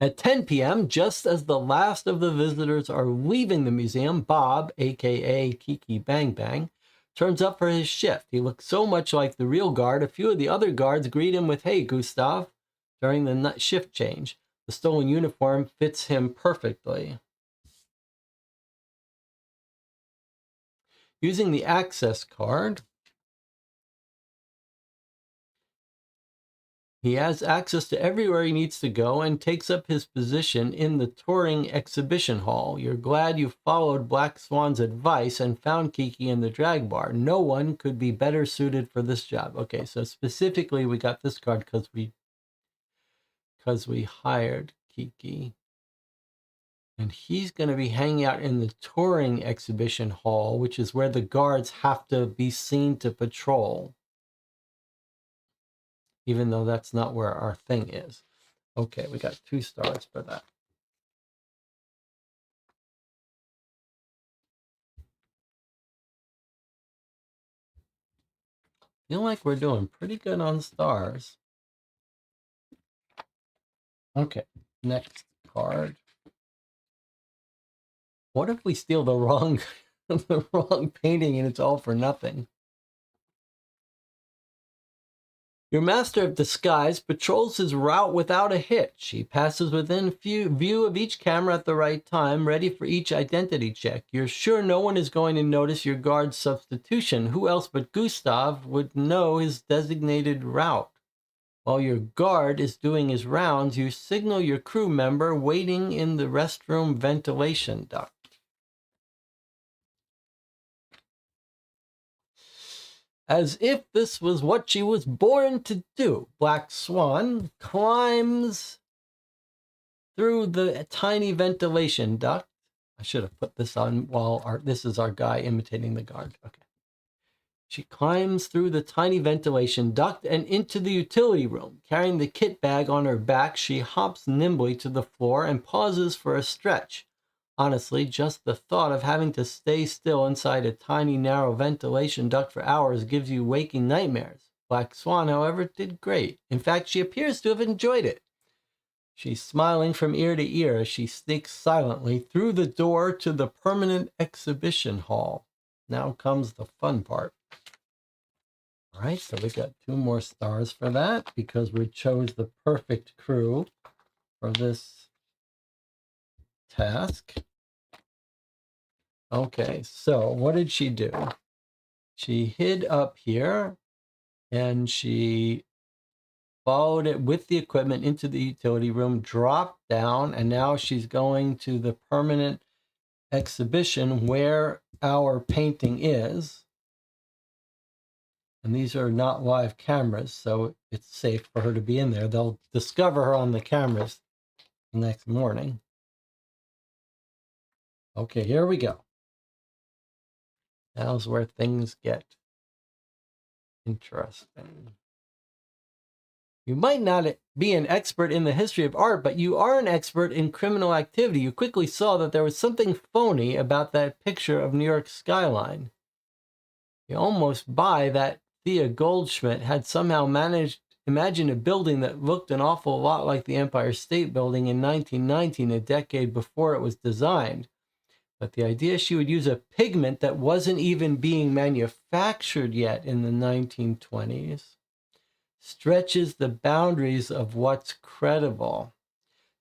A: At 10 p.m., just as the last of the visitors are leaving the museum, Bob, aka Kiki Bang Bang, turns up for his shift. He looks so much like the real guard, a few of the other guards greet him with, "Hey, Gustav," during the shift change. The stolen uniform fits him perfectly. Using the access card, he has access to everywhere he needs to go and takes up his position in the touring exhibition hall. You're glad you followed Black Swan's advice and found Kiki in the drag bar. No one could be better suited for this job. Okay, so specifically we got this card because we hired Kiki. And he's going to be hanging out in the touring exhibition hall, which is where the guards have to be seen to patrol. Even though that's not where our thing is. Okay, we got 2 stars for that. Feel like we're doing pretty good on stars. Okay, next card. What if we steal the wrong the wrong painting and it's all for nothing? Your master of disguise patrols his route without a hitch. He passes within view of each camera at the right time, ready for each identity check. You're sure no one is going to notice your guard's substitution. Who else but Gustav would know his designated route? While your guard is doing his rounds, you signal your crew member waiting in the restroom ventilation duct. As if this was what she was born to do, Black Swan climbs through the tiny ventilation duct. I should have put this on while this is our guy imitating the guard. Okay. She climbs through the tiny ventilation duct and into the utility room. Carrying the kit bag on her back, she hops nimbly to the floor and pauses for a stretch. Honestly, just the thought of having to stay still inside a tiny, narrow ventilation duct for hours gives you waking nightmares. Black Swan, however, did great. In fact, she appears to have enjoyed it. She's smiling from ear to ear as she sneaks silently through the door to the permanent exhibition hall. Now comes the fun part. All right, so we got 2 more stars for that because we chose the perfect crew for this task. Okay, so what did she do? She hid up here and she followed it with the equipment into the utility room, dropped down, and now she's going to the permanent exhibition where our painting is. And these are not live cameras, so it's safe for her to be in there. They'll discover her on the cameras the next morning. Okay, here we go. Now's where things get interesting. You might not be an expert in the history of art, but you are an expert in criminal activity. You quickly saw that there was something phony about that picture of New York's skyline. You almost buy that Thea Goldschmidt had somehow managed to imagine a building that looked an awful lot like the Empire State Building in 1919, a decade before it was designed. But the idea she would use a pigment that wasn't even being manufactured yet in the 1920s stretches the boundaries of what's credible.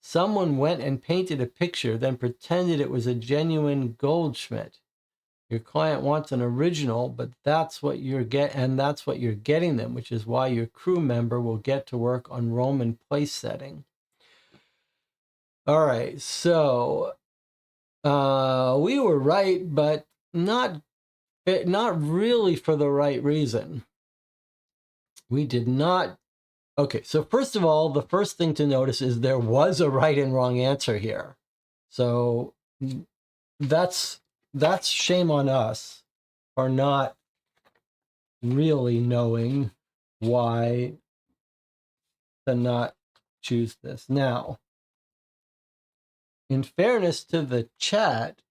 A: Someone went and painted a picture, then pretended it was a genuine Goldschmidt. Your client wants an original, but that's what you're getting them, which is why your crew member will get to work on Roman place setting. All right, so we were right, but not really for the right reason. We did not. Okay, so first of all, the first thing to notice is there was a right and wrong answer here. So that's shame on us for not really knowing why to not choose this. Now, in fairness to the chat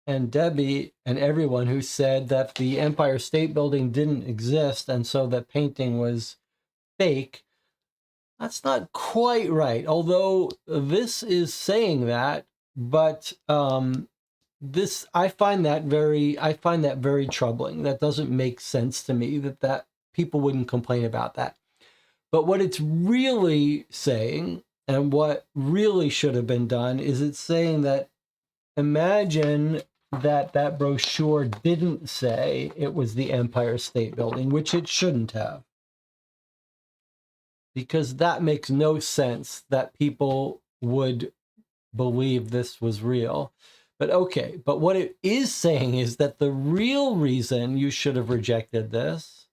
A: and Debbie and everyone who said that the Empire State Building didn't exist and so that painting was fake, that's not quite right. Although this is saying that, but this I find that very troubling. That doesn't make sense to me that people wouldn't complain about that. But what it's really saying, and what really should have been done, is it's saying that imagine that brochure didn't say it was the Empire State Building, which it shouldn't have. Because that makes no sense that people would believe this was real. But okay, but what it is saying is that the real reason you should have rejected this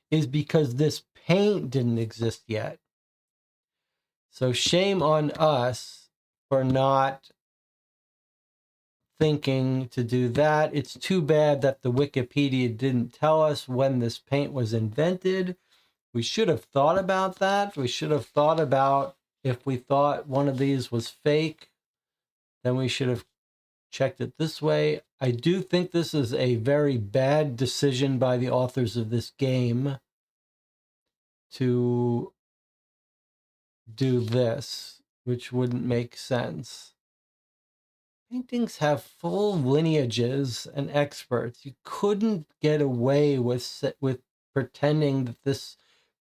A: is because this paint didn't exist yet. So shame on us for not thinking to do that. It's too bad that the Wikipedia didn't tell us when this paint was invented. We should have thought about that. We should have thought about if we thought one of these was fake, then we should have checked it this way. I do think this is a very bad decision by the authors of this game to do this, which wouldn't make sense. Paintings have full lineages and experts. You couldn't get away with pretending that this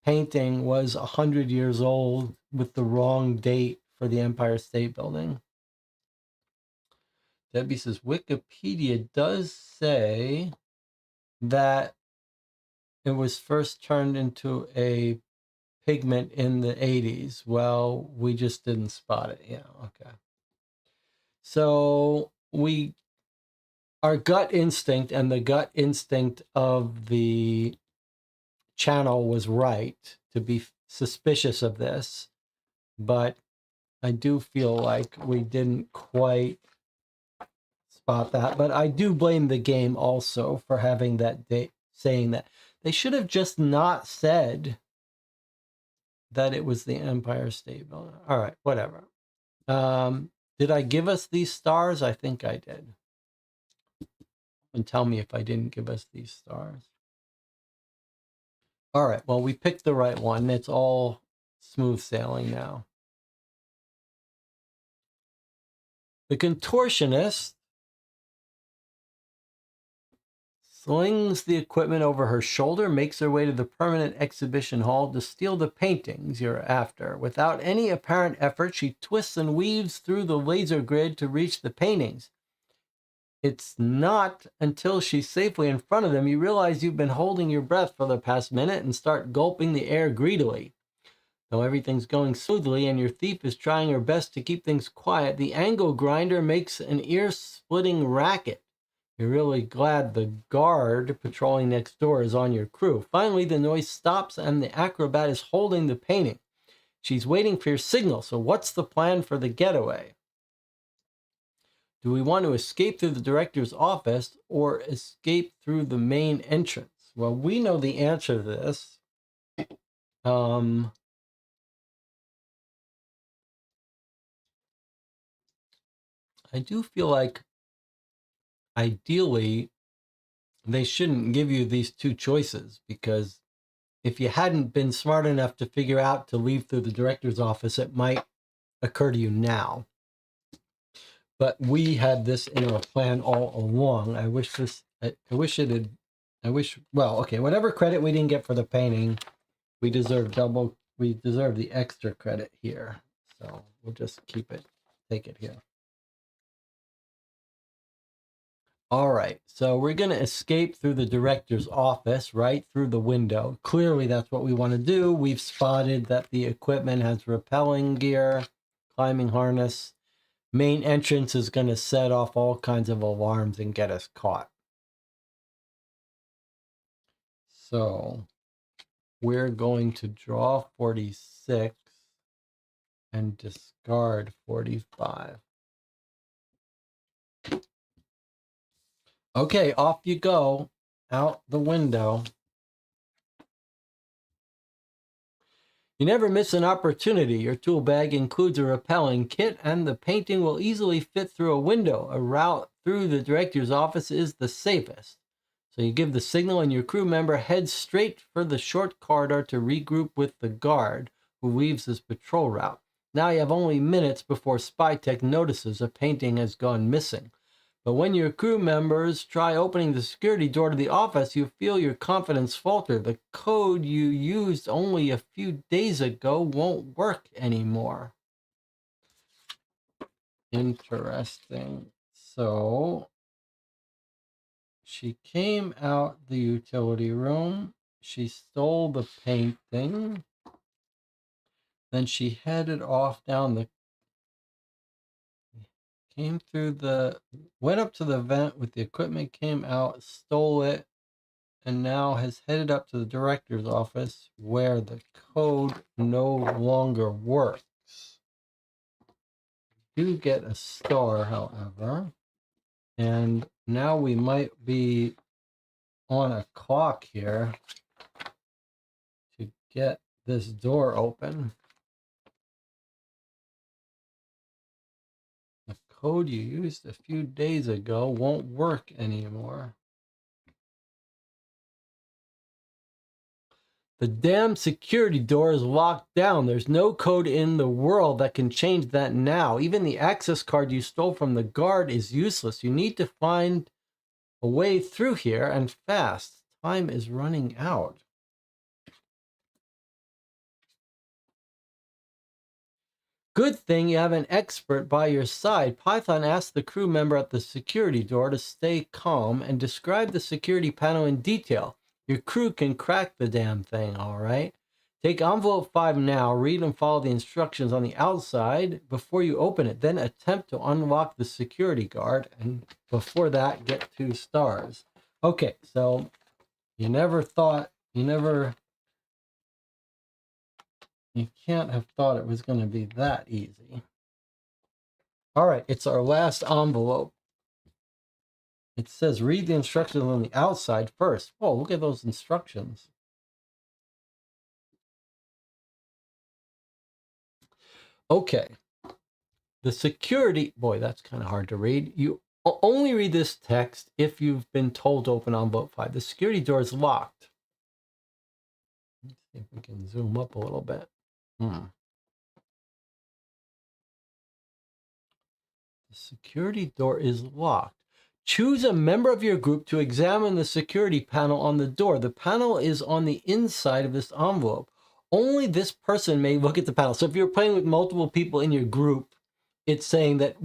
A: painting was 100 years old with the wrong date for the Empire State Building. Debbie says Wikipedia does say that it was first turned into a pigment in the 80s. Well, we just didn't spot it. Yeah, okay. So our gut instinct and the gut instinct of the channel was right to be suspicious of this, but I do feel like we didn't quite spot that. But I do blame the game also for having that date, saying that. They should have just not said that it was the Empire State Building. All right, whatever. Did I give us these stars? I think I did. And tell me if I didn't give us these stars. All right, well, we picked the right one. It's all smooth sailing now. The contortionist slings the equipment over her shoulder, makes her way to the permanent exhibition hall to steal the paintings you're after. Without any apparent effort, she twists and weaves through the laser grid to reach the paintings. It's not until she's safely in front of them you realize you've been holding your breath for the past minute and start gulping the air greedily. Though everything's going smoothly and your thief is trying her best to keep things quiet, the angle grinder makes an ear-splitting racket. You're really glad the guard patrolling next door is on your crew. Finally, the noise stops and the acrobat is holding the painting. She's waiting for your signal, so what's the plan for the getaway? Do we want to escape through the director's office or escape through the main entrance? Well, we know the answer to this. I do feel like ideally they shouldn't give you these two choices, because if you hadn't been smart enough to figure out to leave through the director's office, it might occur to you now. But we had this in our plan all along. Well, okay, whatever credit we didn't get for the painting, we deserve the extra credit here. So we'll just take it here. All right, so we're going to escape through the director's office, right through the window. Clearly, that's what we want to do. We've spotted that the equipment has rappelling gear, climbing harness. Main entrance is going to set off all kinds of alarms and get us caught. So we're going to draw 46 and discard 45. Okay, off you go, out the window. You never miss an opportunity. Your tool bag includes a rappelling kit, and the painting will easily fit through a window. A route through the director's office is the safest. So you give the signal, and your crew member heads straight for the short corridor to regroup with the guard, who weaves his patrol route. Now you have only minutes before Spytech notices a painting has gone missing. But when your crew members try opening the security door to the office, you feel your confidence falter. The code you used only a few days ago won't work anymore. Interesting. So she came out the utility room. She stole the painting. Then she headed off down the... Went up to the vent with the equipment, came out, stole it, and now has headed up to the director's office where the code no longer works. You get a star, however, and now we might be on a clock here to get this door open. The code you used a few days ago won't work anymore. The damn security door is locked down. There's no code in the world that can change that now. Even the access card you stole from the guard is useless. You need to find a way through here, and fast. Time is running out. Good thing you have an expert by your side. Python asked the crew member at the security door to stay calm and describe the security panel in detail. Your crew can crack the damn thing, all right? Take envelope 5 now, read and follow the instructions on the outside before you open it. Then attempt to unlock the security guard, and before that, get 2 stars. Okay, so you can't have thought it was going to be that easy. All right, it's our last envelope. It says read the instructions on the outside first. Oh, look at those instructions. Okay. The security, boy, that's kind of hard to read. You only read this text if you've been told to open envelope 5. The security door is locked. Let's see if we can zoom up a little bit. The security door is locked. Choose a member of your group to examine the security panel on the door. The panel is on the inside of this envelope. Only this person may look at the panel. So if you're playing with multiple people in your group, it's saying that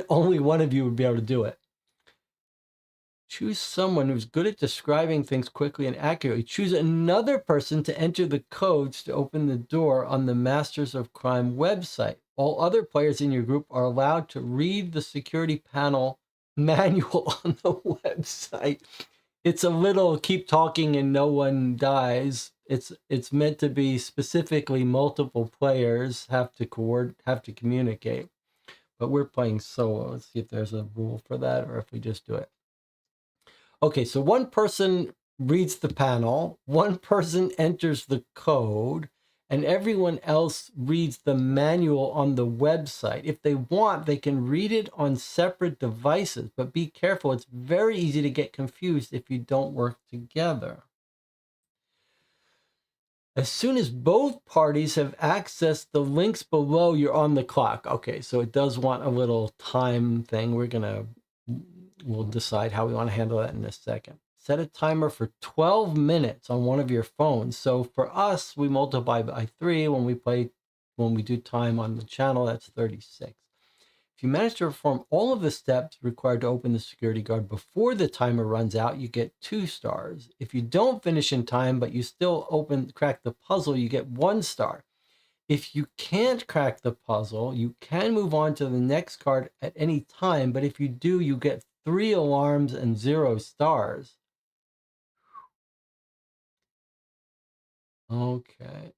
A: only one of you would be able to do it. Choose someone who's good at describing things quickly and accurately. Choose another person to enter the codes to open the door on the Masters of Crime website. All other players in your group are allowed to read the security panel manual on the website. It's a little keep talking and no one dies. It's meant to be specifically multiple players have to communicate. But we're playing solo. Let's see if there's a rule for that or if we just do it. Okay, so one person reads the panel, one person enters the code, and everyone else reads the manual on the website. If they want, they can read it on separate devices, but be careful. It's very easy to get confused if you don't work together. As soon as both parties have accessed the links below, you're on the clock. Okay, so it does want a little time thing. We'll decide how we want to handle that in a second. Set a timer for 12 minutes on one of your phones. So for us, we multiply by 3. When we do time on the channel, that's 36. If you manage to perform all of the steps required to open the security guard before the timer runs out, you get 2 stars. If you don't finish in time, but you still crack the puzzle, you get 1 star. If you can't crack the puzzle, you can move on to the next card at any time, but if you do, you get 3 alarms and 0 stars. Okay.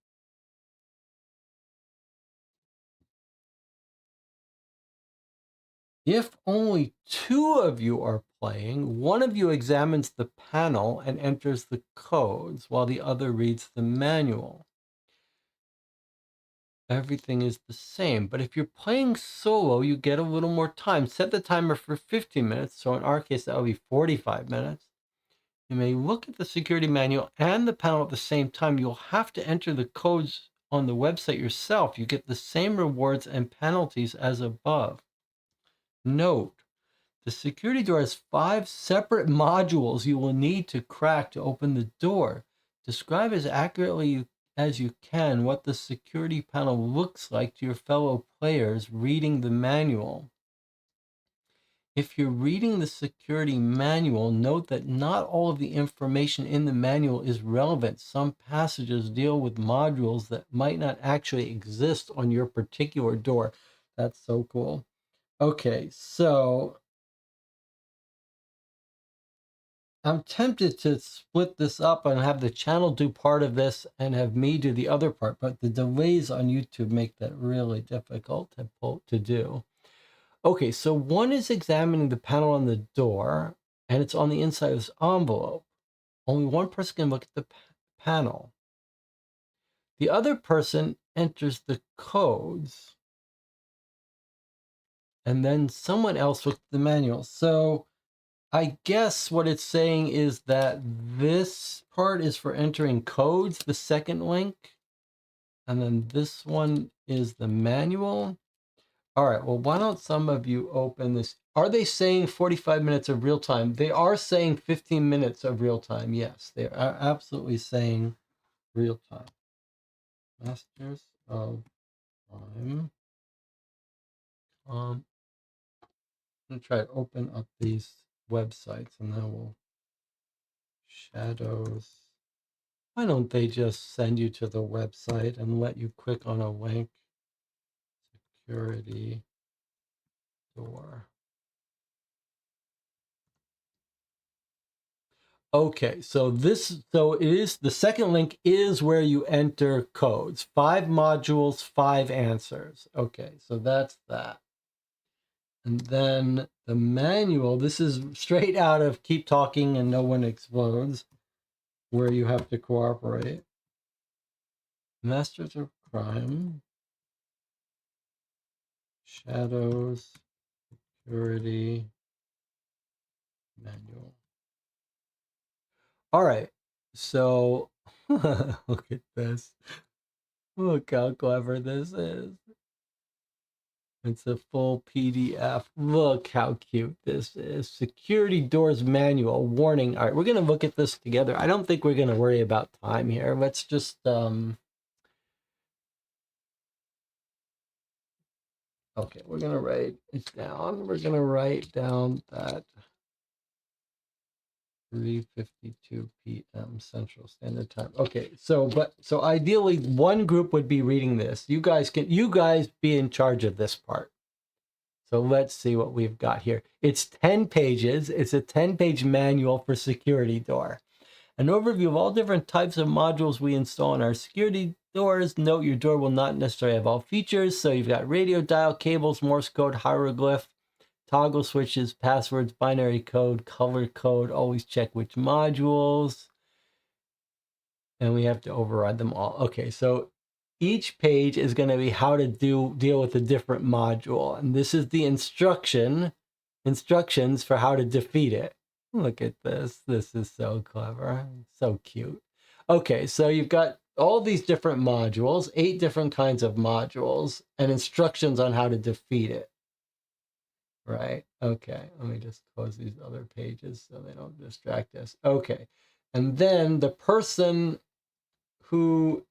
A: If only 2 of you are playing, one of you examines the panel and enters the codes while the other reads the manual. everything is the same. But if you're playing solo, you get a little more time. Set the timer for 15 minutes. So in our case, that would be 45 minutes. You may look at the security manual and the panel at the same time. You'll have to enter the codes on the website yourself. You get the same rewards and penalties as above. Note, the security door has 5 separate modules you will need to crack to open the door. Describe as accurately as you can what the security panel looks like to your fellow players reading the manual. If you're reading the security manual, note that not all of the information in the manual is relevant. Some passages deal with modules that might not actually exist on your particular door. That's so cool. Okay, so I'm tempted to split this up and have the channel do part of this and have me do the other part, but the delays on YouTube make that really difficult to do. Okay, so one is examining the panel on the door, and it's on the inside of this envelope. Only one person can look at the panel. The other person enters the codes, and then someone else looks at the manual. So I guess what it's saying is that this part is for entering codes, the second link, and then this one is the manual. All right, well, why don't some of you open this? Are they saying 45 minutes of real time? They are saying 15 minutes of real time. Yes, they are absolutely saying real time. Masters of Time. I'm going to try to open up these websites and then we'll shadows. Why don't they just send you to the website and let you click on a link? Security door. Okay, so it is, the second link is where you enter codes. 5 modules, 5 answers. Okay, so that's that. And then the manual, this is straight out of Keep Talking and No One Explodes, where you have to cooperate. Masters of Crime. Shadows. Security. Manual. All right, so look at this. Look how clever this is. It's a full PDF. Look how cute this is. Security doors manual. Warning. All right, we're going to look at this together. I don't think we're going to worry about time here. Let's just okay, we're going to write it down. We're going to write down that 3:52 p.m. Central Standard Time. Okay, so ideally one group would be reading this. You guys be in charge of this part. So let's see what we've got here. It's 10 pages. It's a 10-page manual for security door. An overview of all different types of modules we install in our security doors. Note your door will not necessarily have all features. So you've got radio dial, cables, Morse code, hieroglyph, toggle switches, passwords, binary code, color code. Always check which modules. And we have to override them all. Okay, so each page is going to be how to deal with a different module. And this is the instructions for how to defeat it. Look at this. This is so clever. So cute. Okay, so you've got all these different modules, 8 different kinds of modules, and instructions on how to defeat it. Right? Okay, let me just close these other pages so they don't distract us. Okay, and then the person who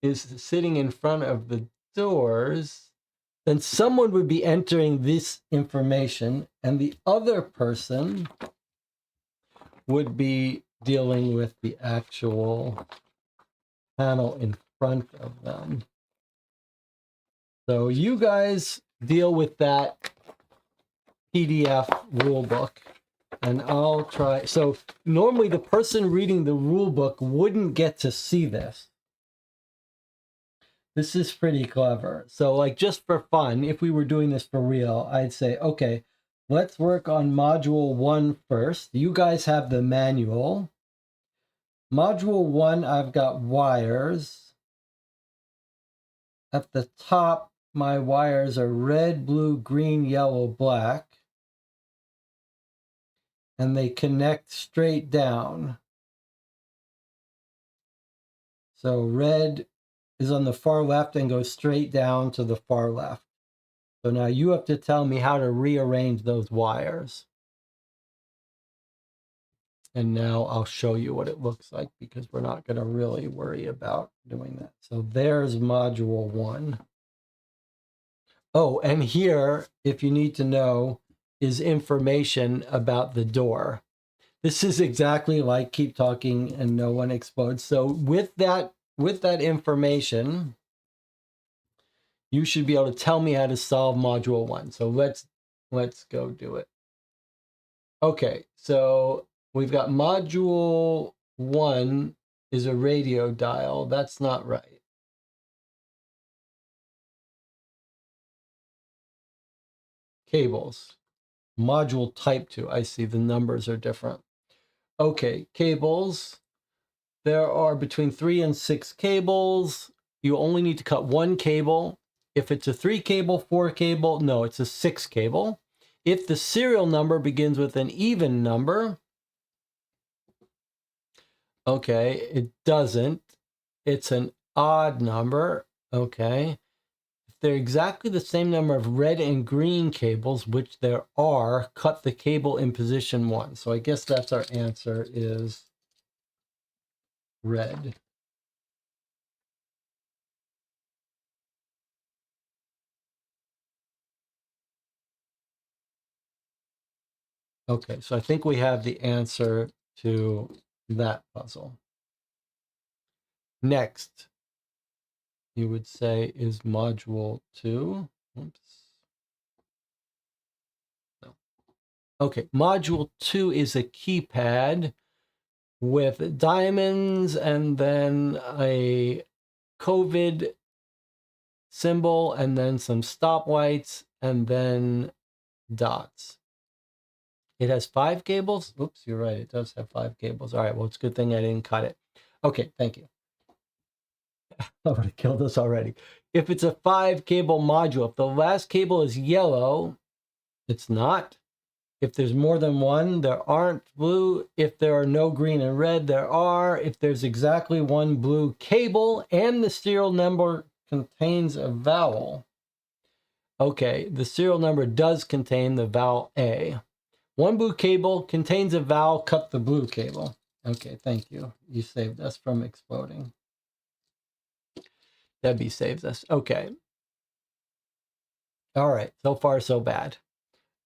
A: is sitting in front of the doors, then someone would be entering this information and the other person would be dealing with the actual panel in front of them. So you guys deal with that PDF rule book and I'll try. So normally the person reading the rule book wouldn't get to see this. This is pretty clever. So like just for fun, if we were doing this for real, I'd say, okay, let's work on module 1 first. You guys have the manual. Module 1, I've got wires. at the top, my wires are red, blue, green, yellow, black. And they connect straight down. So red is on the far left and goes straight down to the far left. So now you have to tell me how to rearrange those wires. And now I'll show you what it looks like because we're not going to really worry about doing that. So there's module 1. Oh, and here, if you need to know, is information about the door. This is exactly like Keep Talking and No One Explodes. So with that information, you should be able to tell me how to solve module 1. So let's go do it. Okay, so we've got module 1 is a radio dial. That's not right. Cables. Module type 2. I see the numbers are different. Okay, cables. There are between 3 and 6 cables. You only need to cut 1 cable. If it's a 3 cable, 4 cable, no, it's a 6 cable. If the serial number begins with an even number, okay, it doesn't. It's an odd number, okay. If they're exactly the same number of red and green cables, which there are, cut the cable in position 1. So I guess that's our answer is red. Okay, so I think we have the answer to that puzzle. Next, you would say is module 2. Oops. No. Okay, module 2 is a keypad with diamonds and then a COVID symbol and then some stoplights and then dots. It has 5 cables. Oops, you're right. It does have 5 cables. All right, well, it's a good thing I didn't cut it. Okay, thank you. I would have killed us already. If it's a 5 cable module, if the last cable is yellow, it's not. If there's more than one, there aren't blue. If there are no green and red, there are. If there's exactly 1 blue cable and the serial number contains a vowel. Okay, the serial number does contain the vowel A. 1 blue cable contains a vowel, cut the blue cable. Okay, thank you. You saved us from exploding. Debbie saves us. Okay. All right, so far so bad.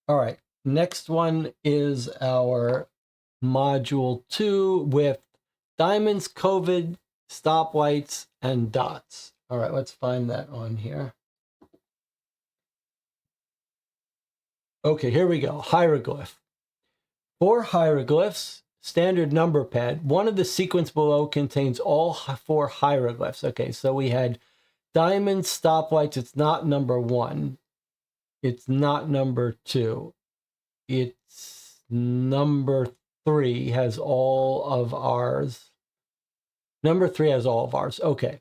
A: All right, next one is our module 2 with diamonds, COVID, stoplights, and dots. All right, let's find that on here. Okay, here we go. Hieroglyph. For hieroglyphs, standard number pad, one of the sequence below contains all 4 hieroglyphs. Okay, so we had diamonds, stoplights. It's not number 1. It's not number 2. It's number 3 has all of ours. Number 3 has all of ours. Okay.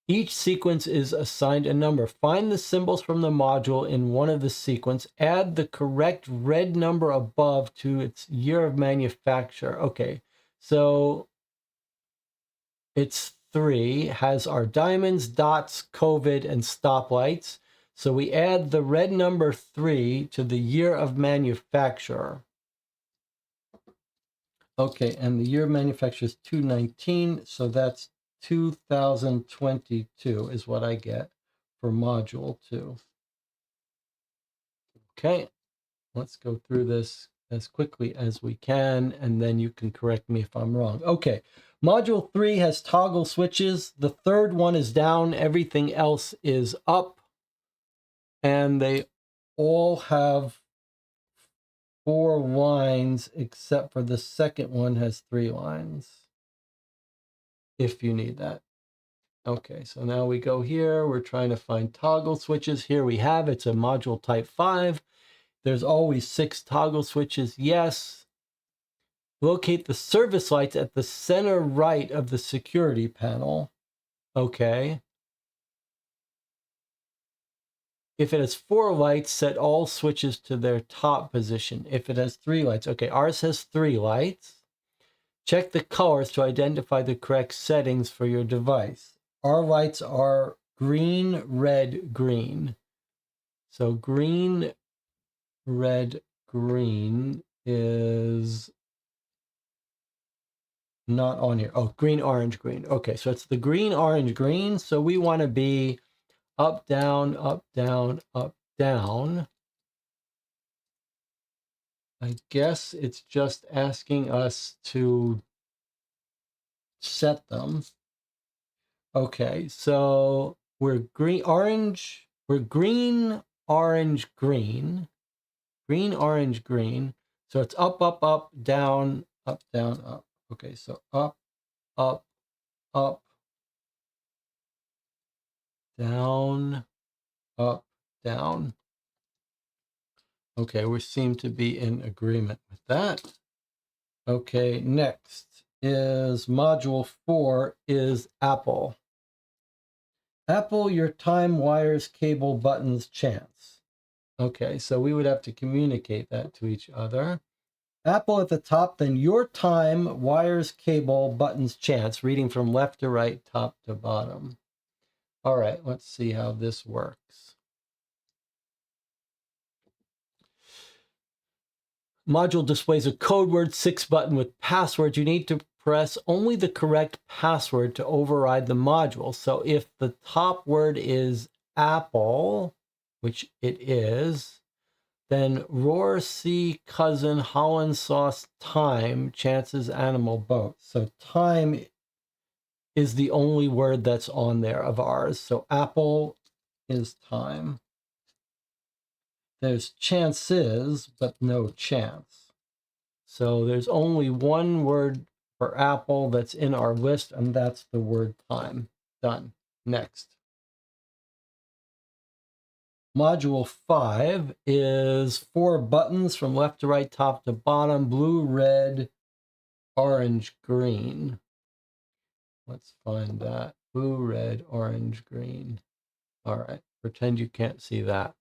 A: Each sequence is assigned a number. Find the symbols from the module in one of the sequence. Add the correct red number above to its year of manufacture. Okay, so it's 3, has our diamonds, dots, COVID, and stoplights. So we add the red number 3 to the year of manufacture. Okay, and the year of manufacture is 219, so that's 2022 is what I get for module 2. Okay, let's go through this as quickly as we can, and then you can correct me if I'm wrong. Okay, module 3 has toggle switches. The third one is down, everything else is up, and they all have 4 lines, except for the second one has 3 lines. If you need that. Okay, so now we go here. We're trying to find toggle switches. Here we have, it's a module type 5. There's always 6 toggle switches. Yes. Locate the service lights at the center right of the security panel. Okay. If it has 4 lights, set all switches to their top position. If it has 3 lights, okay, ours has 3 lights. Check the colors to identify the correct settings for your device. Our lights are green, red, green. So green, red, green is not on here. Oh, green, orange, green. Okay, so it's the green, orange, green. So we want to be up, down, up, down, up, down. I guess it's just asking us to set them. Okay, so we're green, orange, we're green, orange, green, green, orange, green. So it's up, up, up, down, up, down, up. Okay, so up, up, up, down, up, down. Okay, we seem to be in agreement with that. Okay, next is module 4 is Apple. Apple, your time, wires, cable, buttons, chance. Okay, so we would have to communicate that to each other. Apple at the top, then your time, wires, cable, buttons, chance, reading from left to right, top to bottom. All right, let's see how this works. Module displays a code word 6 button with password. You need to press only the correct password to override the module. So if the top word is Apple, which it is, then roar, sea, cousin, Holland sauce, time, chances, animal, boat. So time is the only word that's on there of ours. So Apple is time. There's chances, but no chance. So there's only one word for Apple that's in our list, and that's the word time. Done. Next. Module 5 is 4 buttons from left to right, top to bottom, blue, red, orange, green. Let's find that. Blue, red, orange, green. All right, pretend you can't see that.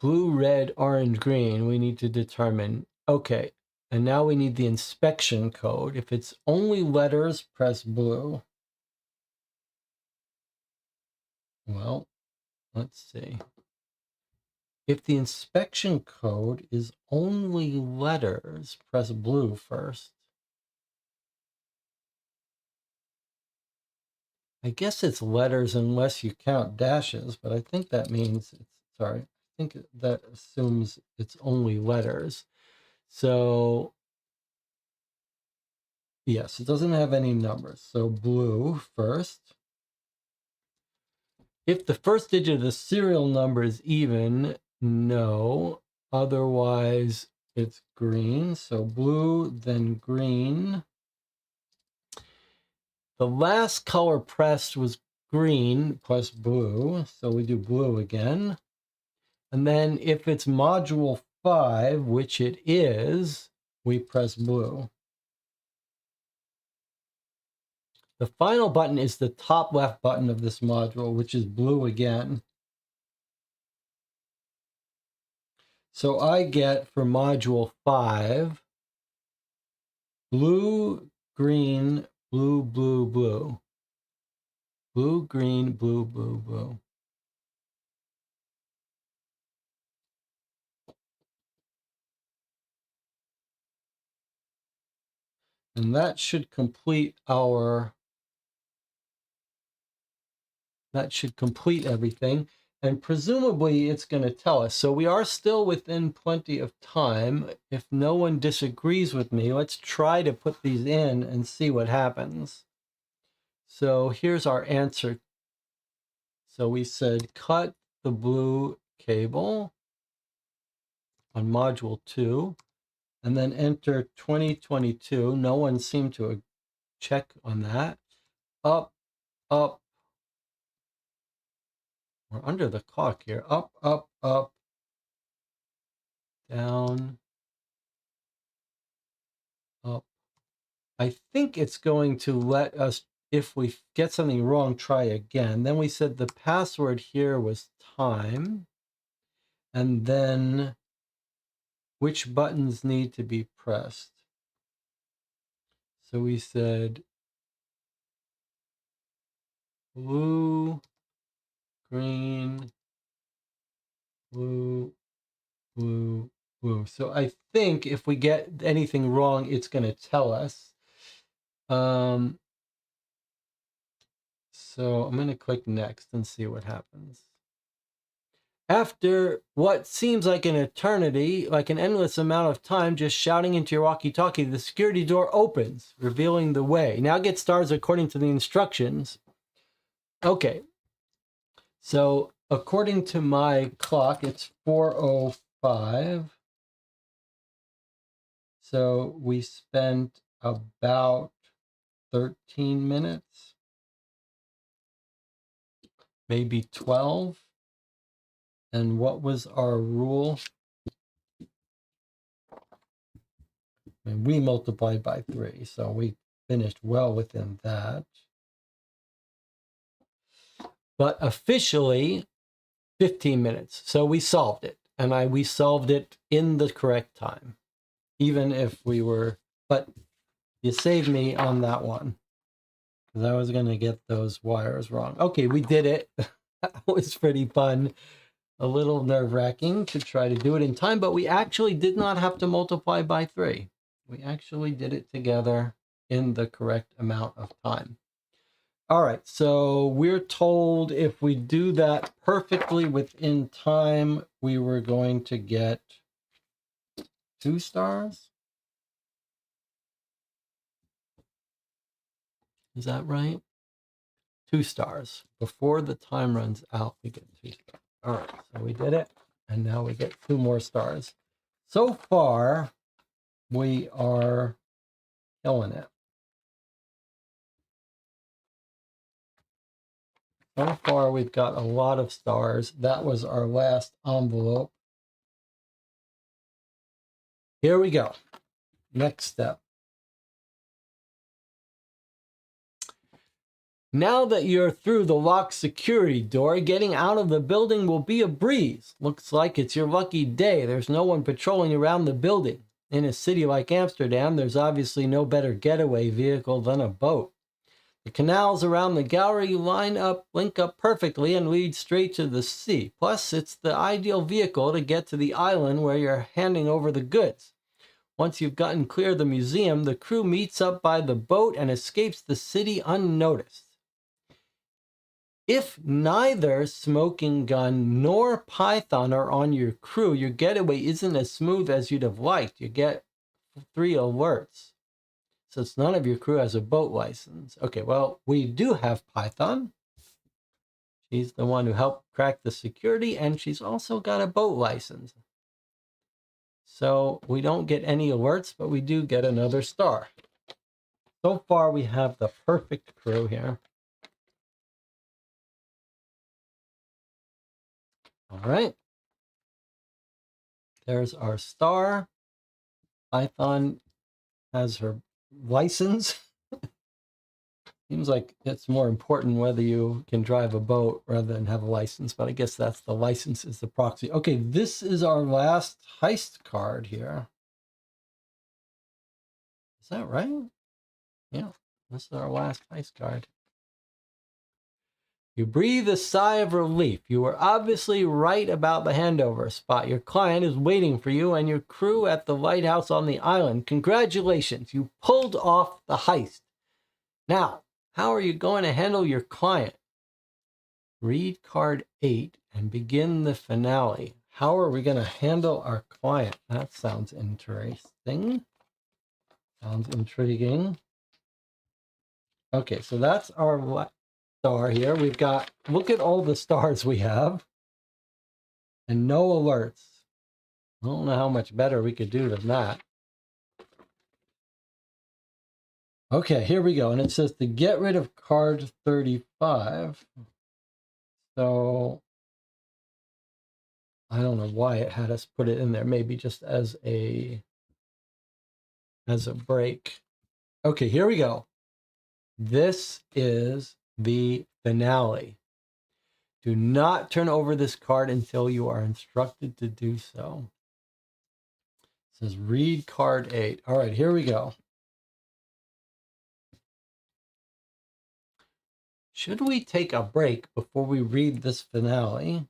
A: Blue, red, orange, green, we need to determine. Okay, and now we need the inspection code. If it's only letters, press blue. Well, let's see. If the inspection code is only letters, press blue first. I guess it's letters unless you count dashes, but I think that means it's, sorry, I think that assumes it's only letters. So, yes, it doesn't have any numbers. So blue first. If the first digit of the serial number is even, no. Otherwise, it's green. So blue, then green. The last color pressed was green plus blue. So we do blue again. And then if it's module 5, which it is, we press blue. The final button is the top left button of this module, which is blue again. So I get for module 5, blue, green, blue, blue, blue. Blue, green, blue, blue, blue. And that should complete everything. And presumably it's going to tell us. So we are still within plenty of time. If no one disagrees with me, let's try to put these in and see what happens. So here's our answer. So we said cut the blue cable on module 2 and then enter 2022. No one seemed to check on that. Up, up. We're under the clock here. Up, up, up. Down, up. I think it's going to let us, if we get something wrong, try again. Then we said the password here was time. And then which buttons need to be pressed. So we said blue, green, blue, blue, blue. So I think if we get anything wrong, it's going to tell us. So I'm going to click next and see what happens. After what seems like an eternity, like an endless amount of time, just shouting into your walkie-talkie, the security door opens, revealing the way. Now get stars according to the instructions. Okay. So according to my clock, it's 4:05. So we spent about 13 minutes, maybe 12. And what was our rule? And we multiplied by 3, so we finished well within that. But officially, 15 minutes. So we solved it, and we solved it in the correct time, even if we were. But you saved me on that one because I was going to get those wires wrong. Okay, we did it. That was pretty fun. A little nerve-wracking to try to do it in time, but we actually did not have to multiply by 3. We actually did it together in the correct amount of time. All right, so we're told if we do that perfectly within time, we were going to get 2 stars. Is that right? 2 stars. Before the time runs out, we get 2 stars. All right, so we did it, and now we get 2 more stars. So far, we are killing it. So far, we've got a lot of stars. That was our last envelope. Here we go. Next step. Now that you're through the locked security door, getting out of the building will be a breeze. Looks like it's your lucky day. There's no one patrolling around the building. In a city like Amsterdam, there's obviously no better getaway vehicle than a boat. The canals around the gallery link up perfectly and lead straight to the sea. Plus, it's the ideal vehicle to get to the island where you're handing over the goods. Once you've gotten clear of the museum, the crew meets up by the boat and escapes the city unnoticed. If neither Smoking Gun nor Python are on your crew, your getaway isn't as smooth as you'd have liked. You get 3 alerts. Since none of your crew has a boat license. Okay, well, we do have Python. She's the one who helped crack the security, and she's also got a boat license. So we don't get any alerts, but we do get another star. So far, we have the perfect crew here. All right. There's our star. Python has her license. Seems like it's more important whether you can drive a boat rather than have a license, but I guess that's the license is the proxy. Okay, this is our last heist card here. Is that right? Yeah, this is our last heist card. You breathe a sigh of relief. You were obviously right about the handover spot. Your client is waiting for you and your crew at the lighthouse on the island. Congratulations, you pulled off the heist. Now, how are you going to handle your client? Read card 8 and begin the finale. How are we going to handle our client? That sounds interesting. Sounds intriguing. Okay, so that's our star here. We've got, look at all the stars we have. And no alerts. I don't know how much better we could do than that. Okay, here we go. And it says to get rid of card 35. So I don't know why it had us put it in there. Maybe just as a break. Okay, here we go. This is the finale. Do not turn over this card until you are instructed to do so. It says read card 8. All right, here we go. Should we take a break before we read this finale?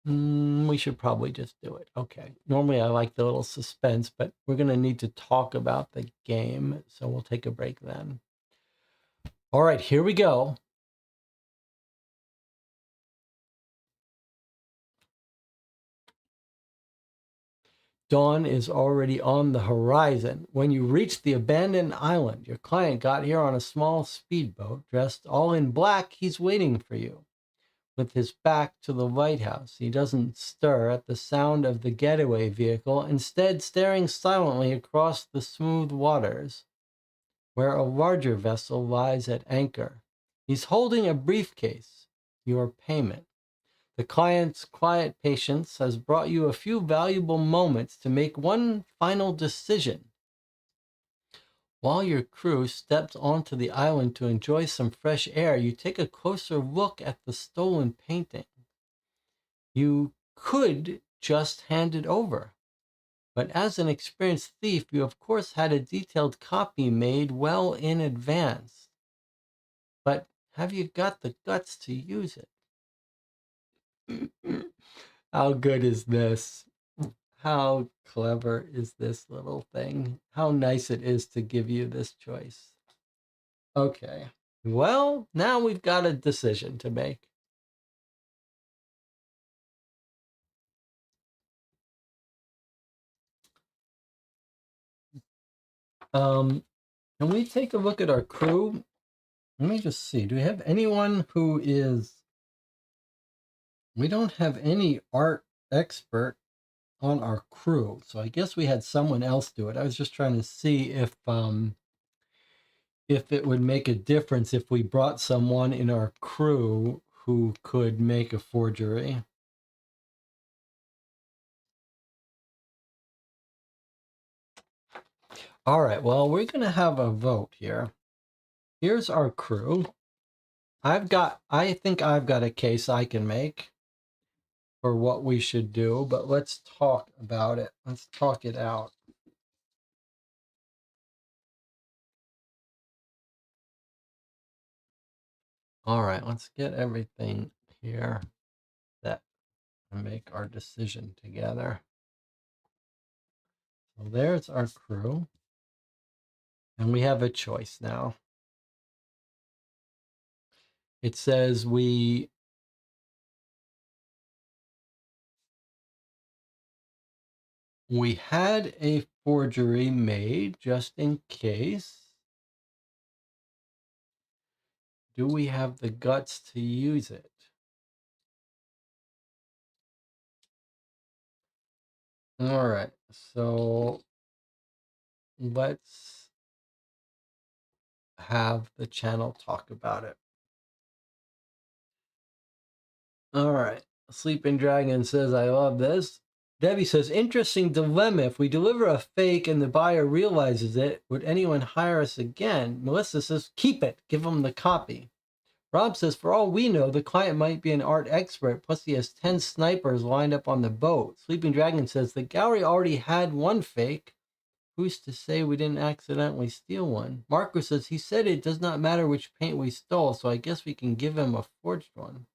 A: We should probably just do it. Okay. Normally I like the little suspense, but we're going to need to talk about the game, so we'll take a break then. All right, here we go. Dawn is already on the horizon. When you reach the abandoned island, your client got here on a small speedboat. Dressed all in black, he's waiting for you. With his back to the lighthouse, he doesn't stir at the sound of the getaway vehicle, instead staring silently across the smooth waters, where a larger vessel lies at anchor. He's holding a briefcase, your payment. The client's quiet patience has brought you a few valuable moments to make one final decision. While your crew steps onto the island to enjoy some fresh air, you take a closer look at the stolen painting. You could just hand it over. But as an experienced thief, you of course had a detailed copy made well in advance. But have you got the guts to use it? How good is this? How clever is this little thing? How nice it is to give you this choice. Okay. Well, now we've got a decision to make. Can we take a look at our crew? Let me just see. Do we have anyone who is... We don't have any art expert on our crew, so I guess we had someone else do it. I was just trying to see if it would make a difference if we brought someone in our crew who could make a forgery. All right, well, we're going to have a vote here. Here's our crew. I think I've got a case I can make for what we should do, but let's talk about it. Let's talk it out. All right, let's get everything here set and make our decision together. So there's our crew. And we have a choice now. It says we had a forgery made just in case. Do we have the guts to use it? All right, so let's have the channel talk about it. All right, Sleeping Dragon says, I love this. Debbie says, interesting dilemma. If we deliver a fake and the buyer realizes it, would anyone hire us again? Melissa says, keep it. Give them the copy. Rob says, for all we know, the client might be an art expert, plus he has 10 snipers lined up on the boat. Sleeping Dragon says, the gallery already had one fake. Who's to say we didn't accidentally steal one? Marco says, he said it does not matter which paint we stole, so I guess we can give him a forged one.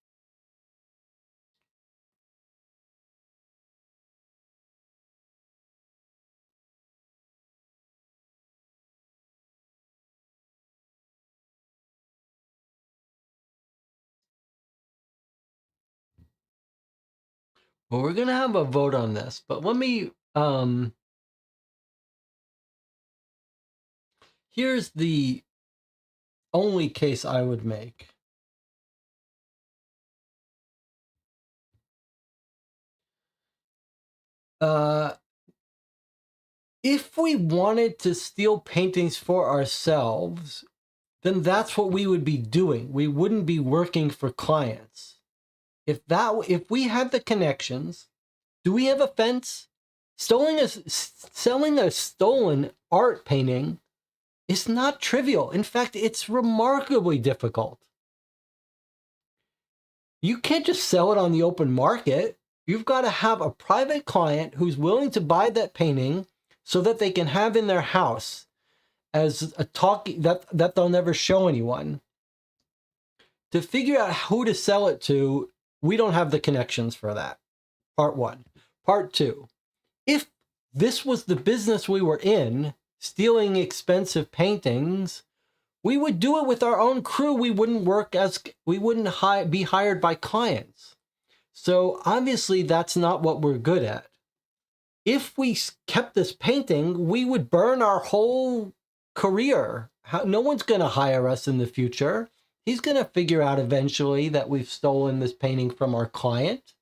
A: Well, we're going to have a vote on this, but let me... Here's the only case I would make. If we wanted to steal paintings for ourselves, then that's what we would be doing. We wouldn't be working for clients. If we had the connections, do we have a fence? Selling a stolen art painting is not trivial. In fact, it's remarkably difficult. You can't just sell it on the open market. You've got to have a private client who's willing to buy that painting so that they can have in their house as a talk that they'll never show anyone. To figure out who to sell it to, we don't have the connections for that. Part one. Part two, if this was the business we were in, stealing expensive paintings, we would do it with our own crew. We wouldn't be hired by clients. So obviously that's not what we're good at. If we kept this painting, we would burn our whole career. No one's going to hire us in the future. He's going to figure out eventually that we've stolen this painting from our client.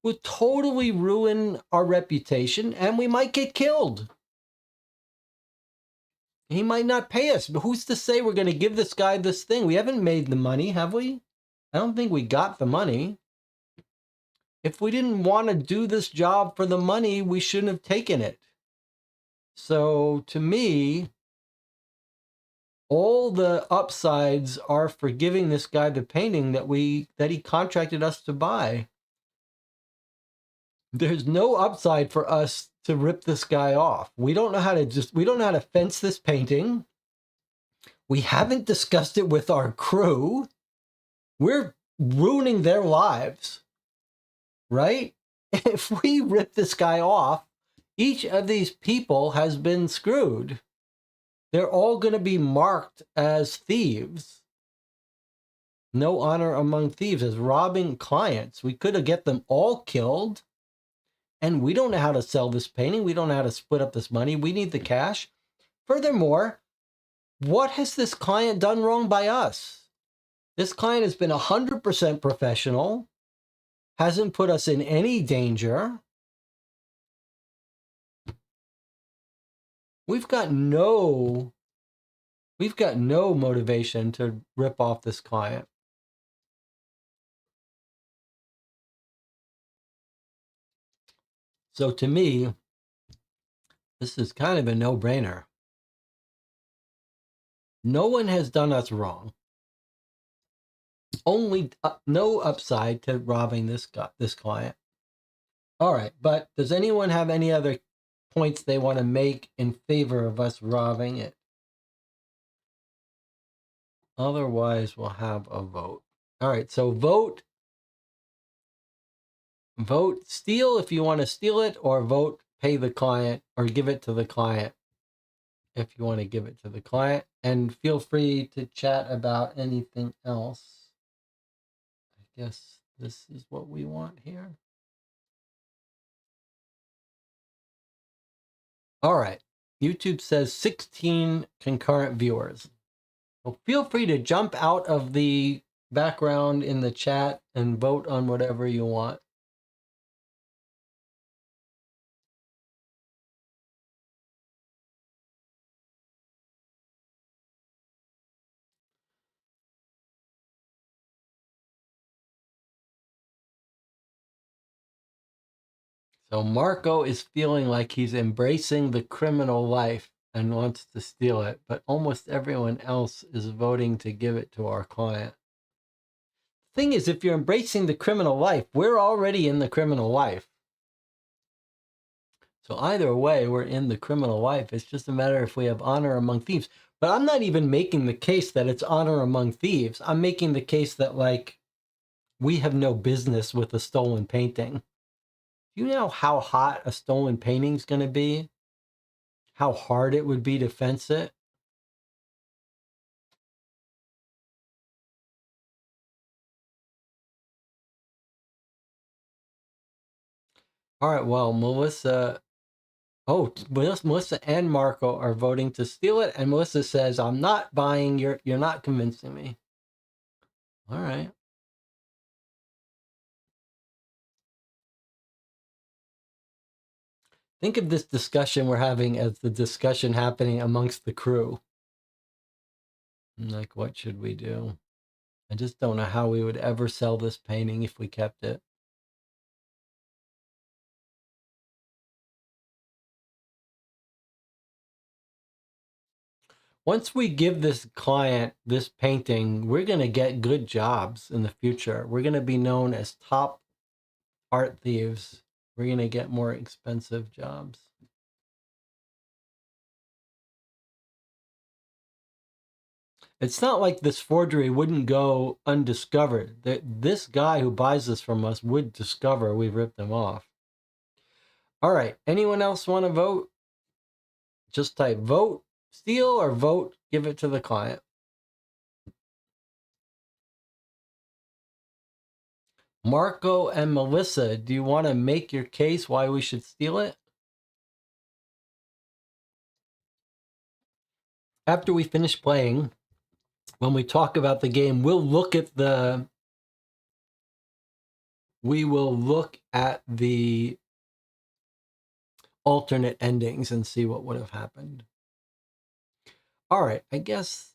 A: We'll totally ruin our reputation, and we might get killed. He might not pay us, but who's to say we're going to give this guy this thing? We haven't made the money, have we? I don't think we got the money. If we didn't want to do this job for the money, we shouldn't have taken it. So to me, all the upsides are for giving this guy the painting that he contracted us to buy. There's no upside for us to rip this guy off. We don't know how to fence this painting. We haven't discussed it with our crew. We're ruining their lives, right? If we rip this guy off, each of these people has been screwed. They're all going to be marked as thieves. No honor among thieves, as robbing clients. We could have get them all killed. And we don't know how to sell this painting. We don't know how to split up this money. We need the cash. Furthermore, what has this client done wrong by us? This client has been 100% professional, hasn't put us in any danger. We've got no motivation to rip off this client. So to me, this is kind of a no-brainer. No one has done us wrong. Only no upside to robbing this client. All right, but does anyone have any other points they want to make in favor of us robbing it? Otherwise, we'll have a vote. All right, so vote steal if you want to steal it, or vote pay the client or give it to the client if you want to give it to the client. And feel free to chat about anything else. I guess this is what we want here. All right. YouTube says 16 concurrent viewers. So feel free to jump out of the background in the chat and vote on whatever you want. So Marco is feeling like he's embracing the criminal life and wants to steal it, but almost everyone else is voting to give it to our client. Thing is, if you're embracing the criminal life, we're already in the criminal life. So either way, we're in the criminal life. It's just a matter if we have honor among thieves. But I'm not even making the case that it's honor among thieves. I'm making the case that, like, we have no business with a stolen painting. Do you know how hot a stolen painting's going to be? How hard it would be to fence it? All right, well, Melissa and Marco are voting to steal it, and Melissa says, I'm not buying, you're not convincing me. All right. Think of this discussion we're having as the discussion happening amongst the crew. Like, what should we do? I just don't know how we would ever sell this painting if we kept it. Once we give this client this painting, we're going to get good jobs in the future. We're going to be known as top art thieves. We're going to get more expensive jobs. It's not like this forgery wouldn't go undiscovered. This guy who buys this from us would discover we've ripped him off. All right. Anyone else want to vote? Just type vote, steal, or vote, give it to the client. Marco and Melissa, do you want to make your case why we should steal it? After we finish playing, when we talk about the game, we will look at the alternate endings and see what would have happened. All right, I guess,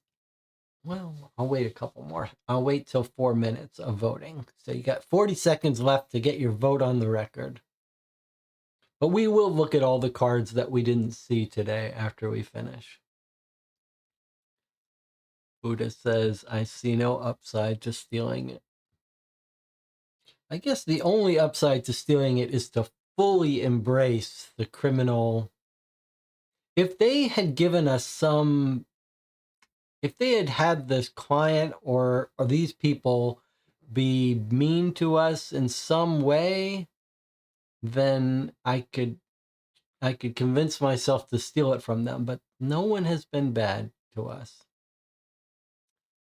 A: well, I'll wait a couple more. I'll wait till 4 minutes of voting. So you got 40 seconds left to get your vote on the record. But we will look at all the cards that we didn't see today after we finish. Buddha says, I see no upside to stealing it. I guess the only upside to stealing it is to fully embrace the criminal. If they had given us some, if they had had this client or these people be mean to us in some way, then I could convince myself to steal it from them. But no one has been bad to us.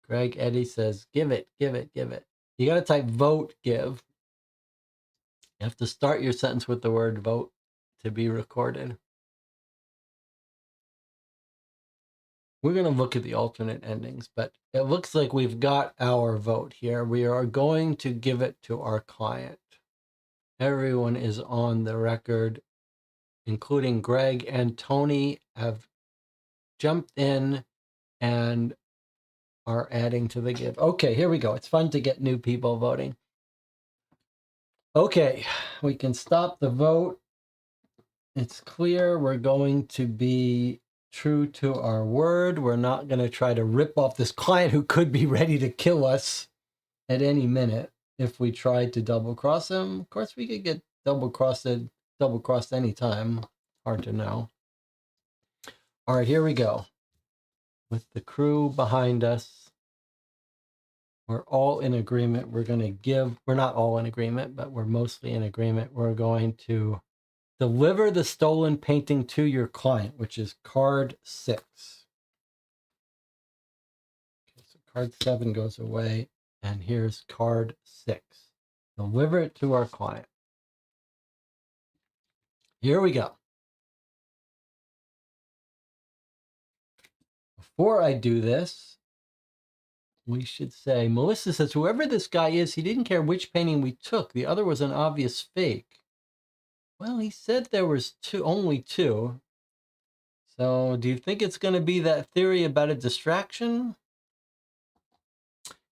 A: Greg Eddy says, give it, give it, give it. You got to type vote, give. You have to start your sentence with the word vote to be recorded. We're going to look at the alternate endings, but it looks like we've got our vote here. We are going to give it to our client. Everyone is on the record, including Greg and Tony have jumped in and are adding to the give. Okay, here we go. It's fun to get new people voting. Okay, we can stop the vote. It's clear we're going to be true to our word. We're not going to try to rip off this client who could be ready to kill us at any minute if we tried to double cross him. Of course, we could get double crossed any time. Hard to know. All right, here we go. With the crew behind us, we're all in agreement. We're going to give, we're not all in agreement, but we're mostly in agreement. We're going to deliver the stolen painting to your client, which is card 6. Okay, so card 7 goes away, and here's card 6. Deliver it to our client. Here we go. Before I do this, we should say, Melissa says, whoever this guy is, he didn't care which painting we took. The other was an obvious fake. Well, he said there was only 2. So do you think it's going to be that theory about a distraction?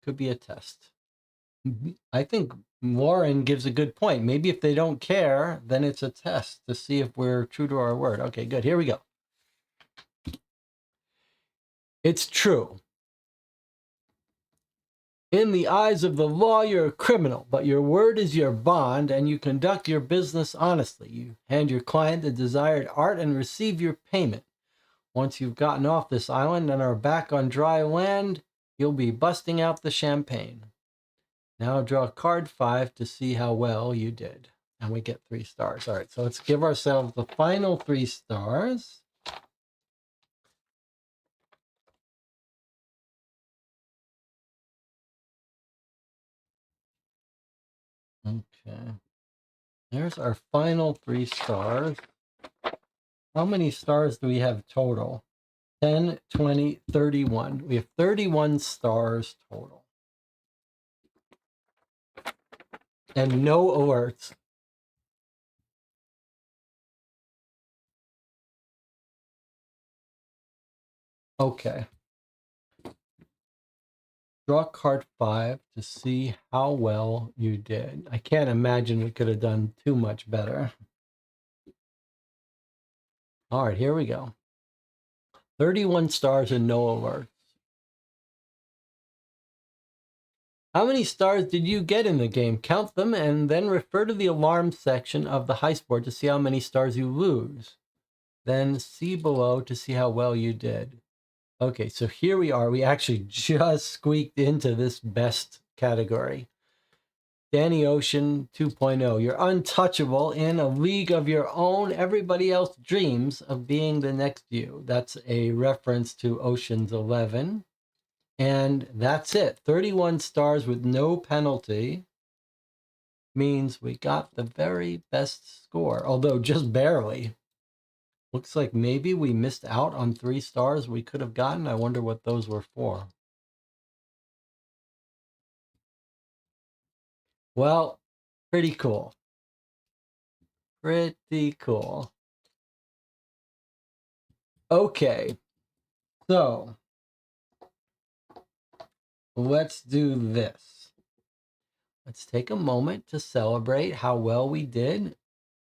A: Could be a test. I think Warren gives a good point. Maybe if they don't care, then it's a test to see if we're true to our word. Okay, good. Here we go. It's true. In the eyes of the law, you're a criminal, but your word is your bond, and you conduct your business honestly. You hand your client the desired art and receive your payment. Once you've gotten off this island and are back on dry land, you'll be busting out the champagne. Now draw card 5 to see how well you did. And we get 3 stars. All right, so let's give ourselves the final 3 stars. Okay. There's our final 3 stars. How many stars do we have total? 10, 20, 31. We have 31 stars total. And no alerts. Okay. Draw card 5 to see how well you did. I can't imagine we could have done too much better. All right, here we go. 31 stars and no alerts. How many stars did you get in the game? Count them and then refer to the alarm section of the heist board to see how many stars you lose. Then see below to see how well you did. Okay, so here we are. We actually just squeaked into this best category. Danny Ocean 2.0. You're untouchable in a league of your own. Everybody else dreams of being the next you. That's a reference to Ocean's 11. And that's it. 31 stars with no penalty means we got the very best score, although just barely. Looks like maybe we missed out on 3 stars we could have gotten. I wonder what those were for. Well, pretty cool. Pretty cool. Okay, so let's do this. Let's take a moment to celebrate how well we did.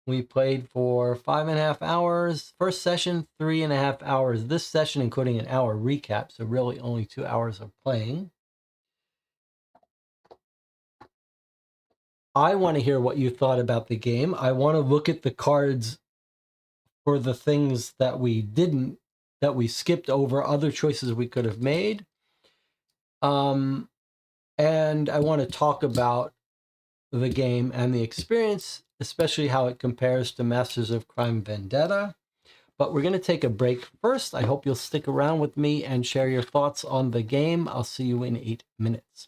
A: We played for 5.5 hours. First session, 3.5 hours. This session, including an hour recap, so really only 2 hours of playing. I want to hear what you thought about the game. I want to look at the cards for the things that we didn't, that we skipped over, other choices we could have made. And I want to talk about the game and the experience, especially how it compares to Masters of Crime Vendetta. But we're going to take a break first. I hope you'll stick around with me and share your thoughts on the game. I'll see you in 8 minutes.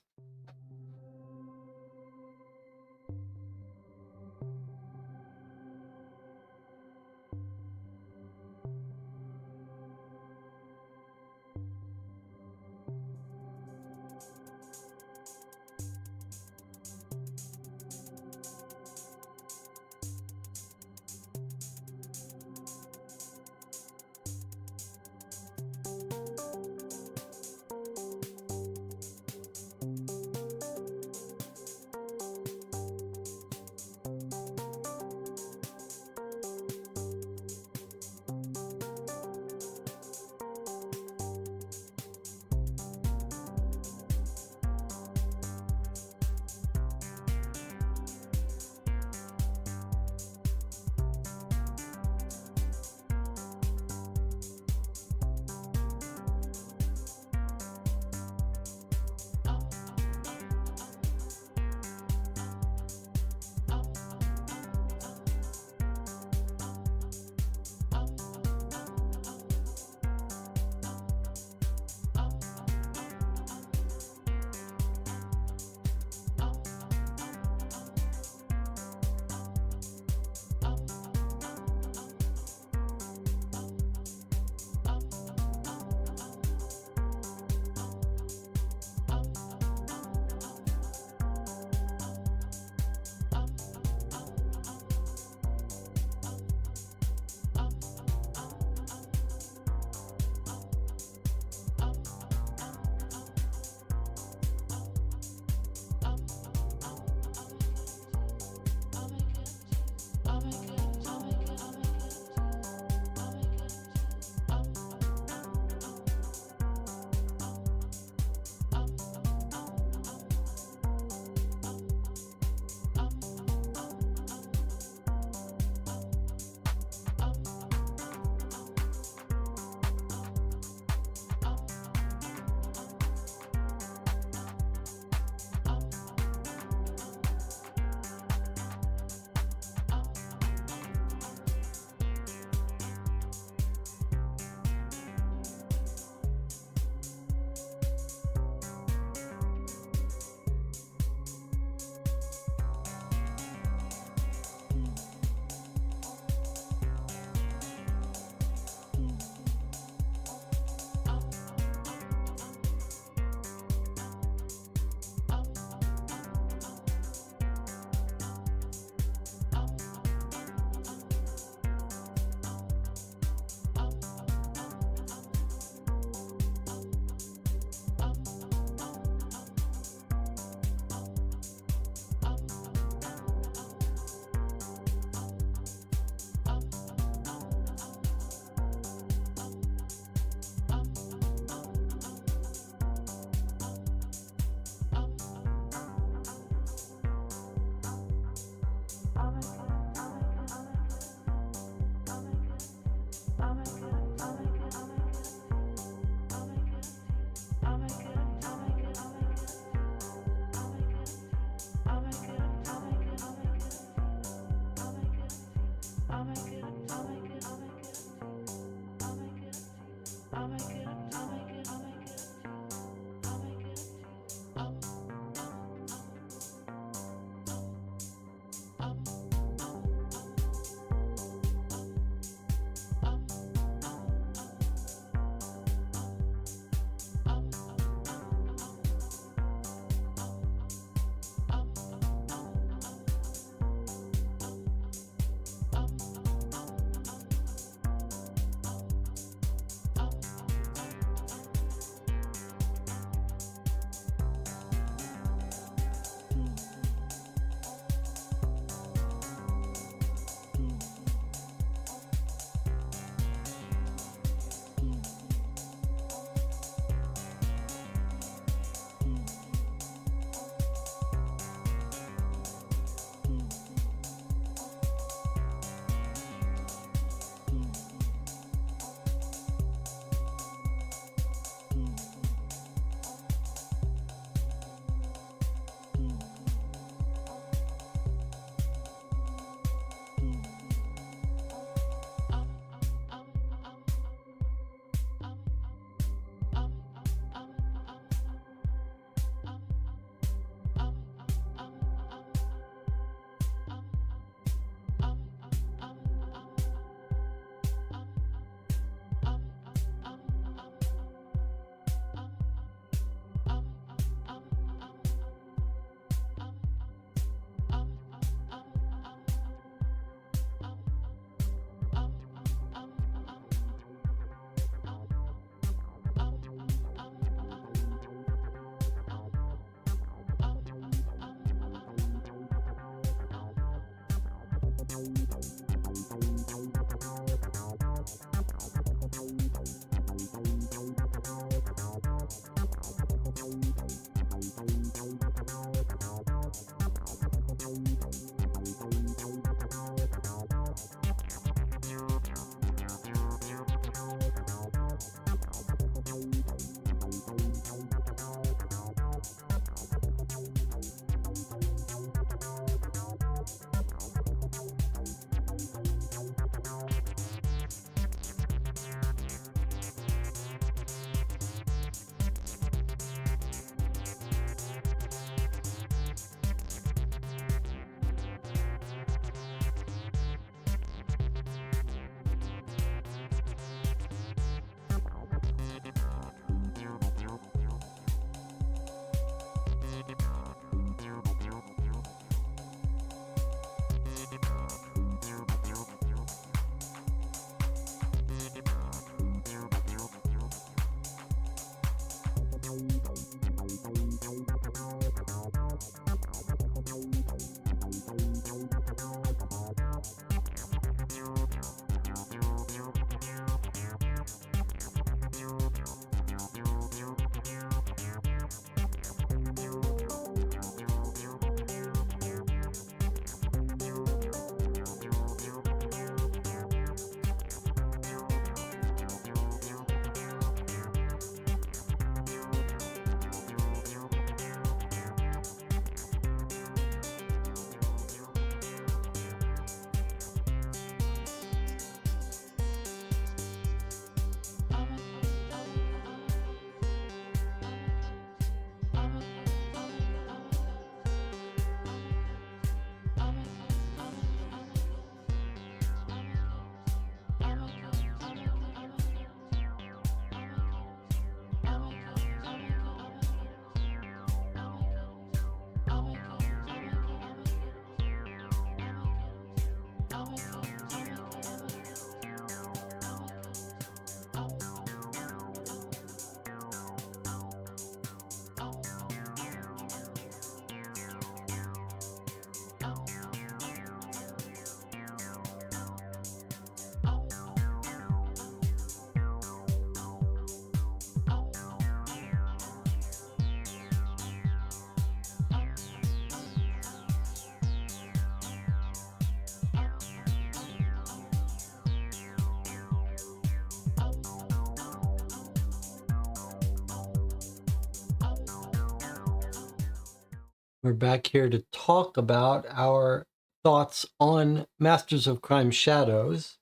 A: We're back here to talk about our thoughts on Masters of Crime Shadows.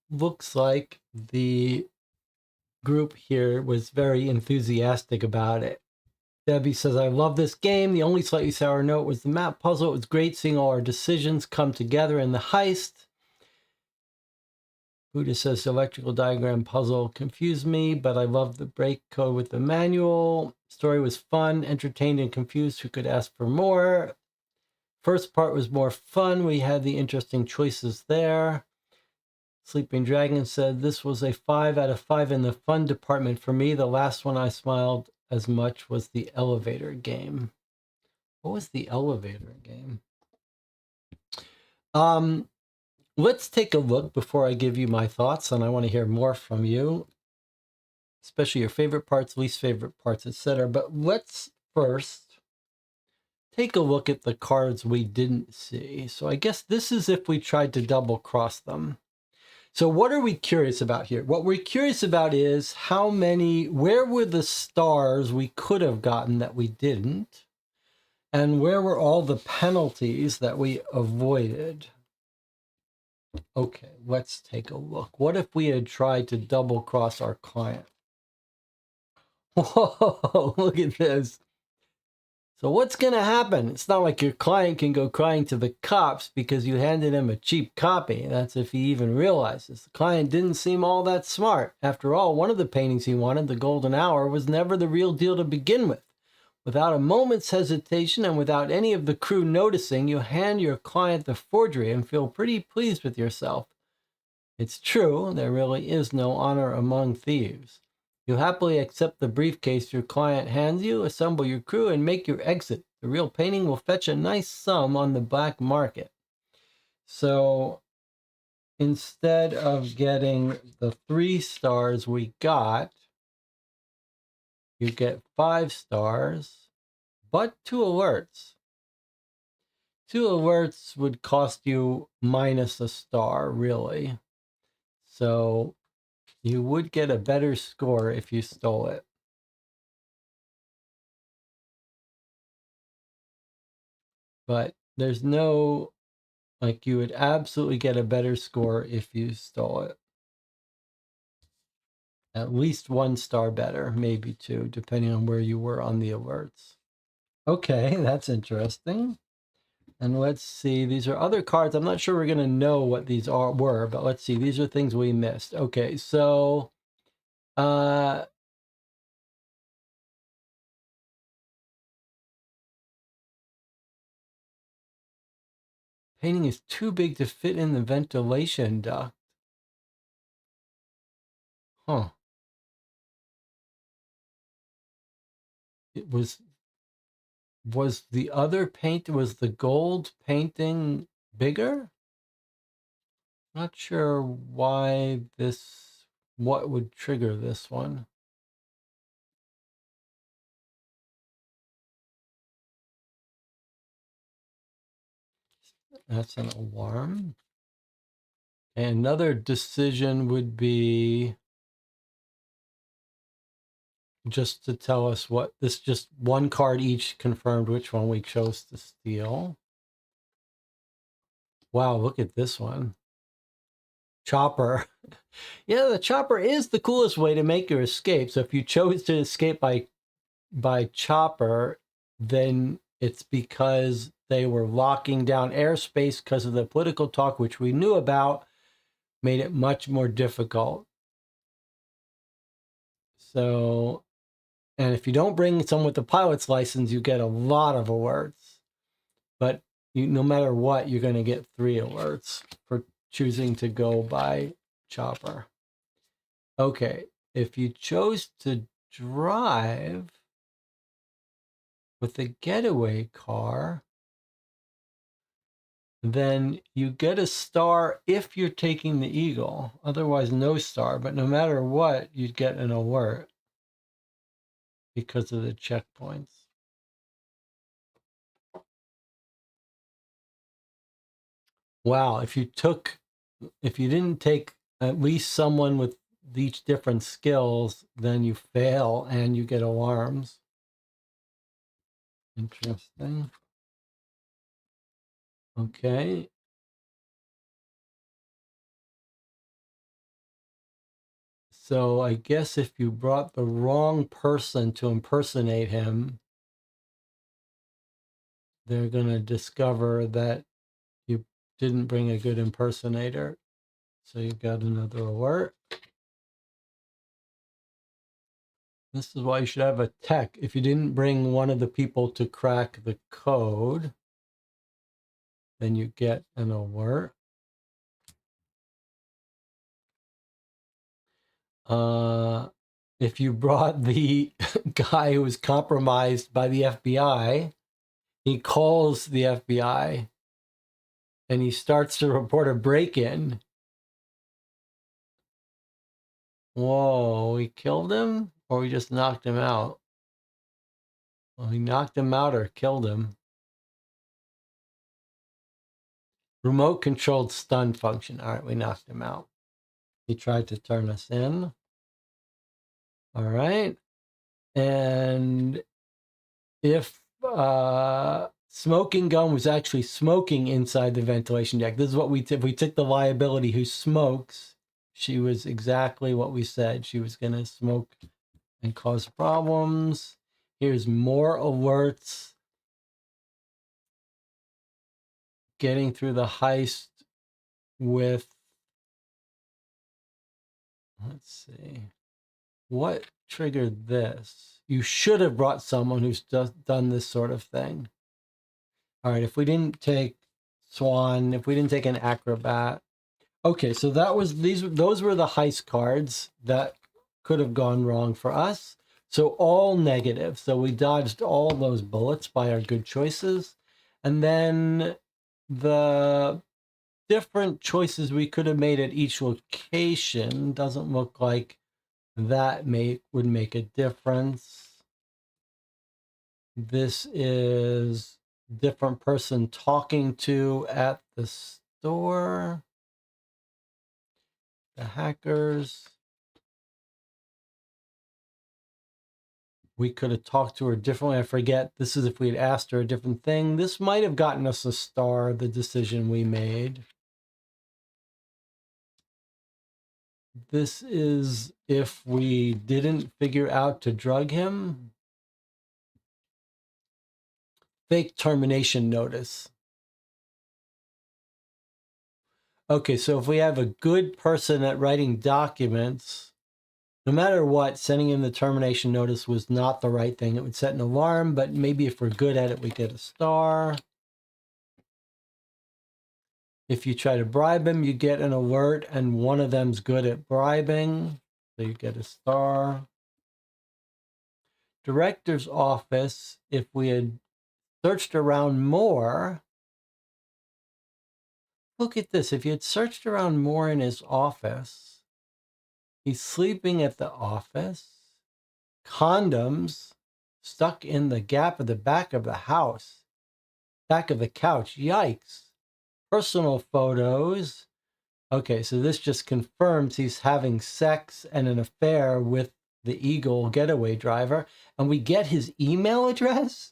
A: Looks like the group here was very enthusiastic about it. Debbie says, I love this game. The only slightly sour note was the map puzzle. It was great seeing all our decisions come together in the heist. Buddha says, the electrical diagram puzzle confused me, but I love the break code with the manual. Story was fun, entertained, and confused. Who could ask for more? First part was more fun. We had the interesting choices there. Sleeping Dragon said, this was a 5 out of 5 in the fun department for me. The last one I smiled as much was the elevator game. What was the elevator game? Let's take a look before I give you my thoughts, and I want to hear more from you, especially your favorite parts, least favorite parts, etc. But let's first take a look at the cards we didn't see. So I guess this is if we tried to double cross them. So what are we curious about here? What we're curious about is where were the stars we could have gotten that we didn't? And where were all the penalties that we avoided? Okay, let's take a look. What if we had tried to double cross our client? Whoa, look at this. So what's going to happen? It's not like your client can go crying to the cops because you handed him a cheap copy. That's if he even realizes. The client didn't seem all that smart. After all, one of the paintings he wanted, the Golden Hour, was never the real deal to begin with. Without a moment's hesitation and without any of the crew noticing, you hand your client the forgery and feel pretty pleased with yourself. It's true, there really is no honor among thieves. You happily accept the briefcase your client hands you, assemble your crew, and make your exit. The real painting will fetch a nice sum on the black market. So instead of getting the 3 stars we got, you get 5 stars, but 2 alerts. 2 alerts would cost you minus a star, really. So you would get a better score if you stole it. But there's no, like, you would absolutely get a better score if you stole it. At least 1 star better, maybe 2, depending on where you were on the alerts. Okay, that's interesting. And let's see, these are other cards. I'm not sure we're going to know what these were, but let's see. These are things we missed. Okay, so painting is too big to fit in the ventilation duct. Huh. It was the other paint, was the gold painting bigger? Not sure why what would trigger this one. That's an alarm. And another decision would be just to tell us what this, just 1 card each confirmed which one we chose to steal. Wow, look at this one. Chopper. Yeah, the chopper is the coolest way to make your escape. So if you chose to escape by chopper, then it's because they were locking down airspace because of the political talk, which we knew about, made it much more difficult. So, and if you don't bring someone with a pilot's license, you get a lot of alerts. But no matter what, you're going to get 3 alerts for choosing to go by chopper. Okay, if you chose to drive with a getaway car, then you get a star if you're taking the Eagle. Otherwise, no star. But no matter what, you'd get an alert because of the checkpoints. Wow, if you didn't take at least someone with each different skills, then you fail and you get alarms. Interesting. Okay. So I guess if you brought the wrong person to impersonate him, they're going to discover that you didn't bring a good impersonator. So you got another alert. This is why you should have a tech. If you didn't bring one of the people to crack the code, then you get an alert. If you brought the guy who was compromised by the FBI, he calls the FBI and he starts to report a break-in. Whoa, we killed him or we just knocked him out? Well, we knocked him out or killed him. Remote controlled stun function. All right, we knocked him out. He tried to turn us in. All right. And if smoking gun was actually smoking inside the ventilation deck, this is what we did. We took the liability who smokes. She was exactly what we said. She was going to smoke and cause problems. Here's more alerts. Getting through the heist with, let's see, what triggered this? You should have brought someone who's done this sort of thing. All right, if we didn't take Swan, if we didn't take an acrobat. Okay, so that was those were the heist cards that could have gone wrong for us. So all negative. So we dodged all those bullets by our good choices. And then the different choices we could have made at each location doesn't look like that would make a difference. This is different person talking to at the store. The hackers. We could have talked to her differently. I forget. This is if we had asked her a different thing. This might have gotten us a star, the decision we made. This is if we didn't figure out to drug him. Fake termination notice. Okay, so if we have a good person at writing documents, no matter what, sending in the termination notice was not the right thing. It would set an alarm, but maybe if we're good at it, we get a star. If you try to bribe him, you get an alert, and one of them's good at bribing, so you get a star. Director's office, if we had searched around more, look at this. If you had searched around more in his office, he's sleeping at the office. Condoms stuck in the gap of the back of the house, back of the couch. Yikes. Personal photos. Okay, so this just confirms he's having sex and an affair with the Eagle getaway driver. And we get his email address?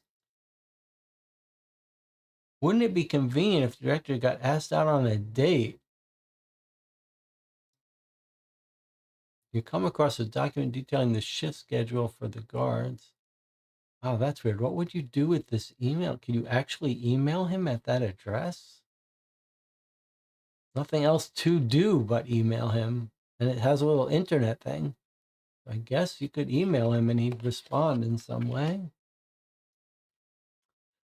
A: Wouldn't it be convenient if the director got asked out on a date? You come across a document detailing the shift schedule for the guards. Oh, that's weird. What would you do with this email? Can you actually email him at that address? Nothing else to do but email him. And it has a little internet thing. I guess you could email him and he'd respond in some way.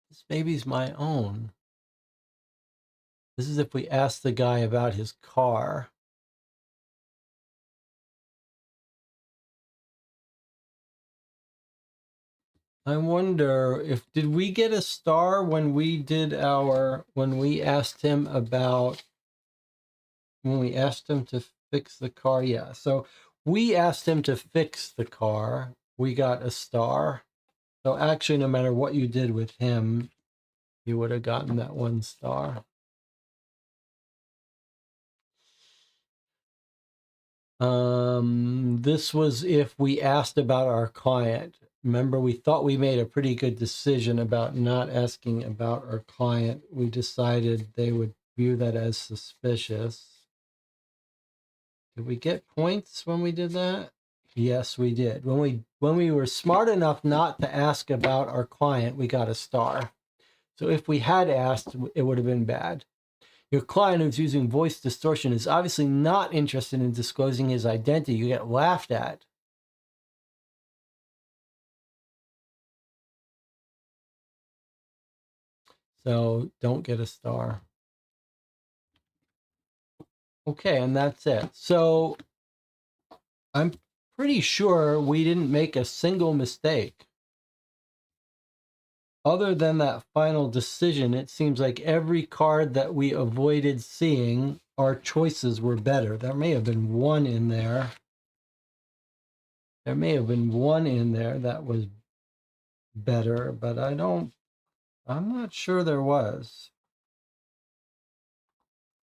A: This baby's my own. This is if we ask the guy about his car. I wonder if, did we get a star when we asked him to fix the car? Yeah, so we asked him to fix the car. We got a star. So actually, no matter what you did with him, you would have gotten that one star. This was if we asked about our client. remember, we thought we made a pretty good decision about not asking about our client. We decided they would view that as suspicious. Did we get points when we did that? Yes, we did. When we were smart enough not to ask about our client, we got a star. So if we had asked, it would have been bad. Your client who's using voice distortion is obviously not interested in disclosing his identity. You get laughed at. So don't get a star. Okay, and that's it. So I'm pretty sure we didn't make a single mistake. Other than that final decision, it seems like every card that we avoided seeing, our choices were better. There may have been one in there. There may have been one in there that was better, but I'm not sure there was.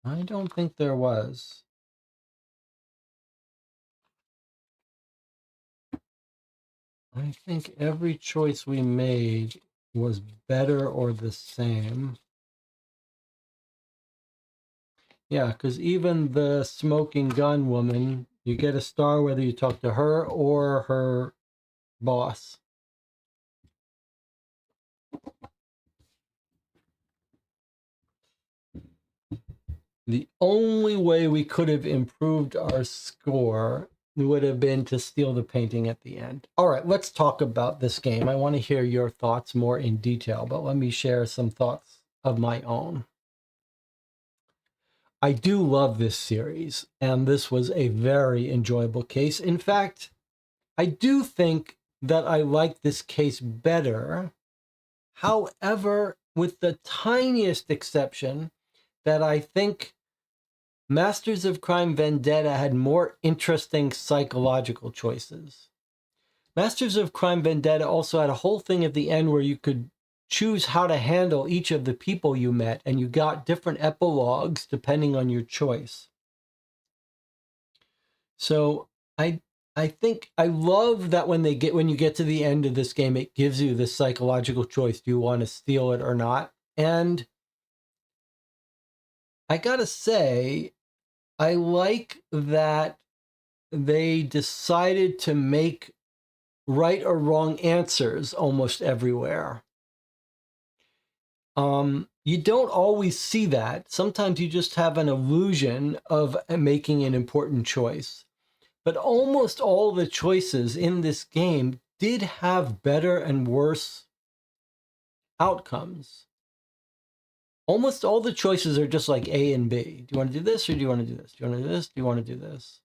A: I don't think there was. I think every choice we made was better or the same. Yeah, because even the smoking gun woman, you get a star whether you talk to her or her boss. The only way we could have improved our score would have been to steal the painting at the end. All right, let's talk about this game. I want to hear your thoughts more in detail, but let me share some thoughts of my own. I do love this series, and this was a very enjoyable case. In fact, I do think that I like this case better. However, with the tiniest exception that I think Masters of Crime Vendetta had more interesting psychological choices. Masters of Crime Vendetta also had a whole thing at the end where you could choose how to handle each of the people you met, and you got different epilogues depending on your choice. So I think I love that when you get to the end of this game, it gives you this psychological choice. Do you want to steal it or not? And I gotta say, I like that they decided to make right or wrong answers almost everywhere. You don't always see that. Sometimes you just have an illusion of making an important choice. But almost all the choices in this game did have better and worse outcomes. Almost all the choices are just like A and B. Do you want to do this or do you want to do this? Do you want to do this? Do you want to do this?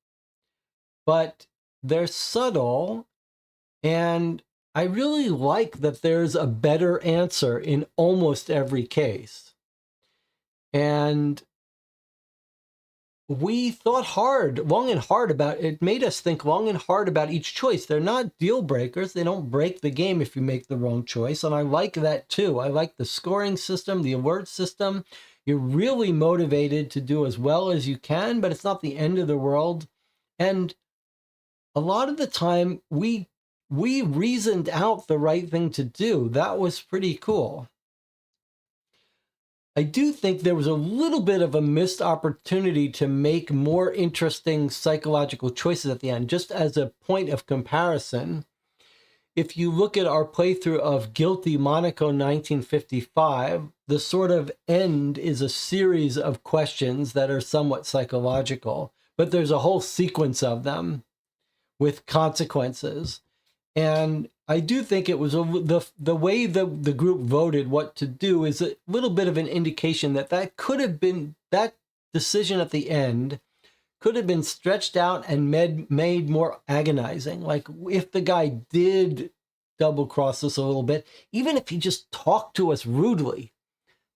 A: But they're subtle, and I really like that there's a better answer in almost every case. And we thought long and hard about it. It made us think long and hard about each choice. They're not deal breakers. They don't break the game if you make the wrong choice. And I like that too. I like the scoring system, the alert system. You're really motivated to do as well as you can, but it's not the end of the world. And a lot of the time we reasoned out the right thing to do. That was pretty cool. I do think there was a little bit of a missed opportunity to make more interesting psychological choices at the end. Just as a point of comparison, if you look at our playthrough of Guilty Monaco 1955, the sort of end is a series of questions that are somewhat psychological, but there's a whole sequence of them with consequences. And I do think it was the way the group voted what to do is a little bit of an indication that could have been, that decision at the end could have been stretched out and made more agonizing. Like if the guy did double cross us a little bit, even if he just talked to us rudely,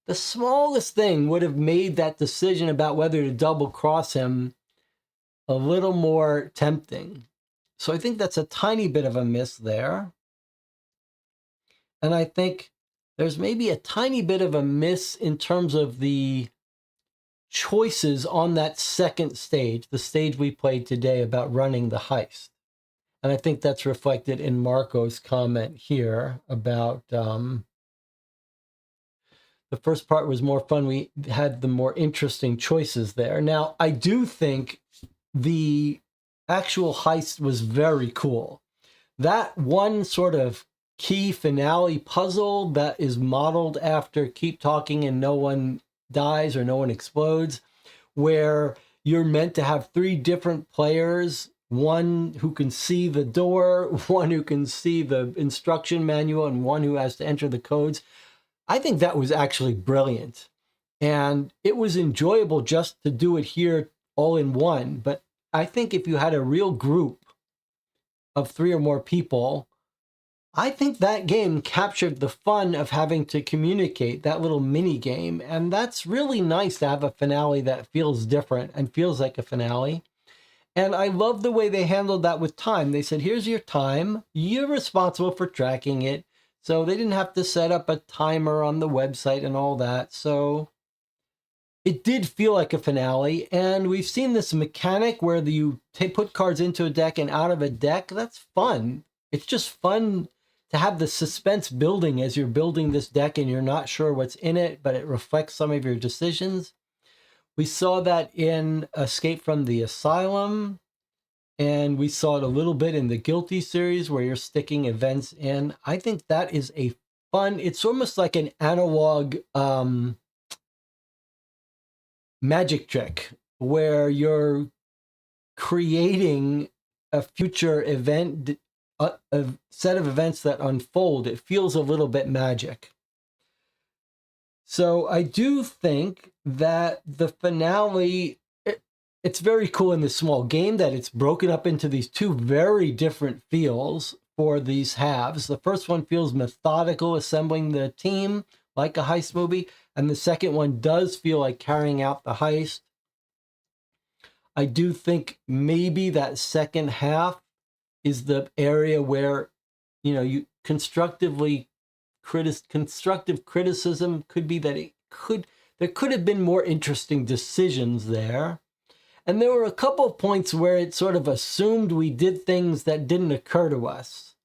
A: the smallest thing would have made that decision about whether to double cross him a little more tempting. So I think that's a tiny bit of a miss there. And I think there's maybe a tiny bit of a miss in terms of the choices on that second stage, the stage we played today about running the heist. And I think that's reflected in Marco's comment here about the first part was more fun. We had the more interesting choices there. Now, I do think the actual heist was very cool. That one sort of key finale puzzle that is modeled after Keep Talking and No One Dies or No One Explodes, where you're meant to have 3 different players, one who can see the door, one who can see the instruction manual, and one who has to enter the codes. I think that was actually brilliant. And it was enjoyable just to do it here all in one. But I think if you had a real group of 3 or more people, I think that game captured the fun of having to communicate, that little mini game. And that's really nice to have a finale that feels different and feels like a finale. And I love the way they handled that with time. They said, here's your time. You're responsible for tracking it. So they didn't have to set up a timer on the website and all that. So it did feel like a finale. And we've seen this mechanic where you put cards into a deck and out of a deck. That's fun. It's just fun to have the suspense building as you're building this deck and you're not sure what's in it, but it reflects some of your decisions. We saw that in Escape from the Asylum, and we saw it a little bit in the Guilty series where you're sticking events in. I think that is a fun, it's almost like an analog magic trick where you're creating a future event, a set of events that unfold. It feels a little bit magic. So I do think that the finale, it's very cool in this small game that it's broken up into these 2 very different feels for these halves. The first one feels methodical, assembling the team like a heist movie, and the second one does feel like carrying out the heist. I do think maybe that second half is the area where, you constructive criticism could be that there could have been more interesting decisions there. And there were a couple of points where it sort of assumed we did things that didn't occur to us.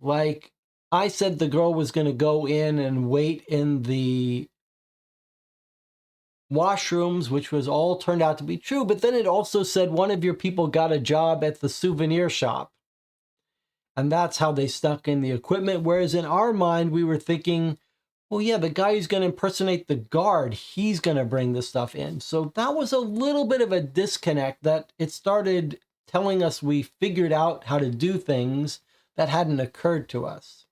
A: Like, I said the girl was going to go in and wait in the washrooms, which was all turned out to be true, but then it also said one of your people got a job at the souvenir shop. And that's how they stuck in the equipment. Whereas in our mind, we were thinking, well, yeah, the guy who's going to impersonate the guard, he's going to bring the stuff in. So that was a little bit of a disconnect that it started telling us we figured out how to do things that hadn't occurred to us.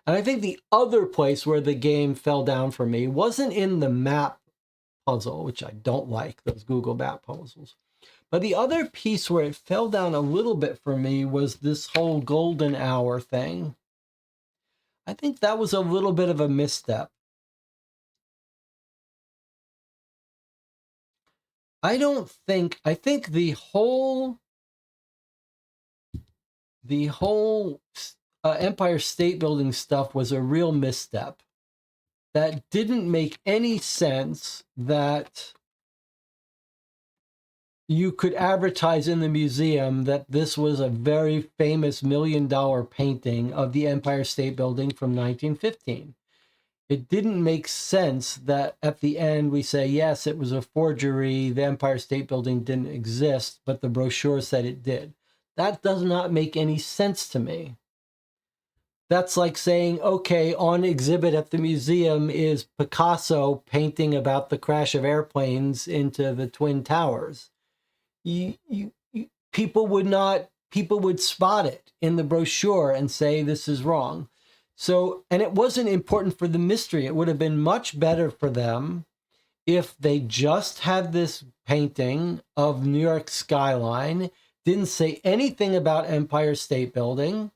A: And I think the other place where the game fell down for me wasn't in the map puzzle, which I don't like, those Google map puzzles. But the other piece where it fell down a little bit for me was this whole golden hour thing. I think that was a little bit of a misstep. I think the whole Empire State Building stuff was a real misstep. That didn't make any sense that you could advertise in the museum that this was a very famous $1 million painting of the Empire State Building from 1915. It didn't make sense that at the end we say, yes, it was a forgery, the Empire State Building didn't exist, but the brochure said it did. That does not make any sense to me. That's like saying, okay, on exhibit at the museum is Picasso painting about the crash of airplanes into the Twin Towers. People would spot it in the brochure and say this is wrong. So, and it wasn't important for the mystery. It would have been much better for them if they just had this painting of New York skyline, didn't say anything about Empire State Building,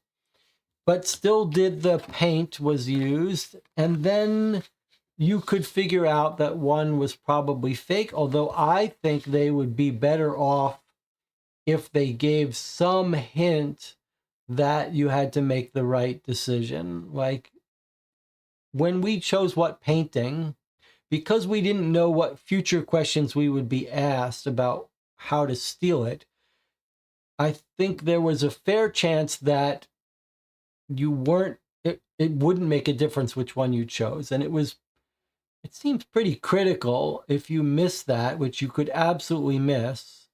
A: but still did the paint was used, and then you could figure out that one was probably fake, although I think they would be better off if they gave some hint that you had to make the right decision. Like when we chose what painting, because we didn't know what future questions we would be asked about how to steal it, I think there was a fair chance that you weren't, it wouldn't make a difference which one you chose. And it seems pretty critical if you miss that, which you could absolutely miss,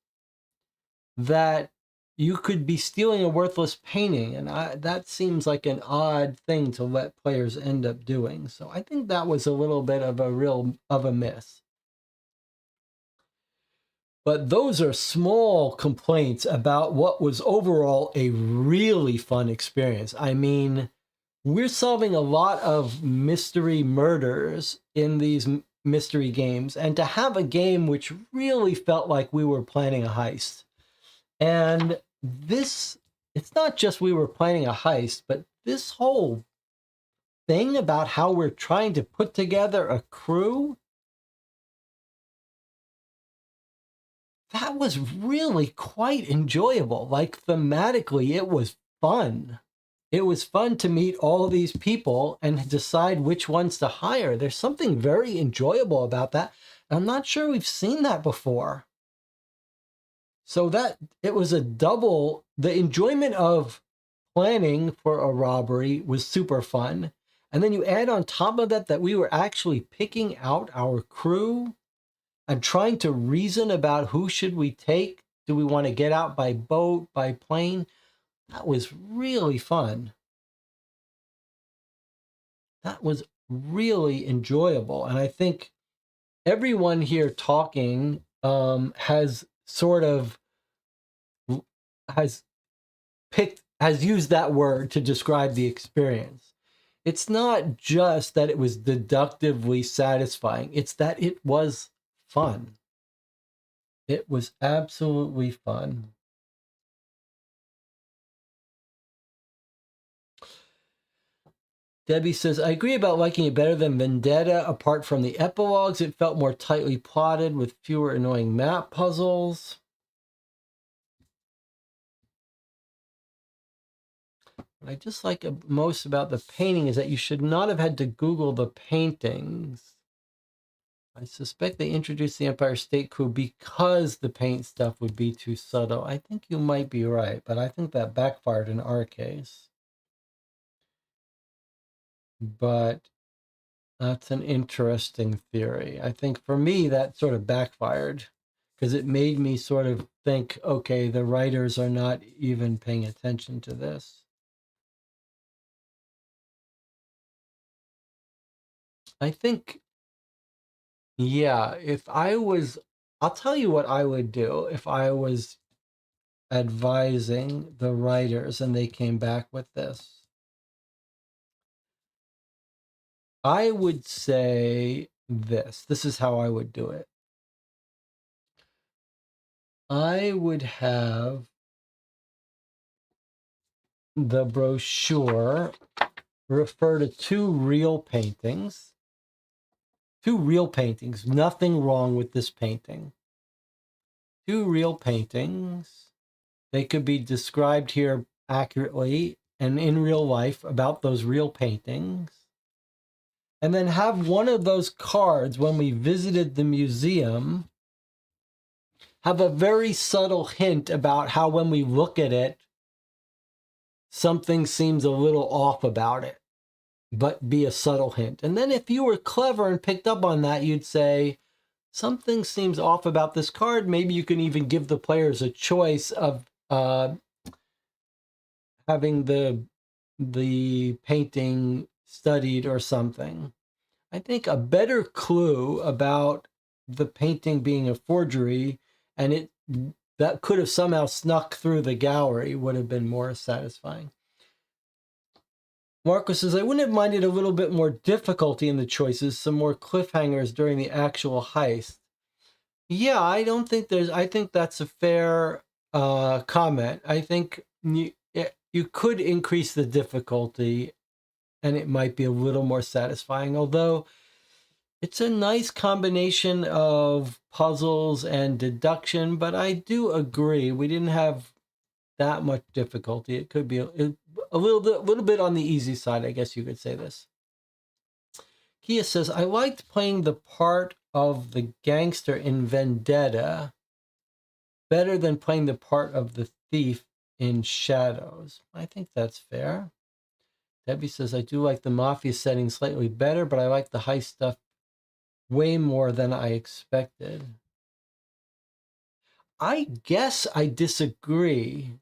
A: that you could be stealing a worthless painting. And that seems like an odd thing to let players end up doing. So I think that was a little bit of a miss. But those are small complaints about what was overall a really fun experience. I mean, we're solving a lot of mystery murders in these mystery games, and to have a game which really felt like we were planning a heist. And this, it's not just we were planning a heist, but this whole thing about how we're trying to put together a crew, that was really quite enjoyable. Like, thematically, it was fun. It was fun to meet all these people and decide which ones to hire. There's something very enjoyable about that. I'm not sure we've seen that before. So that it was a double, the enjoyment of planning for a robbery was super fun. And then you add on top of that we were actually picking out our crew and trying to reason about who should we take. Do we want to get out by boat, by plane? That was really fun. That was really enjoyable. And I think everyone here talking has used that word to describe the experience. It's not just that it was deductively satisfying, it's that it was fun. It was absolutely fun. Debbie says, I agree about liking it better than Vendetta. Apart from the epilogues, it felt more tightly plotted with fewer annoying map puzzles. What I just like most about the painting is that you should not have had to Google the paintings. I suspect they introduced the Empire State Crew because the paint stuff would be too subtle. I think you might be right, but I think that backfired in our case. But that's an interesting theory. I think for me, that sort of backfired because it made me sort of think, okay, the writers are not even paying attention to this. I think, yeah, I'll tell you what I would do if I was advising the writers and they came back with this. I would say this. This is how I would do it. I would have the brochure refer to two real paintings. Two real paintings. Nothing wrong with this painting. Two real paintings. They could be described here accurately and in real life about those real paintings. And then have one of those cards when we visited the museum have a very subtle hint about how when we look at it, something seems a little off about it, but be a subtle hint. And then if you were clever and picked up on that, you'd say, something seems off about this card. Maybe you can even give the players a choice of having the painting studied or something. I think a better clue about the painting being a forgery and that could have somehow snuck through the gallery would have been more satisfying. Marco says, I wouldn't have minded a little bit more difficulty in the choices, some more cliffhangers during the actual heist. Yeah, I think that's a fair comment. I think you could increase the difficulty and it might be a little more satisfying, although it's a nice combination of puzzles and deduction, but I do agree we didn't have that much difficulty. It could be a little bit on the easy side, I guess you could say this. Kia says, I liked playing the part of the gangster in Vendetta better than playing the part of the thief in Shadows. I think that's fair. Debbie says, I do like the Mafia setting slightly better, but I like the heist stuff way more than I expected. I guess I disagree.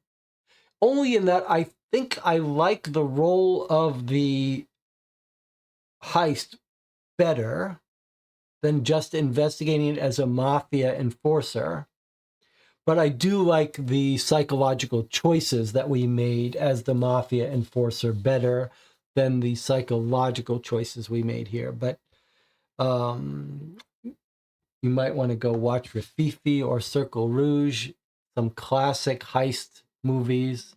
A: Only in that I think I like the role of the heist better than just investigating it as a mafia enforcer. But I do like the psychological choices that we made as the mafia enforcer better than the psychological choices we made here. But you might want to go watch Rififi or Circle Rouge, some classic heist movies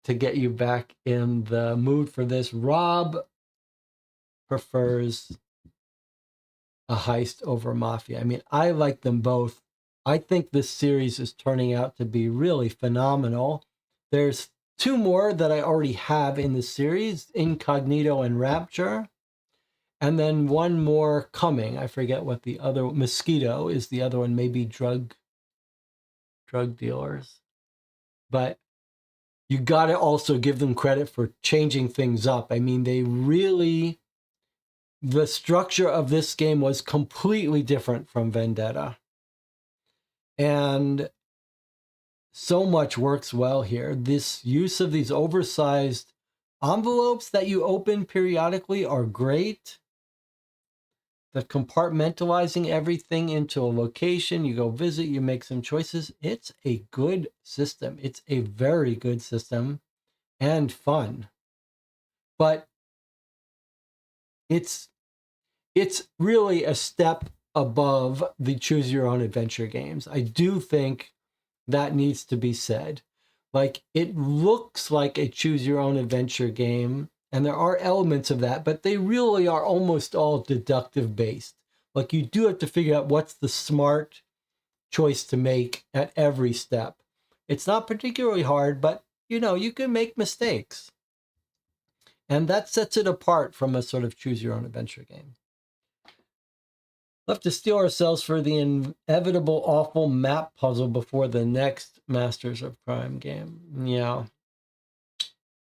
A: to get you back in the mood for this. Rob prefers a heist over mafia. I mean, I like them both. I think this series is turning out to be really phenomenal. There's two more that I already have in the series, Incognito and Rapture. And then one more coming. I forget what the other, Mosquito is the other one, maybe drug dealers. But you got to also give them credit for changing things up. I mean, the structure of this game was completely different from Vendetta. And so much works well here. This use of these oversized envelopes that you open periodically are great. The compartmentalizing everything into a location, you go visit, you make some choices. It's a good system. It's a very good system and fun. But it's really a step above the choose your own adventure games. I do think that needs to be said. Like, it looks like a choose your own adventure game, and there are elements of that, but they really are almost all deductive based. Like, you do have to figure out what's the smart choice to make at every step. It's not particularly hard, but you can make mistakes. And that sets it apart from a sort of choose your own adventure game. We'll have to steel ourselves for the inevitable awful map puzzle before the next Masters of Crime game. Yeah.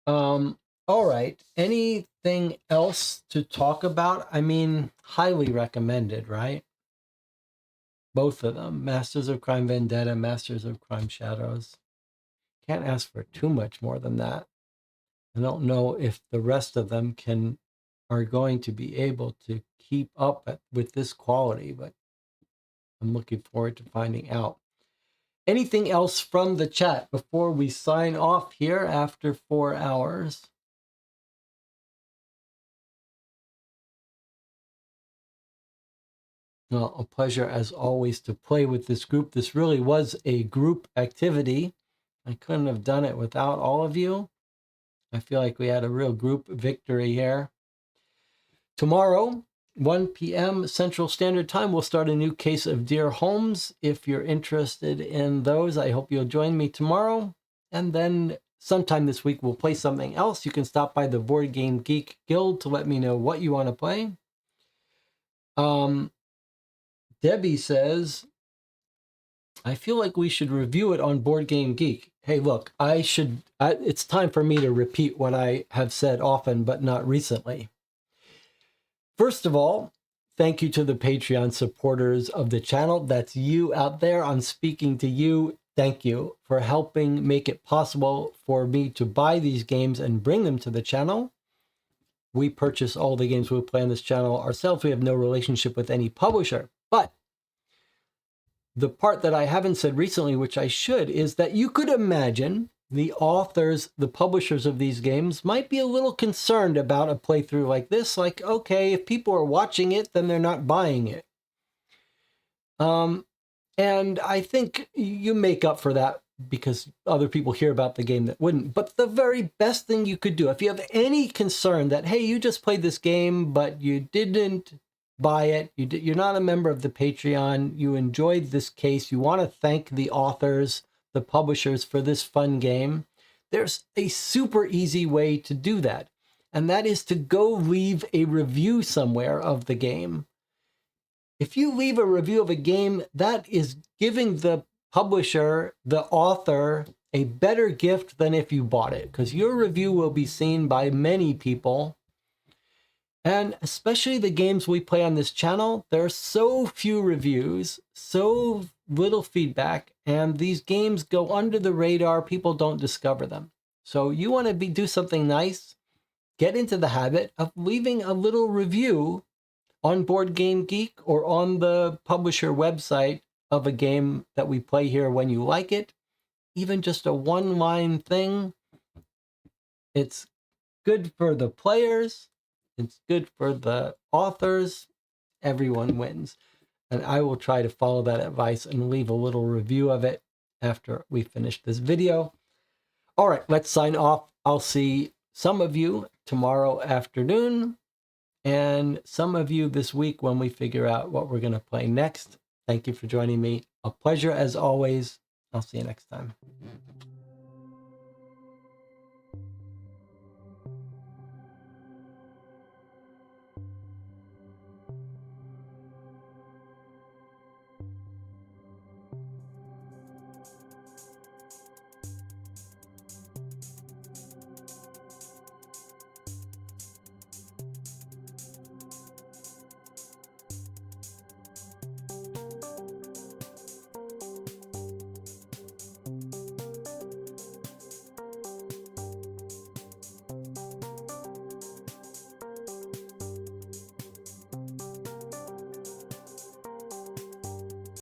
A: All right. Anything else to talk about? I mean, highly recommended, right? Both of them. Masters of Crime Vendetta, Masters of Crime Shadows. Can't ask for too much more than that. I don't know if the rest of them are going to be able to keep up with this quality, but I'm looking forward to finding out. Anything else from the chat before we sign off here after 4 hours? Well, a pleasure as always to play with this group. This really was a group activity. I couldn't have done it without all of you. I feel like we had a real group victory here. Tomorrow, 1 p.m. Central Standard Time, we'll start a new case of Dear Holmes. If you're interested in those, I hope you'll join me tomorrow. And then sometime this week, we'll play something else. You can stop by the Board Game Geek Guild to let me know what you want to play. Debbie says, I feel like we should review it on Board Game Geek. Hey, look, it's time for me to repeat what I have said often, but not recently. First of all, thank you to the Patreon supporters of the channel. That's you out there. I'm speaking to you. Thank you for helping make it possible for me to buy these games and bring them to the channel. We purchase all the games we play on this channel ourselves. We have no relationship with any publisher. But the part that I haven't said recently, which I should, is that you could imagine the authors, the publishers of these games might be a little concerned about a playthrough like this. Like, okay, if people are watching it, then they're not buying it. And I think you make up for that because other people hear about the game that wouldn't. But the very best thing you could do, if you have any concern that, hey, you just played this game, but you didn't buy it, you're not a member of the Patreon, you enjoyed this case, you want to thank the authors, the publishers for this fun game, there's a super easy way to do that. And that is to go leave a review somewhere of the game. If you leave a review of a game, that is giving the publisher, the author, a better gift than if you bought it, because your review will be seen by many people. And especially the games we play on this channel, there are so few reviews, so little feedback, and these games go under the radar. People don't discover them. So you want to do something nice, get into the habit of leaving a little review on Board Game Geek or on the publisher website of a game that we play here when you like it. Even just a one-line thing. It's good for the players. It's good for the authors. Everyone wins. And I will try to follow that advice and leave a little review of it after we finish this video. All right, let's sign off. I'll see some of you tomorrow afternoon and some of you this week when we figure out what we're going to play next. Thank you for joining me. A pleasure as always. I'll see you next time.